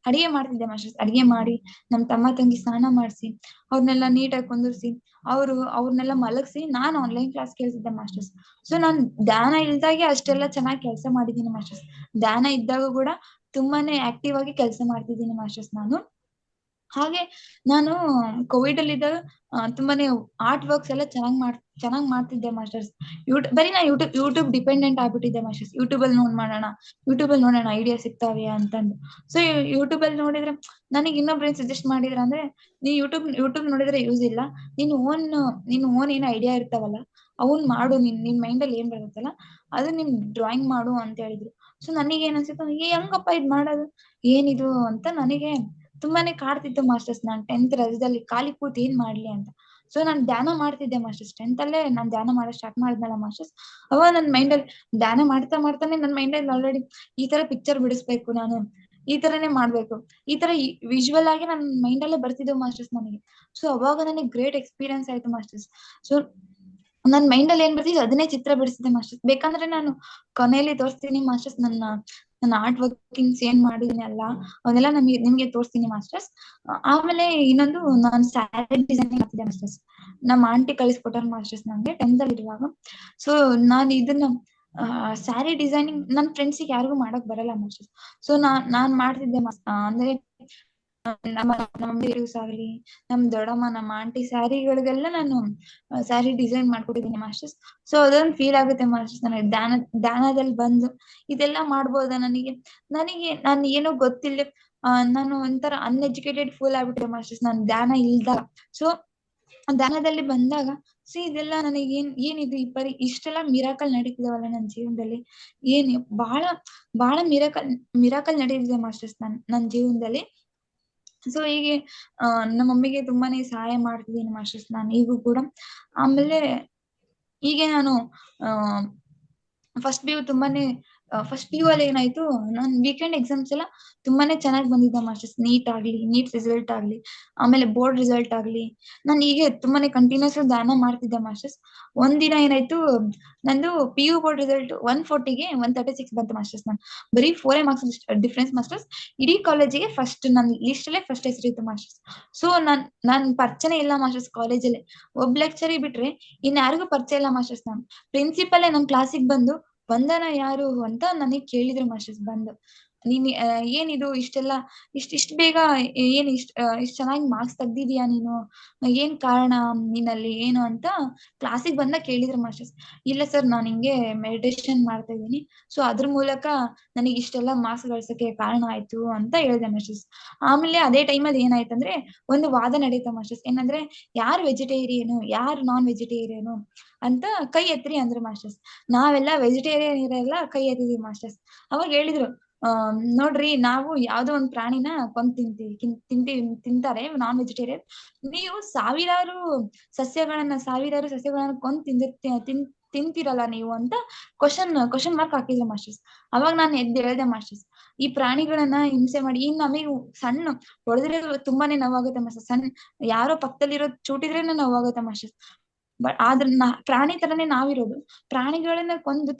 ಅಡಿಗೆ ಮಾಡ್ತಿದ್ದೆ ಮಾಸ್ಟರ್ಸ್. ಅಡಿಗೆ ಮಾಡಿ ನಮ್ ತಮ್ಮ ತಂಗಿ ಸ್ನಾನ ಮಾಡಿಸಿ ಅವ್ರನ್ನೆಲ್ಲ ನೀಟಾಗಿ ಕುಂದಿರ್ಸಿ ಅವ್ರನ್ನೆಲ್ಲ ಮಲಗಿಸಿ ನಾನು ಆನ್ಲೈನ್ ಕ್ಲಾಸ್ ಕೇಳ್ತಿದ್ದೆ ಮಾಸ್ಟರ್ಸ್. ಸೊ ನಾನ್ ಧ್ಯಾನ ಇಲ್ದಾಗೆ ಅಷ್ಟೆಲ್ಲ ಚೆನ್ನಾಗಿ ಕೆಲಸ ಮಾಡಿದ್ದೀನಿ ಮಾಸ್ಟರ್ಸ್. ಧ್ಯಾನ ಇದ್ದಾಗ ಕೂಡ ತುಂಬಾನೇ ಆಕ್ಟಿವ್ ಆಗಿ ಕೆಲಸ ಮಾಡ್ತಿದ್ದೀನಿ ಮಾಸ್ಟರ್ಸ್ ನಾನು. ಹಾಗೆ ನಾನು ಕೋವಿಡ್ ಅಲ್ಲಿ ಇದ್ದಾಗ ತುಂಬಾನೇ ಆರ್ಟ್ ವರ್ಕ್ಸ್ ಎಲ್ಲ ಚೆನ್ನಾಗ್ ಮಾಡ್ತಿದ್ದೆ ಮಾಸ್ಟರ್ಸ್. ಬರೀ ನಾ ಯೂಟ್ಯೂಬ್ ಡಿಪೆಂಡೆಂಟ್ ಆಗ್ಬಿಟ್ಟಿದ್ದೆ ಮಾಸ್ಟರ್ಸ್. ಯೂಟ್ಯೂಬ್ ಅಲ್ಲಿ ನೋಡೋಣ ಐಡಿಯಾ ಸಿಗ್ತಾವೆ ಅಂತಂದು. ಸೊ ಯೂಟ್ಯೂಬ್ ಅಲ್ಲಿ ನೋಡಿದ್ರೆ ನನಗೆ ಇನ್ನೊಬ್ರು ಏನ್ ಸಜೆಸ್ಟ್ ಮಾಡಿದ್ರ ಅಂದ್ರೆ, ನೀ ಯೂಟ್ಯೂಬ್ ನೋಡಿದ್ರೆ ಯೂಸ್ ಇಲ್ಲ, ನೀನ್ ಓನ್ ಏನ್ ಐಡಿಯಾ ಇರ್ತಾವಲ್ಲ ಅವನ್ ಮಾಡು, ನಿನ್ ಮೈಂಡ್ ಅಲ್ಲಿ ಏನ್ ಬರುತ್ತಲ್ಲ ಅದು ನಿನ್ ಡ್ರಾಯಿಂಗ್ ಮಾಡು ಅಂತ ಹೇಳಿದ್ರು. ಸೊ ನನಗೆ ಏನ್ ಅನ್ಸಿತ್ತು, ಹೆಂಗಪ್ಪ ಇದ್ ಮಾಡೋದು, ಏನಿದು ಅಂತ ನನಗೆ ತುಂಬಾನೇ ಕಾಡ್ತಿತ್ತು ಮಾಸ್ಟರ್ಸ್. ನಾನ್ 10th ರಜದಲ್ಲಿ ಖಾಲಿ ಕೂತ್ ಏನ್ ಮಾಡ್ಲಿ ಅಂತ. ಸೊ ನಾನ್ ಧ್ಯಾನ ಮಾಡ್ತಿದ್ದೆ ಮಾಸ್ಟರ್ಸ್. 10th ಅಲ್ಲೇ ನಾನ್ ಧ್ಯಾನ ಮಾಡಕ್ ಸ್ಟಾರ್ಟ್ ಮಾಡಿದ್ನಲ್ಲ ಮಾಸ್ಟರ್ಸ್, ಅವಾಗ ನನ್ ಮೈಂಡಲ್ಲಿ ಧ್ಯಾನ ಮಾಡ್ತಾನೆ ನನ್ ಮೈಂಡಲ್ಲಿ ಆಲ್ರೆಡಿ ಈ ತರ ಪಿಕ್ಚರ್ ಬಿಡಿಸ್ಬೇಕು, ನಾನು ಈ ತರನೇ ಮಾಡ್ಬೇಕು, ಈ ತರ ವಿಜುವಲ್ ಆಗಿ ನನ್ ಮೈಂಡಲ್ಲೇ ಬರ್ತಿದ್ವು ಮಾಸ್ಟರ್ಸ್ ನನಗೆ. ಸೊ ಅವಾಗ ನನಗೆ ಗ್ರೇಟ್ ಎಕ್ಸ್ಪೀರಿಯನ್ಸ್ ಆಯ್ತು ಮಾಸ್ಟರ್ಸ್. ಸೊ ನನ್ ಮೈಂಡಲ್ಲಿ ಏನ್ ಬರ್ತಿದ್ದೆ ಅದನ್ನೇ ಚಿತ್ರ ಬಿಡಿಸಿದೆ ಮಾಸ್ಟರ್ಸ್. ಬೇಕಂದ್ರೆ ನಾನು ಕೊನೆಯಲ್ಲಿ ತೋರಿಸ್ತೀನಿ ಮಾಸ್ಟರ್ಸ್, ನನ್ನ ಆರ್ಟ್ ವರ್ಕಿಂಗ್ಸ್ ಏನ್ ಮಾಡಿದೀನಿ ಅಲ್ಲ ಅವನ್ನೆಲ್ಲ ನಿಮ್ಗೆ ತೋರಿಸ್ತೀನಿ ಮಾಸ್ಟರ್ಸ್. ಆಮೇಲೆ ಇನ್ನೊಂದು, ನಾನು ಸ್ಯಾರಿ ಡಿಸೈನಿಂಗ್ ಮಾಡ್ತಿದ್ದೆ ಮಾಸ್ಟರ್ಸ್. ನಮ್ಮ ಆಂಟಿ ಕಳಿಸ್ಕೊಟ್ಟಾರ ಮಾಸ್ಟರ್ಸ್ ನಂಗೆ 10th ಅಲ್ಲಿ ಇರುವಾಗ. ಸೊ ನಾನು ಇದನ್ನ ಸ್ಯಾರಿ ಡಿಸೈನಿಂಗ್ ನನ್ನ ಫ್ರೆಂಡ್ಸಿಗೆ ಯಾರಿಗೂ ಮಾಡಕ್ ಬರಲ್ಲ ಮಾಸ್ಟರ್ಸ್. ಸೊ ನಾನ್ ಮಾಡ್ತಿದ್ದೆ ಅಂದ್ರೆ ನಮ್ಮ ರಿಲೇಟಿವ್ಸ್ ಆಗ್ಲಿ, ನಮ್ ದೊಡ್ಡಮ್ಮ, ನಮ್ಮ ಆಂಟಿ ಸ್ಯಾರಿಗಳಿಗೆಲ್ಲ ನಾನು ಸ್ಯಾರಿ ಡಿಸೈನ್ ಮಾಡ್ಕೊಟ್ಟಿದ್ದೀನಿ ಮಾಸ್ಟರ್ಸ್. ಸೊ ಅದೊಂದು ಫೀಲ್ ಆಗುತ್ತೆ ಮಾಸ್ಟರ್ಸ್ ನನಗೆ, ಧ್ಯಾನದಲ್ಲಿ ಬಂದು ಇದೆಲ್ಲ ಮಾಡ್ಬೋದಾ ನಾನು ಏನೋ ಗೊತ್ತಿಲ್ಲ, ನಾನು ಒಂಥರ ಅನ್ಎಜುಕೇಟೆಡ್ ಫೂಲ್ ಆಗ್ಬಿಟ್ಟಿದೆ ಮಾಸ್ಟರ್ಸ್ ನಾನು ಧ್ಯಾನ ಇಲ್ದಾಗ. ಸೊ ಧ್ಯಾನದಲ್ಲಿ ಬಂದಾಗ ಇದೆಲ್ಲ ನನಗೆ ಏನಿದು ಈ ಇಷ್ಟೆಲ್ಲ ಮಿರಾಕಲ್ ನಡೀತಿದಾವಲ್ಲ ನನ್ನ ಜೀವನದಲ್ಲಿ, ಏನ್ ಬಹಳ ಮಿರಾಕಲ್ ನಡೀತಿದೆ ಮಾಸ್ಟರ್ಸ್ ನನ್ನ ಜೀವನದಲ್ಲಿ. ಸೊ ಹೀಗೆ ನಮ್ಮ ಮಮ್ಮಿಗೆ ತುಂಬಾನೇ ಸಹಾಯ ಮಾಡ್ತಿದ್ದೀನಿ ಮಾಸ್ಟರ್ಸ್ ನಾನು ಈಗೂ ಕೂಡ. ಆಮೇಲೆ ಹೀಗೆ ನಾನು ಫಸ್ಟ್ ಪಿ ಯು ಅಲ್ಲಿ ಏನಾಯ್ತು, ನಾನು ವೀಕೆಂಡ್ ಎಕ್ಸಾಮ್ಸ್ ಎಲ್ಲ ತುಂಬಾನೇ ಚೆನ್ನಾಗಿ ಬಂದಿದ್ದೆ ಮಾಸ್ಟರ್ಸ್. ನೀಟ್ ರಿಸಲ್ಟ್ ಆಗ್ಲಿ, ಆಮೇಲೆ ಬೋರ್ಡ್ ರಿಸಲ್ಟ್ ಆಗ್ಲಿ, ನಾನು ಹೀಗೆ ತುಂಬಾನೇ ಕಂಟಿನ್ಯೂಸ್ ಧ್ಯಾನ ಮಾಡ್ತಿದ್ದೆ ಮಾಸ್ಟರ್ಸ್. ಒಂದಿನ ಏನಾಯ್ತು, ನಂದು ಪಿ ಯು ಬೋರ್ಡ್ ರಿಸಲ್ಟ್ 140ಗೆ 136 ಬಂತು ಮಾಸ್ಟರ್ಸ್. ನಾನು ಬರೀ 4 ಮಾರ್ಕ್ಸ್ ಡಿಫ್ರೆನ್ಸ್ ಮಾಸ್ಟರ್ಸ್. ಇಡೀ ಕಾಲೇಜಿಗೆ ಫಸ್ಟ್, ನನ್ನ ಲಿಸ್ಟ್ ಅಲ್ಲೇ ಫಸ್ಟ್ ಹೆಸರಿತ್ತು ಮಾಸ್ಟರ್ಸ್. ಸೊ ನಾನ್ ಪರಿಚಯ ಇಲ್ಲ ಮಾಸ್ಟರ್ಸ್ ಕಾಲೇಜಲ್ಲಿ, ಒಬ್ಬ ಲೆಕ್ಚರ್ ಬಿಟ್ರೆ ಇನ್ಯಾರಿಗೂ ಪರಿಚಯ ಇಲ್ಲ ಮಾಸ್ಟರ್ಸ್. ನಾನು ಪ್ರಿನ್ಸಿಪಲ್ ನಮ್ ಕ್ಲಾಸಿಗೆ ಬಂದು ವಂದನಾ ಯಾರು ಅಂತ ನನಗೆ ಕೇಳಿದ್ರು ಮಾಸ್ಟರ್ಸ್ ಬಂದು. ನೀನ್ ಏನಿದು ಇಷ್ಟೆಲ್ಲ ಇಷ್ಟ ಬೇಗ ಏನ್ ಇಷ್ಟ ಚೆನ್ನಾಗಿ ಮಾರ್ಕ್ಸ್ ತೆಗ್ದಿದ್ಯಾ ನೀನು, ಏನ್ ಕಾರಣ ನೀನಲ್ಲಿ ಏನು ಅಂತ ಕ್ಲಾಸಿಗೆ ಬಂದಾಗ ಕೇಳಿದ್ರು ಮಾಸ್ಟರ್ಸ್. ಇಲ್ಲ ಸರ್, ನಾನು ಹಿಂಗೆ ಮೆಡಿಟೇಷನ್ ಮಾಡ್ತಾ ಇದ್ದೀನಿ, ಸೊ ಅದ್ರ ಮೂಲಕ ನನಗೆ ಇಷ್ಟೆಲ್ಲ ಮಾರ್ಕ್ಸ್ ಗಳಿಸಕ್ಕೆ ಕಾರಣ ಆಯ್ತು ಅಂತ ಹೇಳಿದೆ ಮಾಸ್ಟರ್ಸ್. ಆಮೇಲೆ ಅದೇ ಟೈಮಲ್ಲಿ ಏನಾಯ್ತಂದ್ರೆ ಒಂದು ವಾದ ನಡೀತಾ ಮಾಸ್ಟರ್ಸ್. ಏನಂದ್ರೆ ಯಾರು ವೆಜಿಟೇರಿಯನು, ಯಾರು ನಾನ್ ವೆಜಿಟೇರಿಯನು ಅಂತ ಕೈ ಎತ್ರಿ ಅಂದ್ರು ಮಾಸ್ಟರ್ಸ್. ನಾವೆಲ್ಲ ವೆಜಿಟೇರಿಯನ್ ಇರೆಲ್ಲ ಕೈ ಎತ್ತಿದ್ವಿ ಮಾಸ್ಟರ್ಸ್. ಅವಾಗ ಹೇಳಿದ್ರು, ನೋಡ್ರಿ, ನಾವು ಯಾವ್ದೋ ಒಂದ್ ಪ್ರಾಣಿನ ಕೊಂದ್ ತಿಂತಾರೆ ನಾನ್ ವೆಜಿಟೇರಿಯನ್, ನೀವು ಸಾವಿರಾರು ಸಸ್ಯಗಳನ್ನ ಕೊಂದ್ ತಿಂತಿರಲ್ಲ ನೀವು ಅಂತ ಕ್ವಶನ್ ಮಾರ್ಕ್ ಹಾಕಿದ್ರು ಮಾಸ್ಟರ್ಸ್. ಅವಾಗ ನಾನು ಎದ್ದು ಹೇಳ್ದೆ ಮಾಸ್ಟರ್ಸ್, ಈ ಪ್ರಾಣಿಗಳನ್ನ ಹಿಂಸೆ ಮಾಡಿ ಇನ್ ನಮಗೆ ಸಣ್ಣ ಹೊಡೆದ್ರೆ ತುಂಬಾನೇ ನೋವಾಗುತ್ತೆ ಮಾಸ್ಟರ್ಸ್. ಸಣ್ಣ ಯಾರೋ ಪಕ್ಕದಲ್ಲಿರೋ ಚೂಟಿದ್ರೇನೆ ನೋವಾಗುತ್ತೆ ಮಾಸ್ಟರ್ಸ್. ಬಟ್ ಆದ್ರೆ ಪ್ರಾಣಿ ತರನೇ ನಾವಿರೋದು, ಪ್ರಾಣಿಗಳನ್ನ ಕೊಂದು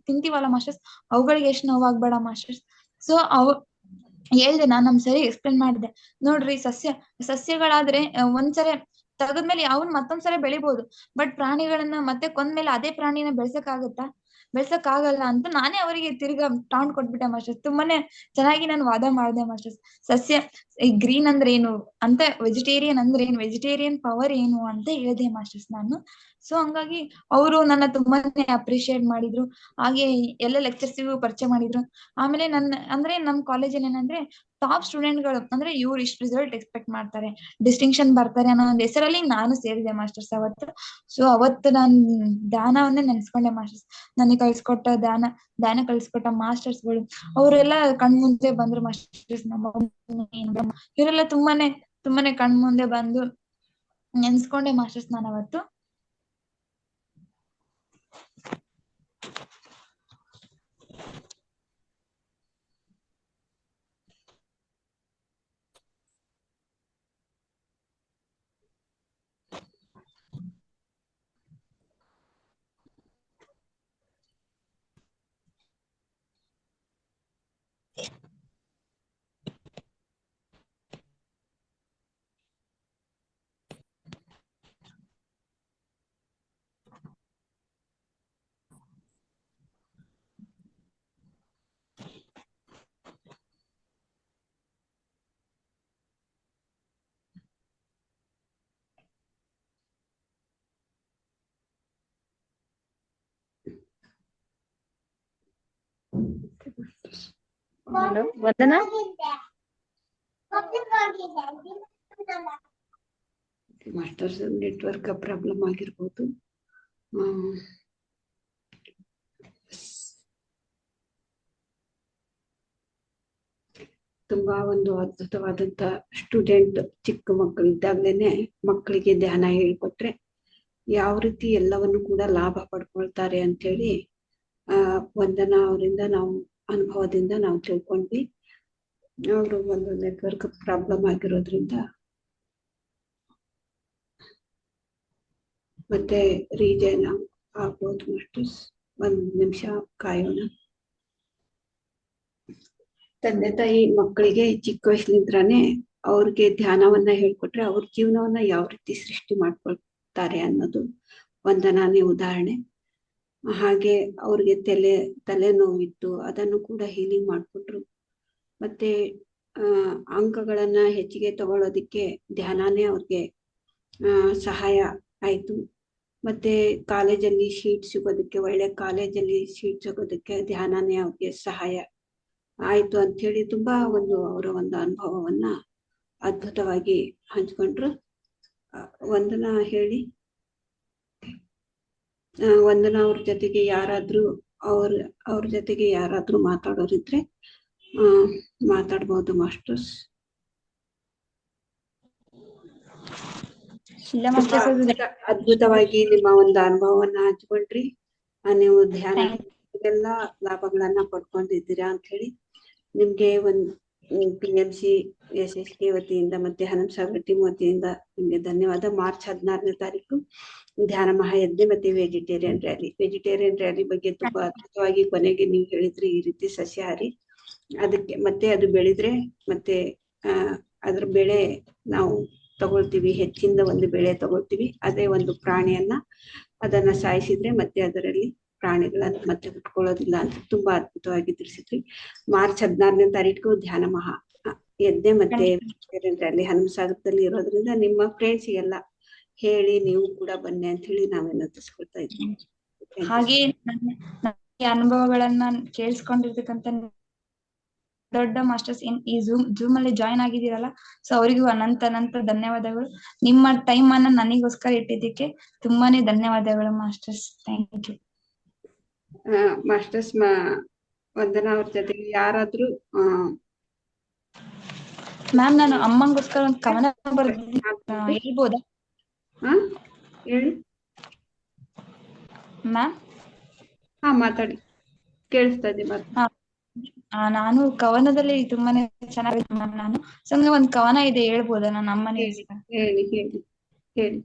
ತಿಂತೀವಲ್ಲ ಮಾಸ್ಟರ್ಸ್, ಅವುಗಳಿಗೆ ಎಷ್ಟು ನೋವಾಗ್ಬೇಡ ಮಾಸ್ಟರ್ಸ್. ಸೊ ಹೇಳ್ದೆ ನಾನು, ನಮ್ ಸರಿ ಎಕ್ಸ್ಪ್ಲೇನ್ ಮಾಡಿದೆ. ನೋಡ್ರಿ, ಸಸ್ಯಗಳಾದ್ರೆ ಒಂದ್ಸರಿ ತೆಗದ್ಮೇಲೆ ಅವನ್ ಮತ್ತೊಂದ್ಸರಿ ಬೆಳಿಬಹುದು, ಬಟ್ ಪ್ರಾಣಿಗಳನ್ನ ಮತ್ತೆ ಕೊಂದ್ಮೇಲೆ ಅದೇ ಪ್ರಾಣಿನ ಬೆಳ್ಸಕ್ ಆಗಲ್ಲ ಅಂತ ನಾನೇ ಅವರಿಗೆ ತಿರ್ಗಾ ಟಾಂಟ್ ಕೊಟ್ಬಿಟ್ಟೆ ಮಾಸ್ಟರ್ಸ್. ತುಂಬಾನೇ ಚೆನ್ನಾಗಿ ನಾನು ವಾದ ಮಾಡಿದೆ ಮಾಸ್ಟರ್ಸ್. ಈ ಗ್ರೀನ್ ಅಂದ್ರೆ ಏನು ಅಂತ, ವೆಜಿಟೇರಿಯನ್ ಅಂದ್ರೆ ಏನು, ವೆಜಿಟೇರಿಯನ್ ಪವರ್ ಏನು ಅಂತ ಹೇಳಿದೆ ಮಾಸ್ಟರ್ಸ್ ನಾನು. ಸೊ ಹಂಗಾಗಿ ಅವರು ನನ್ನ ತುಂಬಾನೇ ಅಪ್ರಿಶಿಯೇಟ್ ಮಾಡಿದ್ರು. ಹಾಗೆ ಎಲ್ಲ ಲೆಕ್ಚರ್ಸಿಗೂ ಪರಿಚಯ ಮಾಡಿದ್ರು. ಆಮೇಲೆ ನಮ್ ಕಾಲೇಜಲ್ಲಿ ಏನಂದ್ರೆ ಟಾಪ್ ಸ್ಟೂಡೆಂಟ್ಗಳು ಅಂದ್ರೆ ಇವ್ರು ಇಷ್ಟು ರಿಸಲ್ಟ್ ಎಕ್ಸ್ಪೆಕ್ಟ್ ಮಾಡ್ತಾರೆ, ಡಿಸ್ಟಿಂಕ್ಷನ್ ಬರ್ತಾರೆ ಅನ್ನೋ ಒಂದು ಹೆಸರಲ್ಲಿ ನಾನು ಸೇರಿದೆ ಮಾಸ್ಟರ್ಸ್ ಅವತ್ತು. ಸೊ ಅವತ್ತು ನಾನು ಧ್ಯಾನವನ್ನೇ ನೆನ್ಸ್ಕೊಂಡೆ ಮಾಸ್ಟರ್ಸ್. ನನಗೆ ಧ್ಯಾನ ಕಲಿಸ್ಕೊಟ್ಟ ಮಾಸ್ಟರ್ಸ್ಗಳು ಅವರೆಲ್ಲ ಕಣ್ಮುಂದೆ ಬಂದ್ರು ಮಾಸ್ಟರ್ಸ್. ಇವರೆಲ್ಲ ತುಂಬಾನೇ ಕಣ್ಮುಂದೆ ಬಂದು ನೆನ್ಸ್ಕೊಂಡೆ ಮಾಸ್ಟರ್ಸ್ ನಾನು ಅವತ್ತು. ಹಲೋ ವಂದನಾ, ಮಾಸ್ಟರ್ಸ್ ನೆಟ್ವರ್ಕ್ ಪ್ರಾಬ್ಲಮ್ ಆಗಿರ್ಬೋದು. ತುಂಬಾ ಒಂದು ಅದ್ಭುತವಾದಂತ ಸ್ಟೂಡೆಂಟ್. ಚಿಕ್ಕ ಮಕ್ಕಳಿದ್ದಾಗ್ಲೇನೆ ಮಕ್ಕಳಿಗೆ ಧ್ಯಾನ ಹೇಳ್ಕೊಟ್ರೆ ಯಾವ ರೀತಿ ಎಲ್ಲವನ್ನು ಕೂಡ ಲಾಭ ಪಡ್ಕೊಳ್ತಾರೆ ಅಂತೇಳಿ ವಂದನಾ ಅವರಿಂದ ನಾವು ಅನುಭವದಿಂದ ನಾವು ತಿಳ್ಕೊಂಡ್ವಿ. ಅವರು ಒಂದು ನೆಟ್ವರ್ಕ್ ಪ್ರಾಬ್ಲಮ್ ಆಗಿರೋದ್ರಿಂದ ಮತ್ತೆ ರೀಜನ್ ಆಗ್ಬೋದು ಮಾಸ್ಟರ್ಸ್. 1 ನಿಮಿಷ ಕಾಯೋಣ. ತಂದೆ ತಾಯಿ ಮಕ್ಕಳಿಗೆ ಚಿಕ್ಕ ವಯಸ್ಸಿನಿಂದಾನೆ ಅವ್ರಿಗೆ ಧ್ಯಾನವನ್ನ ಹೇಳ್ಕೊಟ್ರೆ ಅವ್ರ ಜೀವನವನ್ನ ಯಾವ ರೀತಿ ಸೃಷ್ಟಿ ಮಾಡ್ಕೊಳ್ತಾರೆ ಅನ್ನೋದು ವಂದನಾನೇ ಉದಾಹರಣೆ. ಹಾಗೆ ಅವ್ರಿಗೆ ತಲೆನೋವಿತ್ತು, ಅದನ್ನು ಕೂಡ ಹೀಲಿಂಗ್ ಮಾಡ್ಕೊಟ್ರು. ಮತ್ತೆ ಅಂಕಗಳನ್ನ ಹೆಚ್ಚಿಗೆ ತಗೊಳ್ಳೋದಿಕ್ಕೆ ಧ್ಯಾನನೇ ಅವ್ರಿಗೆ ಸಹಾಯ ಆಯ್ತು. ಮತ್ತೆ ಕಾಲೇಜಲ್ಲಿ ಶೀಟ್ ಸಿಗೋದಕ್ಕೆ, ಒಳ್ಳೆ ಕಾಲೇಜಲ್ಲಿ ಶೀಟ್ ಸಿಗೋದಕ್ಕೆ ಧ್ಯಾನನೇ ಅವ್ರಿಗೆ ಸಹಾಯ ಆಯ್ತು ಅಂತ ಹೇಳಿ ತುಂಬಾ ಅವರ ಒಂದು ಅನುಭವವನ್ನ ಅದ್ಭುತವಾಗಿ ಹಂಚ್ಕೊಂಡ್ರು. ವಂದನಾ ಹೇಳಿ. ವಂದನಾ ಅವ್ರ ಜೊತೆಗೆ ಅವ್ರ ಜೊತೆಗೆ ಯಾರಾದ್ರೂ ಮಾತಾಡೋರಿದ್ರೆ ಮಾತಾಡ್ಬೋದು ಮಾಸ್ಟರ್ಸ್. ಅದ್ಭುತವಾಗಿ ನಿಮ್ಮ ಒಂದು ಅನುಭವವನ್ನ ಹಂಚ್ಕೊಂಡ್ರಿ. ನೀವು ಧ್ಯಾನ ಎಲ್ಲ ಲಾಭಗಳನ್ನ ಪಡ್ಕೊಂಡಿದ್ದೀರಾ ಅಂತ ಹೇಳಿ ನಿಮ್ಗೆ PMC SSK ವತಿಯಿಂದ ಮತ್ತೆ ಹನುಮಸಾಗರ್ ಟೀಮ್ ವತಿಯಿಂದ ನಿಮ್ಗೆ ಧನ್ಯವಾದ. ಮಾರ್ಚ್ 16ನೇ ತಾರೀಕು ಧ್ಯಾನ ಮಹಾಯಜ್ಞ ಮತ್ತೆ ವೆಜಿಟೇರಿಯನ್ ರ್ಯಾಲಿ ಬಗ್ಗೆ ತುಂಬಾ ಅದ್ಭುತವಾಗಿ ಕೊನೆಗೆ ನೀವು ಹೇಳಿದ್ರಿ. ಈ ರೀತಿ ಸಸ್ಯಾಹಾರಿ ಅದಕ್ಕೆ ಮತ್ತೆ ಅದು ಬೆಳೆದ್ರೆ ಮತ್ತೆ ಅದ್ರ ಬೆಳೆ ನಾವು ತಗೊಳ್ತೀವಿ, ಹೆಚ್ಚಿಂದ ಒಂದು ಬೆಳೆ ತಗೊಳ್ತೀವಿ. ಅದೇ ಒಂದು ಪ್ರಾಣಿಯನ್ನ ಅದನ್ನ ಸಾಯಿಸಿದ್ರೆ ಮತ್ತೆ ಅದರಲ್ಲಿ ಪ್ರಾಣಿಗಳನ್ನ ಮತ್ತೆ ಹುಟ್ಕೊಳ್ಳೋದಿಲ್ಲ ಅಂತ ತುಂಬಾ ಅದ್ಭುತವಾಗಿ ತಿಳಿಸಿದ್ರಿ. ಮಾರ್ಚ್ 16ನೇ ತಾರೀಕು ಧ್ಯಾನ ಮಹಾ ಯಜ್ಞ ಮತ್ತೆ ಅಲ್ಲಿ ಹನುಮಸಾಗರದಲ್ಲಿ ಇರೋದ್ರಿಂದ ನಿಮ್ಮ ಫ್ರೆಂಡ್ಸಿಗೆಲ್ಲ ಹೇಳಿ ನೀವು ಕೂಡ ಬನ್ನಿ ಅಂತ ಹೇಳಿ ನಾವು ವಿನಂತಿಸ್ಕೊಳ್ತಾ ಇದ್ದೀವಿ. ಹಾಗೆ ನನ್ನ ಅನುಭವಗಳನ್ನ ಕೇಳಿಸ್ಕೊಂಡಿರ್ತಕ್ಕಂಥ ದೊಡ್ಡ ಮಾಸ್ಟರ್ಸ್ ಈ ಜೂಮ್ ಅಲ್ಲಿ ಜಾಯ್ನ್ ಆಗಿದ್ದೀರಲ್ಲ, ಸೊ ಅವರಿಗೂ ಅನಂತ ಧನ್ಯವಾದಗಳು. ನಿಮ್ಮ ಟೈಮ್ ಅನ್ನ ನನಗೋಸ್ಕರ ಇಟ್ಟಿದ್ದಕ್ಕೆ ತುಂಬಾನೇ ಧನ್ಯವಾದಗಳು masters. Thank you. Masters Vandana ಅವ್ರ ಜೊತೆಗೆ ಯಾರಾದ್ರೂ ಮ್ಯಾಮ್, ನಾನು ಅಮ್ಮಂಗೋಸ್ಕರ ಒಂದು ಕವನ ಬರ್ದಿದ್ದೀನಿ, ಹೇಳ್ಬೋದಾ? ಹೇಳಿ ಮ್ಯಾಮ್. ಮಾತಾಡಿ, ಕೇಳಿಸ್ತಾ ಇದೆ ಮಾತು. ನಾನು ಕವನದಲ್ಲಿ ತುಂಬಾನೇ ಚೆನ್ನಾಗಿತ್ತು ಮ್ಯಾಮ್. ನಾನು ಸೊ ಒಂದ್ ಕವನ ಇದೆ, ಹೇಳ್ಬೋದಾ? ನನ್ನ ಅಮ್ಮನೇ. ಹೇಳಿ ಹೇಳಿ ಹೇಳಿ.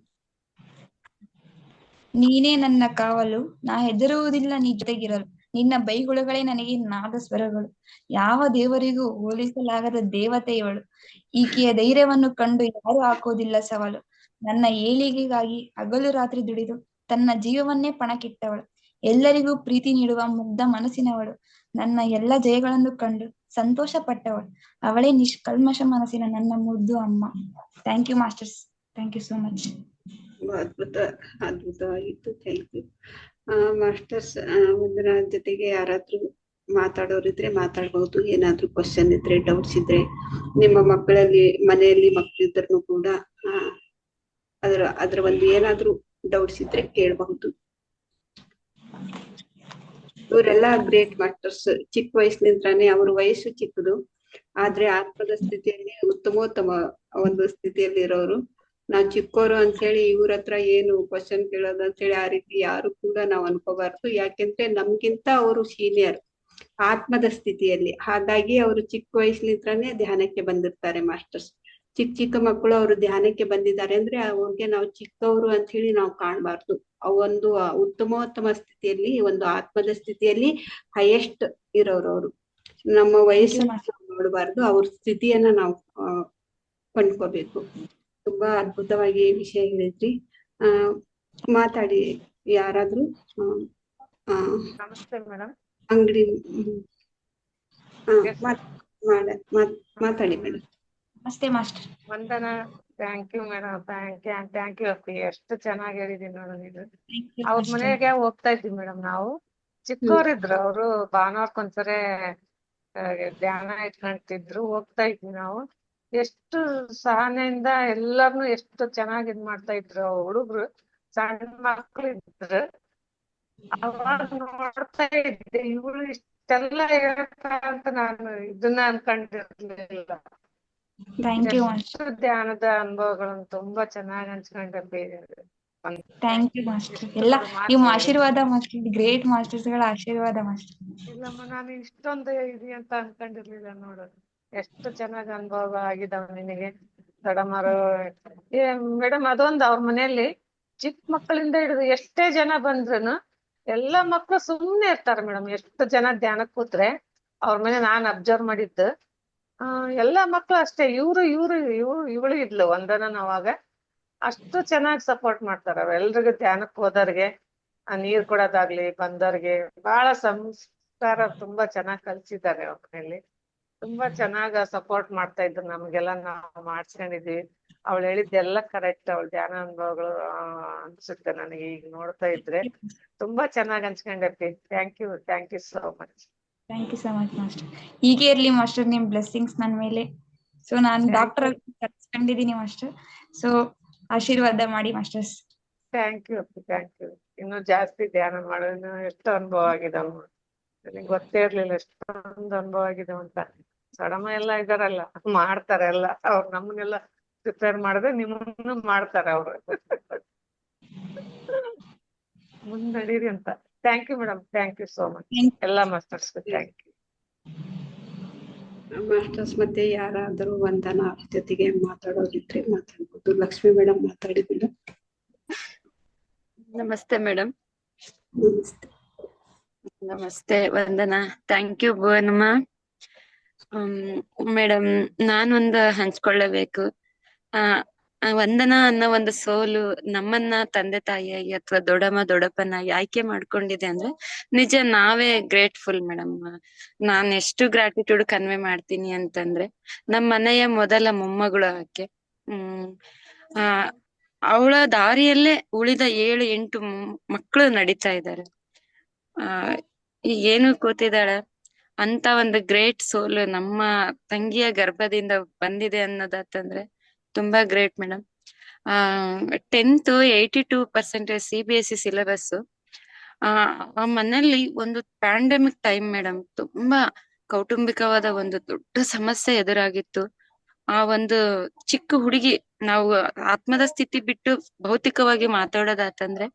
ನೀನೇ ನನ್ನ ಕಾವಲು, ನಾ ಹೆದರುವುದಿಲ್ಲ ನೀ ಜೊತೆಗಿರಲು, ನಿನ್ನ ಬೈಗುಳಗಳೇ ನನಗೆ ನಾದ ಸ್ವರಗಳು, ಯಾವ ದೇವರಿಗೂ ಹೋಲಿಸಲಾಗದ ದೇವತೆ ಇವಳು, ಈಕೆಯ ಧೈರ್ಯವನ್ನು ಕಂಡು ಯಾರು ಹಾಕೋದಿಲ್ಲ ಸವಾಲು, ನನ್ನ ಏಳಿಗೆಗಾಗಿ ಹಗಲು ರಾತ್ರಿ ದುಡಿದು ತನ್ನ ಜೀವವನ್ನೇ ಪಣಕ್ಕಿಟ್ಟವಳು, ಎಲ್ಲರಿಗೂ ಪ್ರೀತಿ ನೀಡುವ ಮುಗ್ಧ ಮನಸ್ಸಿನವಳು, ನನ್ನ ಎಲ್ಲ ಜಯಗಳನ್ನು ಕಂಡು ಸಂತೋಷ ಪಟ್ಟವಳು, ಅವಳೇ ನಿಷ್ಕಲ್ಮಶ ಮನಸ್ಸಿನ ನನ್ನ ಮುದ್ದು ಅಮ್ಮ. Thank you masters. Thank you so much. ಅದ್ಭುತವಾಗಿತ್ತು. Thank you masters. ಒಂದರ ಜೊತೆಗೆ ಯಾರಾದ್ರೂ ಮಾತಾಡೋರಿದ್ರೆ ಮಾತಾಡ್ಬಹುದು. ಏನಾದ್ರೂ ಕ್ವಶನ್ ಇದ್ರೆ, ಡೌಟ್ಸ್ ಇದ್ರೆ, ನಿಮ್ಮ ಮನೆಯಲ್ಲಿ ಮಕ್ಕಳಿದ್ರೂ ಕೂಡ ಅದ್ರ ಒಂದು ಏನಾದ್ರೂ ಡೌಟ್ಸ್ ಇದ್ರೆ ಕೇಳಬಹುದು. ಇವರೆಲ್ಲ ಗ್ರೇಟ್ ಮಾಸ್ಟರ್ಸ್. ಚಿಕ್ಕ ವಯಸ್ಸಿನಿಂದಾನೇ, ಅವ್ರ ವಯಸ್ಸು ಚಿಕ್ಕದು ಆದ್ರೆ ಆತ್ಮದ ಸ್ಥಿತಿಯಲ್ಲಿ ಉತ್ತಮೋತ್ತಮ ಒಂದು ಸ್ಥಿತಿಯಲ್ಲಿ ಇರೋರು. ನಾವ್ ಚಿಕ್ಕೋರು ಅಂತ ಹೇಳಿ ಇವ್ರ ಹತ್ರ ಏನು ಕ್ವಶನ್ ಕೇಳೋದು ಅಂತ ಹೇಳಿ ಆ ರೀತಿ ಯಾರು ಕೂಡ ನಾವ್ ಅನ್ಕೋಬಾರ್ದು. ಯಾಕೆಂದ್ರೆ ನಮ್ಗಿಂತ ಅವರು ಸೀನಿಯರ್ ಆತ್ಮದ ಸ್ಥಿತಿಯಲ್ಲಿ. ಹಾಗಾಗಿ ಅವರು ಚಿಕ್ಕ ವಯಸ್ಸಿನಿಂದಾನೇ ಧ್ಯಾನಕ್ಕೆ ಬಂದಿರ್ತಾರೆ ಮಾಸ್ಟರ್ಸ್. ಚಿಕ್ಕ ಮಕ್ಕಳು ಅವರು ಧ್ಯಾನಕ್ಕೆ ಬಂದಿದ್ದಾರೆ ಅಂದ್ರೆ ಅವ್ರಿಗೆ ನಾವು ಚಿಕ್ಕವರು ಅಂತ ಹೇಳಿ ನಾವು ಕಾಣ್ಬಾರ್ದು. ಒಂದು ಉತ್ತಮೋತ್ತಮ ಸ್ಥಿತಿಯಲ್ಲಿ, ಒಂದು ಆತ್ಮದ ಸ್ಥಿತಿಯಲ್ಲಿ ಹೈಯೆಸ್ಟ್ ಇರೋರು ಅವರು. ನಮ್ಮ ವಯಸ್ಸನ್ನ ನೋಡಬಾರ್ದು, ಅವ್ರ ಸ್ಥಿತಿಯನ್ನ ನಾವು ಕೊಂಡ್ಕೋಬೇಕು. ತುಂಬಾ ಅದ್ಭುತವಾಗಿ ವಿಷಯ ಹೇಳಿದ್ರಿ. ಮಾತಾಡಿ ಯಾರಾದ್ರೂ. ನಮಸ್ತೆ ಮೇಡಮ್. ಅಂಗಡಿ ಮಾತಾಡಿ ಮೇಡಮ್. ನಮಸ್ತೆ master. Vandana. Thank you madam. Thank you ಅಪ್ಪಿ. ಎಷ್ಟು ಚೆನ್ನಾಗಿ ಹೇಳಿದೀನಿ ಮೇಡಮ್. ಇದು ಅವ್ರ ಮನೆಗೆ ಹೋಗ್ತಾ ಇದ್ವಿ ಮೇಡಮ್. ನಾವು ಚಿಕ್ಕವರಿದ್ರು, ಅವರು ಭಾನುವಾರಕ್ಕೊಂದ್ಸರಿ ಧ್ಯಾನ ಇಟ್ಕೊಂತಿದ್ರು. ಹೋಗ್ತಾ ಇದ್ವಿ ನಾವು. ಎಷ್ಟು ಸಹನೆಯಿಂದ ಎಲ್ಲಾರ್ನು ಎಷ್ಟು ಚೆನ್ನಾಗಿ ಇದ್ ಮಾಡ್ತಾ ಇದ್ರು. ಹುಡುಗ್ರು ಸಣ್ಣ ಮಕ್ಳು ಇದ್ರು. ಅವಾಗ ನೋಡ್ತಾ ಇದ್ದೆ, ಇವಳು ಇಷ್ಟೆಲ್ಲ ಹೇಳ್ತಾ ಅಂತ ನಾನು ಇದನ್ನ ಅನ್ಕೊಂಡಿರ್ಲಿಲ್ಲ. ಎಷ್ಟು ಧ್ಯಾನದ ಅನುಭವಗಳನ್ನು ತುಂಬಾ ಚೆನ್ನಾಗಿ ಹಂಚ್ಕೊಂಡ್ರೆ. Thank you master. ಎಲ್ಲ ನಿಮ್ಮ ಆಶೀರ್ವಾದ ಮಾಸ್ಟರ್. ಗ್ರೇಟ್ ಮಾಸ್ಟರ್ಸ್ ಗಳ ಆಶೀರ್ವಾದ ಮಾಸ್ಟರ್. ಇಲ್ಲಮ್ಮ, ನಾನು ಇಷ್ಟೊಂದು ಇದೆ ಅಂತ ಅನ್ಕೊಂಡಿರ್ಲಿಲ್ಲ ನೋಡು. ಎಷ್ಟು ಚೆನ್ನಾಗಿ ಅನುಭವ ಆಗಿದಾವ ನಿನಗೆ ದೊಡ್ಡಮ್ಮರು. ಮೇಡಮ್, ಅದೊಂದು ಅವ್ರ ಮನೆಯಲ್ಲಿ ಚಿಕ್ಕ ಮಕ್ಕಳಿಂದ ಹಿಡಿದು ಎಷ್ಟೇ ಜನ ಬಂದ್ರುನು ಎಲ್ಲಾ ಮಕ್ಳು ಸುಮ್ನೆ ಇರ್ತಾರೆ ಮೇಡಮ್. ಎಷ್ಟು ಜನ ಧ್ಯಾನಕ್ ಕೂತ್ರೆ ಅವ್ರ ಮನೆ ನಾನ್ ಅಬ್ಸರ್ವ್ ಮಾಡಿದ್ದು, ಎಲ್ಲಾ ಮಕ್ಳು ಅಷ್ಟೇ. ಇವಳು ಇದ್ಲು ವಂದನ. ಅವಾಗ ಅಷ್ಟು ಚೆನ್ನಾಗಿ ಸಪೋರ್ಟ್ ಮಾಡ್ತಾರ. ಎಲ್ರಿಗೂ ಧ್ಯಾನಕ್ ಹೋದವ್ರಿಗೆ ನೀರ್ ಕೊಡೋದಾಗ್ಲಿ, ಬಂದವ್ರಿಗೆ ಬಹಳ ಸಂಸ್ಕಾರ ತುಂಬಾ ಚೆನ್ನಾಗ್ ಕಲ್ಸಿದ್ದಾರೆ ಅವ್ರ ಮನೇಲಿ. ತುಂಬಾ ಚೆನ್ನಾಗ ಸಪೋರ್ಟ್ ಮಾಡ್ತಾ ಇದ್ರು ನಮ್ಗೆಲ್ಲ. ನಾವು ಮಾಡ್ಸ್ಕೊಂಡಿದ್ವಿ. ಅವಳು ಹೇಳಿದ್ದೆಲ್ಲ ಕರೆಕ್ಟ್. ಅವಳ ಧ್ಯಾನ ಅನುಭವಗಳು ಅನ್ಸುತ್ತೆ ನನಗೆ ಈಗ ನೋಡ್ತಾ ಇದ್ರೆ. ತುಂಬಾ ಚೆನ್ನಾಗಿ ಹಂಚ್ಕೊಂಡಪ್ಪಿ. Thank you so much. Thank you so much master. ಹೀಗೆ ಇರ್ಲಿ ಮಾಸ್ಟರ್ ನಿಮ್ ಬ್ಲೆಸ್ಸಿಂಗ್ಸ್ ನನ್ ಮೇಲೆ. ಸೊ ನಾನು ಡಾಕ್ಟರ್ ಕಲ್ಸ್ಕೊಂಡಿದೀನಿ ಮಾಸ್ಟರ್. ಸೊ ಆಶೀರ್ವಾದ ಮಾಡಿ ಮಾಸ್ಟರ್ಸ್. ಥ್ಯಾಂಕ್ ಯು ಅಪ್ಪಿ. Thank you. ಇನ್ನು ಜಾಸ್ತಿ ಧ್ಯಾನ ಮಾಡೋದು. ಎಷ್ಟು ಅನುಭವ ಆಗಿದಾವ ನನಗೆ ಗೊತ್ತೇ ಇರ್ಲಿಲ್ಲ ಎಷ್ಟೊಂದು ಅನುಭವ ಆಗಿದಾವ ಅಂತ. ಸಡಮ ಎಲ್ಲ ಇದಾರಲ್ಲ, ಮಾಡ್ತಾರೆ ಎಲ್ಲ. ಅವ್ರು ನಮ್ಮನ್ನೆಲ್ಲ ಪ್ರಿಪೇರ್ ಮಾಡಿದ್ರೆ ನಿಮ್ಮನ್ನು ಮಾಡ್ತಾರೆ ಅವ್ರು. ಮುಂದಡೀರಿ ಅಂತ. Thank you madam. Thank you so much ಎಲ್ಲ ಮಾಸ್ಟರ್ಸ್. Thank you masters. ಮತ್ತೆ ಯಾರಾದರೂ ವಂದನಾ ಜೊತೆಗೆ ಮಾತಾಡೋದಿದ್ರೆ ಮಾತಾಡ್ಬೋದು. ಲಕ್ಷ್ಮಿ ಮೇಡಮ್ ಮಾತಾಡಿ ಮೇಡಮ್. ನಮಸ್ತೆ ಮೇಡಮ್. ನಮಸ್ತೆ Vandana. Thank you Bhuvanamma. Madam, ನಾನೊಂದು ಹಂಚ್ಕೊಳ್ಳಬೇಕು. ವಂದನಾ ಅನ್ನೋ ಒಂದು ಸೋಲು ನಮ್ಮನ್ನ ತಂದೆ ತಾಯಿಯಾಗಿ ಅಥವಾ ದೊಡ್ಡಮ್ಮ ದೊಡ್ಡಪ್ಪನಾಗಿ ಆಯ್ಕೆ ಮಾಡ್ಕೊಂಡಿದೆ ಅಂದ್ರೆ ನಿಜ ನಾವೇ ಗ್ರೇಟ್ಫುಲ್ ಮೇಡಮ್. ನಾನ್ ಎಷ್ಟು ಗ್ರಾಟಿಟ್ಯೂಡ್ ಕನ್ವೆ ಮಾಡ್ತೀನಿ ಅಂತಂದ್ರೆ ನಮ್ ಮನೆಯ ಮೊದಲ ಮೊಮ್ಮಗಳು ಆಕೆ. ಆ ಅವಳ ದಾರಿಯಲ್ಲೇ ಉಳಿದ 7-8 ಮಕ್ಕಳು ನಡೀತಾ ಇದ್ದಾರೆ. ಈಗ ಏನು ಕೂತಿದ್ದಾಳೆ ಅಂತ ಒಂದು ಗ್ರೇಟ್ ಸೋಲು ನಮ್ಮ ತಂಗಿಯ ಗರ್ಭದಿಂದ ಬಂದಿದೆ ಅನ್ನೋದಾತಂದ್ರೆ ತುಂಬಾ great madam. 10th 82% CBSE syllabus. ಆ ಮನೆಯಲ್ಲಿ ಒಂದು ಪ್ಯಾಂಡಮಿಕ್ ಟೈಮ್ ಮೇಡಮ್, ತುಂಬಾ ಕೌಟುಂಬಿಕವಾದ ಒಂದು ದೊಡ್ಡ ಸಮಸ್ಯೆ ಎದುರಾಗಿತ್ತು. ಆ ಒಂದು ಚಿಕ್ಕ ಹುಡುಗಿ, ನಾವು ಆತ್ಮದ ಸ್ಥಿತಿ ಬಿಟ್ಟು ಭೌತಿಕವಾಗಿ ಮಾತಾಡೋದಾತಂದ್ರೆ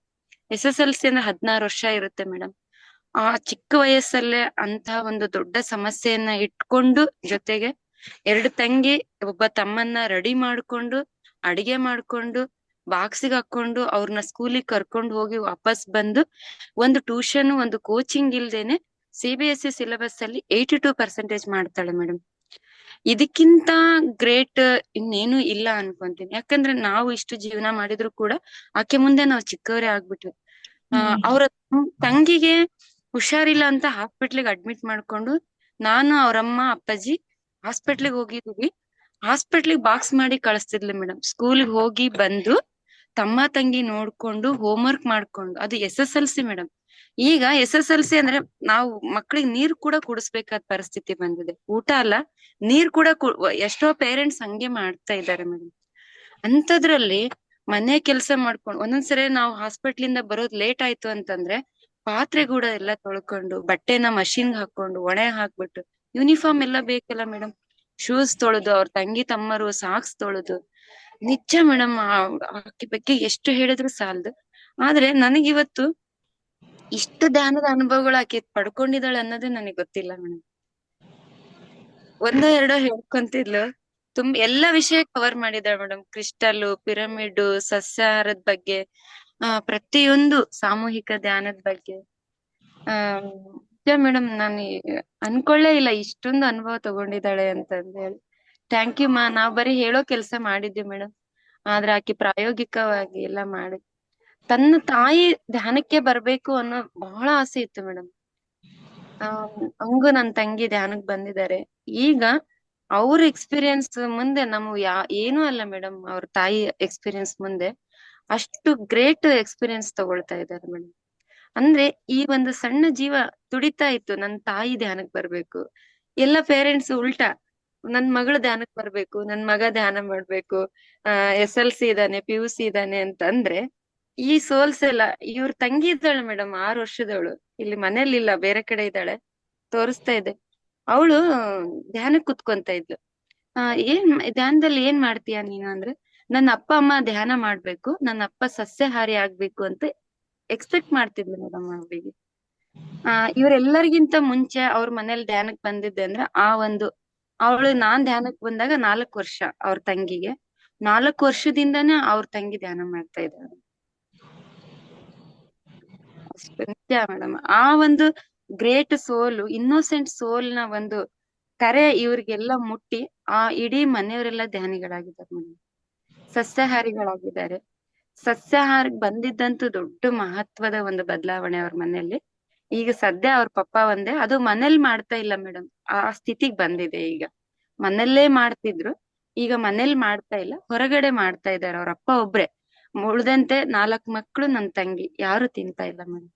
SSLC ಅಂದ್ರೆ 16 ವರ್ಷ ಇರುತ್ತೆ ಮೇಡಮ್. ಆ ಚಿಕ್ಕ ವಯಸ್ಸಲ್ಲೇ ಅಂತ ಒಂದು ದೊಡ್ಡ ಸಮಸ್ಯೆಯನ್ನ ಇಟ್ಕೊಂಡು, ಜೊತೆಗೆ 2 ತಂಗಿ ಒಬ್ಬ ತಮ್ಮನ್ನ ರೆಡಿ ಮಾಡ್ಕೊಂಡು, ಅಡಿಗೆ ಮಾಡ್ಕೊಂಡು, ಬಾಕ್ಸಿಗೆ ಹಾಕೊಂಡು ಅವ್ರನ್ನ ಸ್ಕೂಲಿಗೆ ಕರ್ಕೊಂಡು ಹೋಗಿ ವಾಪಸ್ ಬಂದು ಒಂದು ಟ್ಯೂಷನ್ ಒಂದು ಕೋಚಿಂಗ್ ಇಲ್ದೇನೆ CBSE ಸಿಲೆಬಸ್ ಅಲ್ಲಿ 82% ಮಾಡ್ತಾಳೆ ಮೇಡಮ್. ಇದಕ್ಕಿಂತ ಗ್ರೇಟ್ ಇನ್ನೇನು ಇಲ್ಲ ಅನ್ಕೊಂತೀನಿ. ಯಾಕಂದ್ರೆ ನಾವು ಇಷ್ಟು ಜೀವನ ಮಾಡಿದ್ರು ಕೂಡ ಆಕೆ ಮುಂದೆ ನಾವು ಚಿಕ್ಕವರೇ ಆಗ್ಬಿಟ್ವಿ. ಅವ್ರ ತಂಗಿಗೆ ಹುಷಾರಿಲ್ಲ ಅಂತ ಹಾಸ್ಪಿಟ್ಲಿಗೆ ಅಡ್ಮಿಟ್ ಮಾಡ್ಕೊಂಡು ನಾನು ಅವ್ರಮ್ಮ ಅಪ್ಪಾಜಿ ಹಾಸ್ಪಿಟ್ಲಿಗೆ ಹೋಗಿದೀವಿ. ಹಾಸ್ಪಿಟ್ಲಿಗೆ ಬಾಕ್ಸ್ ಮಾಡಿ ಕಳಿಸ್ತಿದ್ಲು ಮೇಡಮ್. ಸ್ಕೂಲ್ಗೆ ಹೋಗಿ ಬಂದು ತಮ್ಮ ತಂಗಿ ನೋಡ್ಕೊಂಡು ಹೋಮ್ವರ್ಕ್ ಮಾಡ್ಕೊಂಡು, ಅದು SSLC ಮೇಡಮ್. ಈಗ SSLC ಅಂದ್ರೆ ನಾವು ಮಕ್ಳಿಗೆ ನೀರ್ ಕೂಡ ಕುಡಿಸ್ಬೇಕಾದ ಪರಿಸ್ಥಿತಿ ಬಂದಿದೆ. ಊಟ ಅಲ್ಲ, ನೀರ್ ಕೂಡ ಎಷ್ಟೋ ಪೇರೆಂಟ್ಸ್ ಹಂಗೆ ಮಾಡ್ತಾ ಇದ್ದಾರೆ ಮೇಡಮ್. ಅಂತದ್ರಲ್ಲಿ ಮನೆ ಕೆಲ್ಸ ಮಾಡ್ಕೊಂಡು ಒಂದೊಂದ್ಸರಿ ನಾವು ಹಾಸ್ಪಿಟ್ಲಿಂದ ಬರೋದ್ ಲೇಟ್ ಆಯ್ತು ಅಂತಂದ್ರೆ ಪಾತ್ರೆ ಕೂಡ ಎಲ್ಲ ತೊಳ್ಕೊಂಡು, ಬಟ್ಟೆನ ಮಷಿನ್ಗೆ ಹಾಕೊಂಡು ಒಣೆ ಹಾಕ್ಬಿಟ್ಟು, ಯೂನಿಫಾರ್ಮ್ ಎಲ್ಲ ಬೇಕಲ್ಲ ಮೇಡಮ್, ಶೂಸ್ ತೊಳೆದು, ಅವ್ರ ತಂಗಿ ತಮ್ಮರು ಸಾಕ್ಸ್ ತೊಳೆದು. ನಿಜ ಮೇಡಮ್, ಆಕೆ ಬಗ್ಗೆ ಎಷ್ಟು ಹೇಳಿದ್ರು ಸಾಲದು. ಆದ್ರೆ ನನಗಿವತ್ತು ಇಷ್ಟು ಧ್ಯಾನದ ಅನುಭವಗಳು ಆಕೆ ಪಡ್ಕೊಂಡಿದ್ದಾಳೆ ಅನ್ನೋದೇ ನನಗೆ ಗೊತ್ತಿಲ್ಲ ಮೇಡಮ್. 1-2 ಹೇಳ್ಕೊಂತಿದ್ಲು, ಎಲ್ಲಾ ವಿಷಯ ಕವರ್ ಮಾಡಿದಾಳೆ ಮೇಡಮ್. ಕ್ರಿಸ್ಟಲ್, ಪಿರಮಿಡ್, ಸಸ್ಯಾಹಾರದ ಬಗ್ಗೆ, ಪ್ರತಿಯೊಂದು ಸಾಮೂಹಿಕ ಧ್ಯಾನದ ಬಗ್ಗೆ. ಮೇಡಮ್ ನಾನು ಅನ್ಕೊಳ್ಳೇ ಇಲ್ಲ ಇಷ್ಟೊಂದು ಅನುಭವ ತಗೊಂಡಿದ್ದಾಳೆ ಅಂತಂದ ಹೇಳಿ. ಥ್ಯಾಂಕ್ ಯು ಮಾ. ನಾವ್ ಬರೀ ಹೇಳೋ ಕೆಲ್ಸ ಮಾಡಿದ್ವಿ ಮೇಡಮ್, ಆದ್ರೆ ಆಕೆ ಪ್ರಾಯೋಗಿಕವಾಗಿ ಎಲ್ಲ ಮಾಡಿ ತನ್ನ ತಾಯಿ ಧ್ಯಾನಕ್ಕೆ ಬರ್ಬೇಕು ಅನ್ನೋ ಬಹಳ ಆಸೆ ಇತ್ತು ಮೇಡಮ್. ಹಂಗು ನನ್ ತಂಗಿ ಧ್ಯಾನಕ್ ಬಂದಿದ್ದಾರೆ. ಈಗ ಅವ್ರ ಎಕ್ಸ್ಪೀರಿಯನ್ಸ್ ಮುಂದೆ ಏನೂ ಅಲ್ಲ ಮೇಡಮ್. ಅವ್ರ ತಾಯಿ ಎಕ್ಸ್ಪೀರಿಯನ್ಸ್ ಮುಂದೆ ಅಷ್ಟು ಗ್ರೇಟ್ ಎಕ್ಸ್ಪೀರಿಯನ್ಸ್ ತಗೊಳ್ತಾ ಇದ್ದಾರೆ ಮೇಡಮ್. ಅಂದ್ರೆ ಈ ಒಂದು ಸಣ್ಣ ಜೀವ ತುಡಿತಾ ಇತ್ತು, ನನ್ ತಾಯಿ ಧ್ಯಾನಕ್ ಬರ್ಬೇಕು. ಎಲ್ಲ ಪೇರೆಂಟ್ಸ್ ಉಲ್ಟಾ, ನನ್ ಮಗಳು ಧ್ಯಾನಕ್ ಬರ್ಬೇಕು, ನನ್ ಮಗ ಧ್ಯಾನ ಮಾಡ್ಬೇಕು, SLC ಇದಾನೆ, PUC ಇದಾನೆ ಅಂತ ಅಂದ್ರೆ ಈ ಸೋಲ್ಸ್ ಎಲ್ಲ. ಇವ್ರ ತಂಗಿ ಇದ್ದಾಳೆ ಮೇಡಮ್, 6 ವರ್ಷದವಳು, ಇಲ್ಲಿ ಮನೇಲಿ ಇಲ್ಲ, ಬೇರೆ ಕಡೆ ಇದ್ದಾಳೆ, ತೋರಿಸ್ತಾ ಇದೆ. ಅವಳು ಧ್ಯಾನಕ್ ಕುತ್ಕೊಂತ ಇದ್ಲು. ಧ್ಯಾನದಲ್ಲಿ ಏನ್ ಮಾಡ್ತೀಯ ನೀನು ಅಂದ್ರೆ, ನನ್ನ ಅಪ್ಪ ಅಮ್ಮ ಧ್ಯಾನ ಮಾಡ್ಬೇಕು, ನನ್ನ ಅಪ್ಪ ಸಸ್ಯಾಹಾರಿ ಆಗ್ಬೇಕು ಅಂತ ಎಕ್ಸ್ಪೆಕ್ಟ್ ಮಾಡ್ತಿದ್ಲು ಮೇಡಮ್ ಅವಳಿಗೆ. ಇವ್ರೆಲ್ಲರಿಗಿಂತ ಮುಂಚೆ ಅವ್ರ ಮನೇಲಿ ಧ್ಯಾನಕ್ ಬಂದಿದ್ದೆ ಅಂದ್ರೆ ಅವಳು ನಾನ್ ಧ್ಯಾನಕ್ ಬಂದಾಗ 4 ವರ್ಷ, ಅವ್ರ ತಂಗಿಗೆ 4 ವರ್ಷದಿಂದಾನೇ ಅವ್ರ ತಂಗಿ ಧ್ಯಾನ ಮಾಡ್ತಾ ಇದ್ದಾಳೆ. ಅಷ್ಟು ನಿಜ ಮೇಡಮ್. ಆ ಒಂದು ಗ್ರೇಟ್ ಸೋಲು, ಇನ್ನೋಸೆಂಟ್ ಸೋಲ್ನ ಒಂದು ಕರೆ ಇವ್ರಿಗೆಲ್ಲ ಮುಟ್ಟಿ ಇಡೀ ಮನೆಯವರೆಲ್ಲ ಧ್ಯಾನಿಗಳಾಗಿದ್ದಾರೆ ಮೇಡಮ್, ಸಸ್ಯಾಹಾರಿಗಳಾಗಿದ್ದಾರೆ. ಸಸ್ಯಾಹಾರಕ್ಕೆ ಬಂದಿದ್ದಂತೂ ದೊಡ್ಡ ಮಹತ್ವದ ಒಂದು ಬದಲಾವಣೆ ಅವ್ರ ಮನೆಯಲ್ಲಿ. ಈಗ ಸದ್ಯ ಅವ್ರ ಪಪ್ಪ ಒಂದೇ, ಅದು ಮನೇಲಿ ಮಾಡ್ತಾ ಇಲ್ಲ ಮೇಡಮ್. ಆ ಸ್ಥಿತಿಗೆ ಬಂದಿದೆ. ಈಗ ಮನೆಯಲ್ಲೇ ಮಾಡ್ತಿದ್ರು, ಈಗ ಮನೇಲಿ ಮಾಡ್ತಾ ಇಲ್ಲ, ಹೊರಗಡೆ ಮಾಡ್ತಾ ಇದ್ದಾರೆ. ಅವ್ರ ಅಪ್ಪ ಒಬ್ರೆ, ಉಳ್ದಂತೆ 4 ಮಕ್ಳು, ನನ್ ತಂಗಿ, ಯಾರು ತಿಂತಾ ಇಲ್ಲ ಮೇಡಮ್.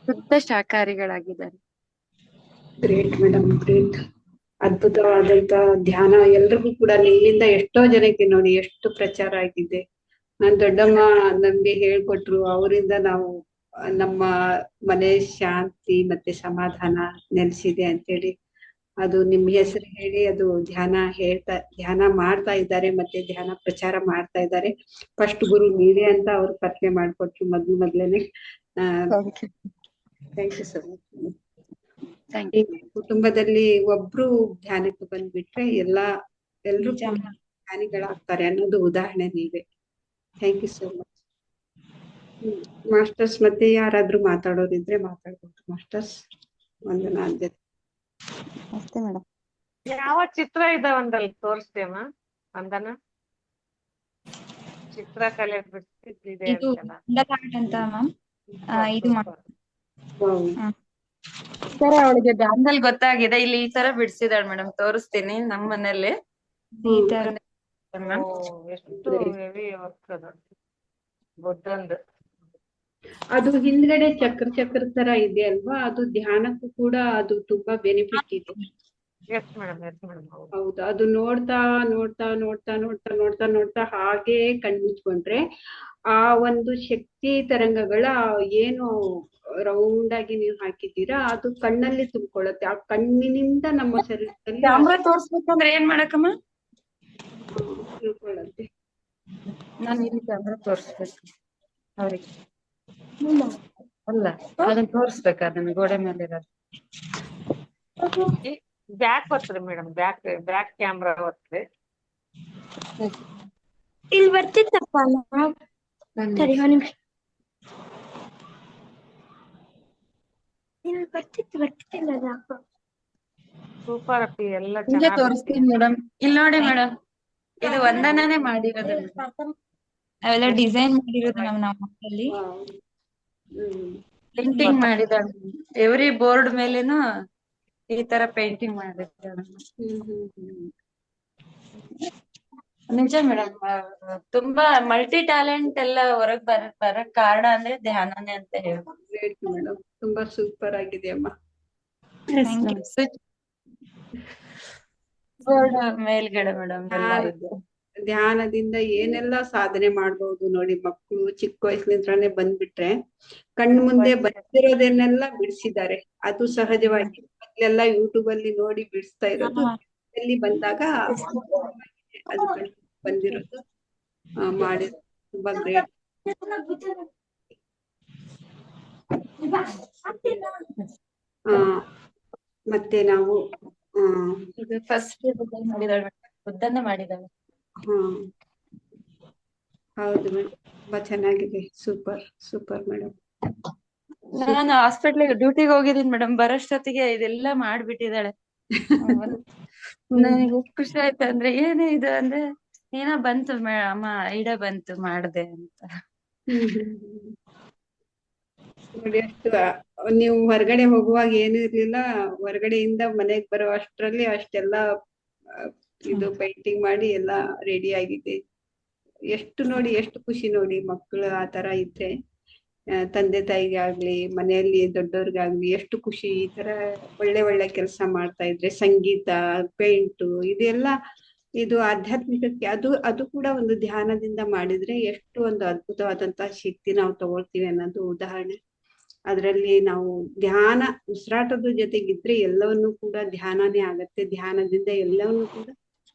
ಶುದ್ಧ ಶಾಕಾಹಾರಿಗಳಾಗಿದ್ದಾರೆ. Great madam, great. ಅದ್ಭುತವಾದಂತ ಧ್ಯಾನ ಎಲ್ರಿಗೂ ಕೂಡ ನಿಮ್ಮಿಂದ ಎಷ್ಟೋ ಜನಕ್ಕೆ ನೋಡಿ ಎಷ್ಟು ಪ್ರಚಾರ ಆಗಿದೆ. ನಾನ್ ದೊಡ್ಡಮ್ಮ ನಮ್ಗೆ ಹೇಳ್ಕೊಟ್ರು, ಅವರಿಂದ ನಾವು ನಮ್ಮ ಮನೆ ಶಾಂತಿ ಮತ್ತೆ ಸಮಾಧಾನ ನೆಲೆಸಿದೆ ಅಂತೇಳಿ. ಅದು ನಿಮ್ ಹೆಸರು ಹೇಳಿ ಅದು ಧ್ಯಾನ ಮಾಡ್ತಾ ಇದ್ದಾರೆ, ಮತ್ತೆ ಧ್ಯಾನ ಪ್ರಚಾರ ಮಾಡ್ತಾ ಇದ್ದಾರೆ. ಫಸ್ಟ್ ಗುರು ನೀವೇ ಅಂತ ಅವ್ರು ಪರಿಚಯ ಮಾಡ್ಕೊಟ್ರು ಮೊದ್ಲೇನೆ. Thank you so much. ಈ ಕುಟುಂಬದಲ್ಲಿ ಒಬ್ರು ಧ್ಯಾನಕ್ಕೆ ಬಂದ್ಬಿಟ್ರೆ ಎಲ್ರು ಧ್ಯಾನಿಗಳಾಗ್ತಾರೆ ಅನ್ನೋದು ಉದಾಹರಣೆ ನೀವೇ. Thank you so much masters. ಮತ್ತೆ ಯಾರಾದ್ರೂ ಮಾತಾಡೋರಿದ್ರೆ ಮಾತಾಡ್ಬೋದು ಮಾಸ್ಟರ್ಸ್. ವಂದನಾ ಜೊತೆ ಅಷ್ಟೇ ಮೇಡಮ್. ಯಾವ ಚಿತ್ರ ಇದಾವಂದಲ್ಲಿ ತೋರಿಸ್ತೀಯಮ್ಮ ವಂದನಾ? ಚಿತ್ರಕಲೆ ಬಿಡ್ತಿದ್ದಿದೆ ಇದು ಅಂತಲ್ಲ. ಆರ್ಟ್ ಅಂತ ಮ್ಯಾಮ್ ಇದು ವಾವ್. ಸರ್ ಅವಳಿಗೆ ಡ್ಯಾನ್ದಲ್ಲಿ ಗೊತ್ತಾಗಿದೆ, ಇಲ್ಲಿ ಈ ತರ ಬಿಡ್ಸಿದಾಳೆ ಮೇಡಮ್, ತೋರಿಸ್ತೀನಿ ನಮ್ಮ ಮನೇಲಿ. ಈ ತರ ಮ್ಯಾಮ್ ಎಷ್ಟು ಹೆವಿ ವರ್ಕ್ ಅದು ಬುದ್ಧಂದು. ಅದು ಹಿಂದ್ಗಡೆ ಚಕ್ರ ತರ ಇದೆ ಅಲ್ವಾ, ಅದು ಧ್ಯಾನಕ್ಕೂ ಕೂಡ ಅದು ತುಂಬಾ ಬೆನಿಫಿಟ್ ಇದೆ. ಎಸ್ ಮೇಡಮ್ ಹೌದು. ಹೌದು, ಅದು ನೋಡ್ತಾ ನೋಡ್ತಾ ನೋಡ್ತಾ ನೋಡ್ತಾ ನೋಡ್ತಾ ನೋಡ್ತಾ ಹಾಗೆ ಕಣ್ಮುಚ್ಕೊಂಡ್ರೆ ಆ ಒಂದು ಶಕ್ತಿ ತರಂಗಗಳ ಏನು ರೌಂಡ್ ಆಗಿ ನೀವು ಹಾಕಿದ್ದೀರಾ ಅದು ಕಣ್ಣಲ್ಲಿ ತುಂಬಿಕೊಳ್ಳುತ್ತೆ. ಆ ಕಣ್ಣಿನಿಂದ ನಮ್ಮ ಶರೀರದಲ್ಲಿ ಕ್ಯಾಮ್ರಾ ತೋರ್ಸ್ಬೇಕಂದ್ರೆ ಏನ್ ಮಾಡಕ್ಕಮ್ಮ? ತಿಳ್ಕೊಳ್ಳುತ್ತೆ. ನಾನು ಇಲ್ಲಿ ಕ್ಯಾಮ್ರಾ ತೋರ್ಸ್ಬೇಕು ಅವ್ರಿಗೆ, ಅಲ್ಲ ಅದನ್ನ ತೋರ್ಸ್ಬೇಕು, ಅದನ್ನ ಗೋಡೆ ಮೇಲೆ ಇರೋದು. ಬ್ಯಾಕ್ ಒತ್ರಿ ಮೇಡಮ್, ಬ್ಯಾಕ್ ಕ್ಯಾಮ್ರಾ ಒತ್ರಿ. ಇಲ್ಲಿ ಬರ್ತಿತ್ತಪ್ಪ ಸರಿ ಒಂದ್ ನಿಮಿಷ. ಇಲ್ಲಿ ಬರ್ತಿತ್ತಿಲ್ಲ ಯಾಕೋ. ಸೂಪರ್ ಅಪ್ಪಿ, ಎಲ್ಲ ಹಿಂಗೆ ಚೆನ್ನಾಗಿ ತೋರಿಸ್ತೀನಿ ಮೇಡಮ್. ಇಲ್ಲಿ ನೋಡಿ ಮೇಡಮ್, ಇದು ವಂದನಾನೇ ಮಾಡಿರೋದು. ಅವೆಲ್ಲ ಡಿಸೈನ್ ಮಾಡಿರೋದು ನಮ್ಮ ಮಕ್ಕಳಲ್ಲಿ. ವಾವ್. ಹ್ಮ್. ಪೇಂಟಿಂಗ್ ಮಾಡಿದಾಳೆ, ಎವ್ರಿ ಬೋರ್ಡ್ ಮೇಲೇನು ಈ ತರ ಪೇಂಟಿಂಗ್ ಮಾಡಿದ್ದಾಳೆ. ಹ್ಮ್ ಹ್ಮ್ ಹ್ಮ್. ನಿಜ ಮೇಡಮ್, ತುಂಬಾ ಮಲ್ಟಿ ಟ್ಯಾಲೆಂಟ್ ಎಲ್ಲ ಹೊರಗ್ ಬರಕ್ ಕಾರಣ ಅಂದ್ರೆ ಧ್ಯಾನನೇ ಅಂತ ಹೇಳ್ಬೋದು. ಗ್ರೇಟ್ ಮೇಡಮ್, ತುಂಬಾ ಸೂಪರ್ ಆಗಿದೆ ಅಮ್ಮ. ಬೋರ್ಡ್ ಮೇಲ್ಗಡೆ ಮೇಡಮ್ ಎಲ್ಲ ಇದೆ. ಧ್ಯಾನದಿಂದ ಏನೆಲ್ಲ ಸಾಧನೆ ಮಾಡ್ಬೋದು ನೋಡಿ. ಮಕ್ಕಳು ಚಿಕ್ಕ ವಯಸ್ಸಿನಿಂದಾನೇ ಬಂದ್ಬಿಟ್ರೆ ಕಣ್ ಮುಂದೆ ಬಂದಿರೋದನ್ನೆಲ್ಲ ಬಿಡಿಸಿದ್ದಾರೆ. ಅದು ಸಹಜವಾಗಿ ಮೊದ್ಲೆಲ್ಲ ಯೂಟ್ಯೂಬ್ ಅಲ್ಲಿ ನೋಡಿ ಬಿಡಿಸ್ತಾ ಇರೋದು, ಅಲ್ಲಿ ಬಂದಾಗ ಅದು ಬಂದಿರೋದು ಮಾಡಿರೋದು ತುಂಬಾ ಗ್ರೇಟ್. ಮತ್ತೆ ನಾವು ಇದು ಫಸ್ಟ್ ಮಾಡಿದಾಳೆ, ಬುದ್ಧನೇ ಮಾಡಿದಾಳೆ. ಹೌದು ಮೇಡಮ್, ತುಂಬಾ ಚೆನ್ನಾಗಿದೆ. Super madam. ನಾನು ಹಾಸ್ಪಿಟ್ಲಿಗೆ ಡ್ಯೂಟಿಗೆ ಹೋಗಿದ್ದೀನಿ ಮೇಡಮ್, ಬರೋಷ್ಟೊತ್ತಿಗೆ ಇದೆಲ್ಲ ಮಾಡ್ಬಿಟ್ಟಿದ್ದಾಳೆ. ನನಗೆ ಎಷ್ಟು ಖುಷಿ ಆಯ್ತು ಅಂದ್ರೆ, ಏನೇ ಇದು ಅಂದ್ರೆ ಏನೋ ಬಂತು ಅಮ್ಮ ಐಡಿಯಾ ಬಂತು ಮಾಡ್ದೆ ಅಂತ. ನೋಡಿ, ಅಷ್ಟು ನೀವು ಹೊರಗಡೆ ಹೋಗುವಾಗ ಏನು ಇರ್ಲಿಲ್ಲ, ಹೊರಗಡೆಯಿಂದ ಮನೆಗ್ ಬರೋ ಅಷ್ಟ್ರಲ್ಲಿ ಅಷ್ಟೆಲ್ಲ ಇದು ಪೇಂಟಿಂಗ್ ಮಾಡಿ ಎಲ್ಲ ರೆಡಿ ಆಗಿದೆ. ಎಷ್ಟು ಖುಷಿ ನೋಡಿ. ಮಕ್ಕಳು ಆ ತರ ಇದ್ರೆ ತಂದೆ ತಾಯಿಗೆ ಆಗ್ಲಿ ಮನೆಯಲ್ಲಿ ದೊಡ್ಡವ್ರಿಗಾಗ್ಲಿ ಎಷ್ಟು ಖುಷಿ. ಈ ತರ ಒಳ್ಳೆ ಕೆಲಸ ಮಾಡ್ತಾ ಇದ್ರೆ, ಸಂಗೀತ, ಪೇಂಟು, ಇದೆಲ್ಲ ಇದು ಆಧ್ಯಾತ್ಮಿಕಕ್ಕೆ ಅದು ಕೂಡ ಒಂದು ಧ್ಯಾನದಿಂದ ಮಾಡಿದ್ರೆ ಎಷ್ಟು ಒಂದು ಅದ್ಭುತವಾದಂತಹ ಶಕ್ತಿ ನಾವು ತಗೊಳ್ತೀವಿ ಅನ್ನೋದು ಉದಾಹರಣೆ. ಅದರಲ್ಲಿ ನಾವು ಧ್ಯಾನ ಉಸಿರಾಟದ ಜೊತೆಗಿದ್ರೆ ಎಲ್ಲವನ್ನೂ ಕೂಡ ಧ್ಯಾನನೇ ಆಗತ್ತೆ. ಧ್ಯಾನದಿಂದ ಎಲ್ಲವನ್ನೂ ಕೂಡ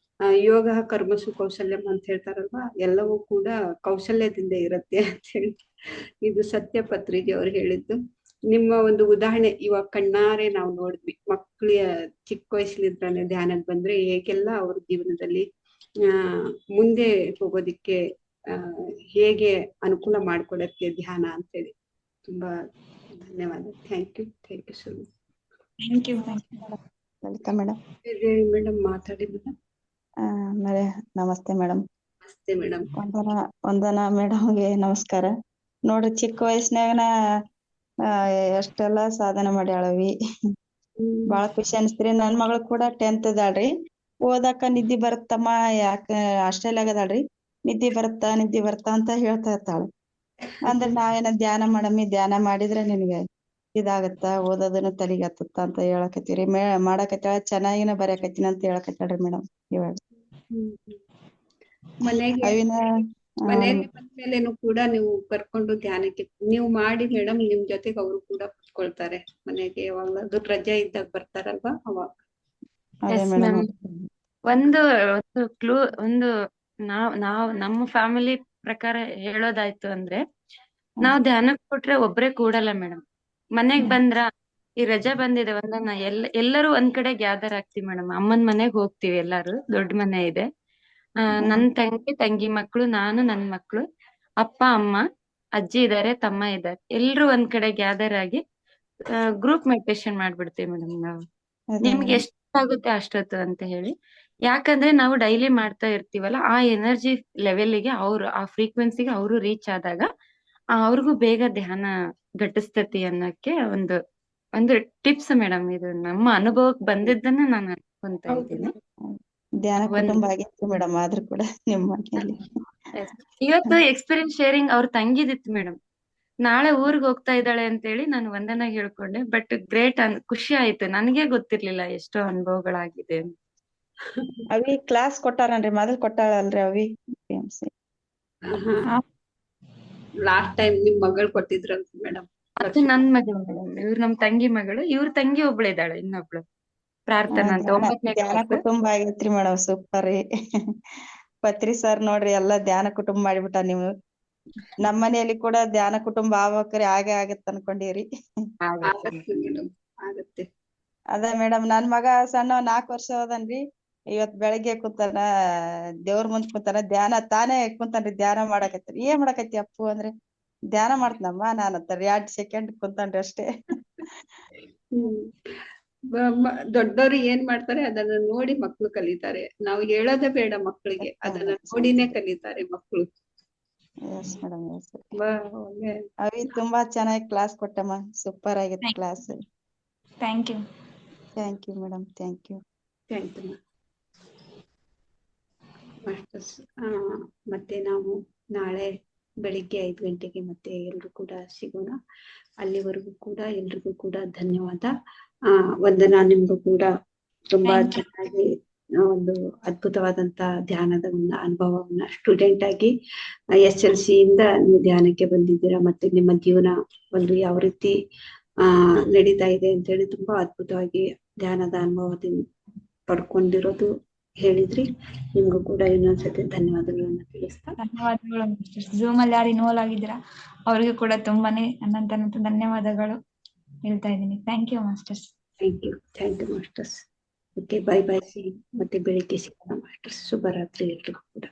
ಯೋಗ ಕರ್ಮಸು ಕೌಶಲ್ಯಂ ಅಂತ ಹೇಳ್ತಾರಲ್ವಾ, ಎಲ್ಲವೂ ಕೂಡ ಕೌಶಲ್ಯದಿಂದ ಇರುತ್ತೆ ಅಂತ ಹೇಳಿ ಇದು ಸತ್ಯ ಪತ್ರಿಜಿ ಅವ್ರು ಹೇಳಿದ್ದು. ನಿಮ್ಮ ಒಂದು ಉದಾಹರಣೆ ಇವಾಗ ಕಣ್ಣಾರೆ ನಾವು ನೋಡಿದ್ವಿ. ಮಕ್ಕಳ ಚಿಕ್ಕ ವಯಸ್ಸಲ್ಲಿದ್ದಾನೆ ಧ್ಯಾನಕ್ಕೆ ಬಂದ್ರೆ ಹೇಗೆಲ್ಲ ಅವ್ರ ಜೀವನದಲ್ಲಿ ಮುಂದೆ ಹೋಗೋದಿಕ್ಕೆ ಹೇಗೆ ಅನುಕೂಲ ಮಾಡ್ಕೊಡತ್ತೆ ಧ್ಯಾನ ಅಂತ ಹೇಳಿ. ತುಂಬಾ ಧನ್ಯವಾದ. Thank you so much. Thank you. Welcome madam. Madam ಮಾತಾಡಿ ಮೇಡಮ್. ನಮಸ್ತೆ ಮೇಡಮ್. ನಮಸ್ತೆ ಮೇಡಮ್. ವಂದನಾ ಮೇಡಮ್ಗೆ ನಮಸ್ಕಾರ. ನೋಡ್ರಿ, ಚಿಕ್ಕ ವಯಸ್ಸಿನಾಗನ ಎಷ್ಟೆಲ್ಲಾ ಸಾಧನೆ ಮಾಡ್ಯಾಳವಿ. ಬಾಳ ಖುಷಿ ಅನಿಸ್ತ್ರಿ. ನನ್ ಮಗಳು ಕೂಡ 10th ಅದಾಳ್ರಿ. ಓದಾಕ ನಿದ್ದಿ ಬರುತ್ತಮ್ಮ, ಯಾಕ ಆಸ್ಟ್ರೇಲಿಯಾಗ ಅದಾಳ್ರಿ, ನಿದ್ದಿ ಬರುತ್ತಾ ಅಂತ ಹೇಳ್ತಾ ಇರ್ತಾಳ. ಅಂದ್ರೆ ನಾವೇನ ಧ್ಯಾನ ಮಾಡಮ್ಮಿ, ಧ್ಯಾನ ಮಾಡಿದ್ರೆ ನಿನ್ಗೆ ಇದಾಗತ್ತ, ಓದೋದನ್ನ ತಲೆಗೆ ಹತ್ತತ್ತ ಅಂತ ಹೇಳಕತ್ತೀವ್ರಿ. ಮಾಡಕತ್ತಾಳ, ಚೆನ್ನಾಗಿನ ಬರ್ಯಾಕತ್ತೀನಿ ಅಂತ ಹೇಳಕತ್ತಾಳ್ರಿ ಮೇಡಮ್. ಇವಾಗ ಮನೆಗೆ ಬಂದ್ಮೇಲೆನು ಕೂಡ ನೀವು ಕರ್ಕೊಂಡು ಧ್ಯಾನಕ್ಕೆ ನೀವು ಮಾಡಿ ಮೇಡಮ್. ನಿಮ್ ಜೊತೆಗೆ ಅವರು ಕೂಡ ಕುತ್ಕೊಳ್ತಾರೆ ಮನೆಗೆ. ಯಾವಾಗ ರಜೆ ಇದ್ದಾಗ ಬರ್ತಾರಲ್ವಾ ಅವಾಗ. ಒಂದು ಕ್ಲೂ, ನಾವ್ ನಮ್ಮ ಫ್ಯಾಮಿಲಿ ಪ್ರಕಾರ ಹೇಳೋದಾಯ್ತು ಅಂದ್ರೆ, ನಾವ್ ಧ್ಯಾನಕ್ ಕೊಟ್ರೆ ಒಬ್ರೇ ಕೂಡಲ್ಲ ಮೇಡಮ್. ಮನೆಗ್ ಬಂದ್ರ ಈ ರಜೆ ಬಂದಿದೆ ಒಂದನ್ನ ಎಲ್ಲರೂ ಒಂದ್ ಕಡೆ ಗ್ಯಾದರ್ ಆಗ್ತಿವಿ ಮೇಡಮ್. ಅಮ್ಮನ್ ಮನೆಗ್ ಹೋಗ್ತಿವಿ ಎಲ್ಲಾರು, ದೊಡ್ಡ ಮನೆ ಇದೆ. ನನ್ ತಂಗಿ ಮಕ್ಳು, ನಾನು, ನನ್ ಮಕ್ಳು, ಅಪ್ಪ ಅಮ್ಮ, ಅಜ್ಜಿ ಇದಾರೆ, ತಮ್ಮ ಇದಾರೆ, ಎಲ್ರು ಒಂದ್ ಕಡೆ ಗ್ಯಾದರ್ ಆಗಿ ಗ್ರೂಪ್ ಮೆಡಿಟೇಷನ್ ಮಾಡ್ಬಿಡ್ತೀವಿ ಮೇಡಮ್ ನಾವು. ನಿಮ್ಗೆ ಎಷ್ಟಾಗುತ್ತೆ ಅಷ್ಟೊತ್ತು ಅಂತ ಹೇಳಿ ಯಾಕಂದ್ರೆ ನಾವು ಡೈಲಿ ಮಾಡ್ತಾ ಇರ್ತೀವಲ್ಲ, ಆ ಎನರ್ಜಿ ಲೆವೆಲ್ಗೆ ಅವ್ರು ಆ ಫ್ರೀಕ್ವೆನ್ಸಿಗೆ ಅವರು ರೀಚ್ ಆದಾಗ ಅವ್ರಿಗೂ ಬೇಗ ಧ್ಯಾನ ಘಟಿಸ್ತತಿ ಅನ್ನಕ್ಕೆ ಒಂದು ಟಿಪ್ಸ್ ಮೇಡಮ್. ಇದು ನಮ್ಮ ಅನುಭವಕ್ಕೆ ಬಂದಿದ್ದನ್ನ ನಾನು ಅನ್ಕೊಂತ ಇದ್ದೀನಿ. ಧ್ಯಾನ ಒಂದ್ ಕುಟುಂಬ ಆಗೈತಿ ಮೇಡಮ್ ಆದ್ರೂ ಕೂಡ ನಿಮ್ಮ ಮನೆಯಲ್ಲಿ. ಇವತ್ತು ಎಕ್ಸ್ಪೀರಿಯನ್ಸ್ ಶೇರಿಂಗ್ ಅವ್ರ ತಂಗಿದಿತ್ತು ಮೇಡಮ್. ನಾಳೆ ಊರ್ಗ್ ಹೋಗ್ತಾ ಇದ್ದಾಳೆ ಅಂತೇಳಿ ನಾನು ವಂದನ ಹೇಳ್ಕೊಂಡೆ. ಬಟ್ ಗ್ರೇಟ್ ಖುಷಿ ಆಯ್ತು, ನನಗೆ ಗೊತ್ತಿರ್ಲಿಲ್ಲ ಎಷ್ಟೋ ಅನುಭವಗಳಾಗಿದೆ ಅಂತ. ಅವಿ ಕ್ಲಾಸ್ ಕೊಟ್ಟಾರನ್ರಿ, ಮೊದಲ್ ಕೊಟ್ಟಾಳಲ್ರಿ ಅವಿ PMC. ಲಾಸ್ಟ್ ಟೈಮ್ ನಿಮ್ ಮಗಳು ಕೊಟ್ಟಿದ್ರಲ್ರಿ ಮೇಡಮ್. ಅದು ನನ್ ಮಗಳು ಮೇಡಮ್, ಇವ್ರು ನಮ್ ತಂಗಿ ಮಗಳು. ಇವ್ರ ತಂಗಿ ಒಬ್ಳಿದಾಳೆ, ಇನ್ನೊಬ್ಳು ಪ್ರಾರ್ಥನಾ ಅಂತ, 9ನೇ ಧ್ಯಾನ ಕ್ಲಾಸ್. ಕುಟುಂಬ ಆಗೈತ್ರಿ ಮೇಡಮ್, ಸೂಪರ್ ರೀ. ಪತ್ರಿ ಸರ್ ನೋಡ್ರಿ ಎಲ್ಲಾ ಧ್ಯಾನ ಕುಟುಂಬ ಮಾಡಿಬಿಟ್ಟ. ನೀವು ನಮ್ ಮನೆಯಲ್ಲಿ ಕೂಡ ಧ್ಯಾನ ಕುಟುಂಬ ಆಗ್ಬೇಕ್ರಿ, ಆಗೇ ಆಗತ್ತ ಅನ್ಕೊಂಡಿವ್ರಿ. ಆಗತ್ತೆ ಮೇಡಮ್, ಆಗತ್ತೆ. ಅದ ಮೇಡಮ್, ನನ್ ಮಗ ಸಣ್ಣ 4 ವರ್ಷ ಹೋದನ್ರಿ. ಇವತ್ ಬೆಳಗ್ಗೆ ಕುಂತಾನ, ದೇವ್ರ ಮುಂದ್ ಕುಂತಾನ, ಧ್ಯಾನ ತಾನೇ ಕುಂತಾನ್ರಿ, ಧ್ಯಾನ ಮಾಡಕತ್ರಿ. ಏನ್ ಮಾಡಕತ್ತಿ ಅಪ್ಪು ಅಂದ್ರೆ, ಧ್ಯಾನ ಮಾಡ್ತನಮ್ಮ ನಾನು 2 ಸೆಕೆಂಡ್ ಕುಂತಾನ್ರಿ ಅಷ್ಟೇ. ದೊಡ್ಡವರು ಏನ್ ಮಾಡ್ತಾರೆ ಅದನ್ನ ನೋಡಿ ಮಕ್ಳು ಕಲಿತಾರೆ. ನಾವು ಹೇಳೋದೇ ಬೇಡ ಮಕ್ಕಳಿಗೆ, ಅದನ್ನ ನೋಡಿನೇ ಕಲಿತಾರೆ ಮಕ್ಳು. Yes madam, yes. ಒಳ್ಳೆ ಅವಿ ತುಂಬಾ ಚೆನ್ನಾಗಿ ಕ್ಲಾಸ್ ಕೊಟ್ಟಮ್ಮ, ಸೂಪರ್ ಆಗಿತ್ತು class. Thank you. Thank you madam, thank you. Thank you masters. ಮತ್ತೆ ನಾವು ನಾಳೆ ಬೆಳಿಗ್ಗೆ 5 ಗಂಟೆಗೆ ಮತ್ತೆ ಎಲ್ರು ಕೂಡ ಸಿಗೋಣ. ಅಲ್ಲಿವರೆಗೂ ಕೂಡ ಎಲ್ರಿಗೂ ಕೂಡ ಧನ್ಯವಾದ. ವಂದನಾ, ನಿಮ್ಗೂ ಕೂಡ ತುಂಬಾ Thank you. ಚೆನ್ನಾಗಿ ಒಂದು ಅದ್ಭುತವಾದಂತ ಧ್ಯಾನದ ಒಂದು ಅನುಭವವನ್ನ ಸ್ಟೂಡೆಂಟ್ ಆಗಿ SLC ಇಂದ ನೀವು ಧ್ಯಾನಕ್ಕೆ ಬಂದಿದ್ದೀರಾ. ಮತ್ತೆ ನಿಮ್ಮ ಜೀವನ ಒಂದು ಯಾವ ರೀತಿ ನಡೀತಾ ಇದೆ ಅಂತ ಹೇಳಿ ತುಂಬಾ ಅದ್ಭುತವಾಗಿ ಧ್ಯಾನದ ಅನುಭವದಿಂದ ಪಡ್ಕೊಂಡಿರೋದು ಹೇಳಿದ್ರಿ. ನಿಮ್ಗೂ ಕೂಡ ಇನ್ನೊಂದ್ಸತಿ ಧನ್ಯವಾದಗಳನ್ನ ತಿಳಿಸ್ತಾ. ಧನ್ಯವಾದಗಳು ಮಾಸ್ಟರ್ಸ್. ಝೂಮ್ ಅಲ್ಲಿ ಯಾರು ಇನ್ವಾಲ್ವ್ ಆಗಿದ್ದೀರಾ ಅವ್ರಿಗೂ ಕೂಡ ತುಂಬಾನೇ ಅನಂತ ಧನ್ಯವಾದಗಳು ಹೇಳ್ತಾ ಇದ್ದೀನಿ. Thank you masters. Thank you masters. Okay, bye bye. ಮತ್ತೆ ಬೆಳಿಗ್ಗೆ ಸಿಗೋಣ ಮಾಸ್ಟರ್ಸ್. ಶುಭರಾತ್ರಿ ಎಲ್ರಿಗೂ ಕೂಡ.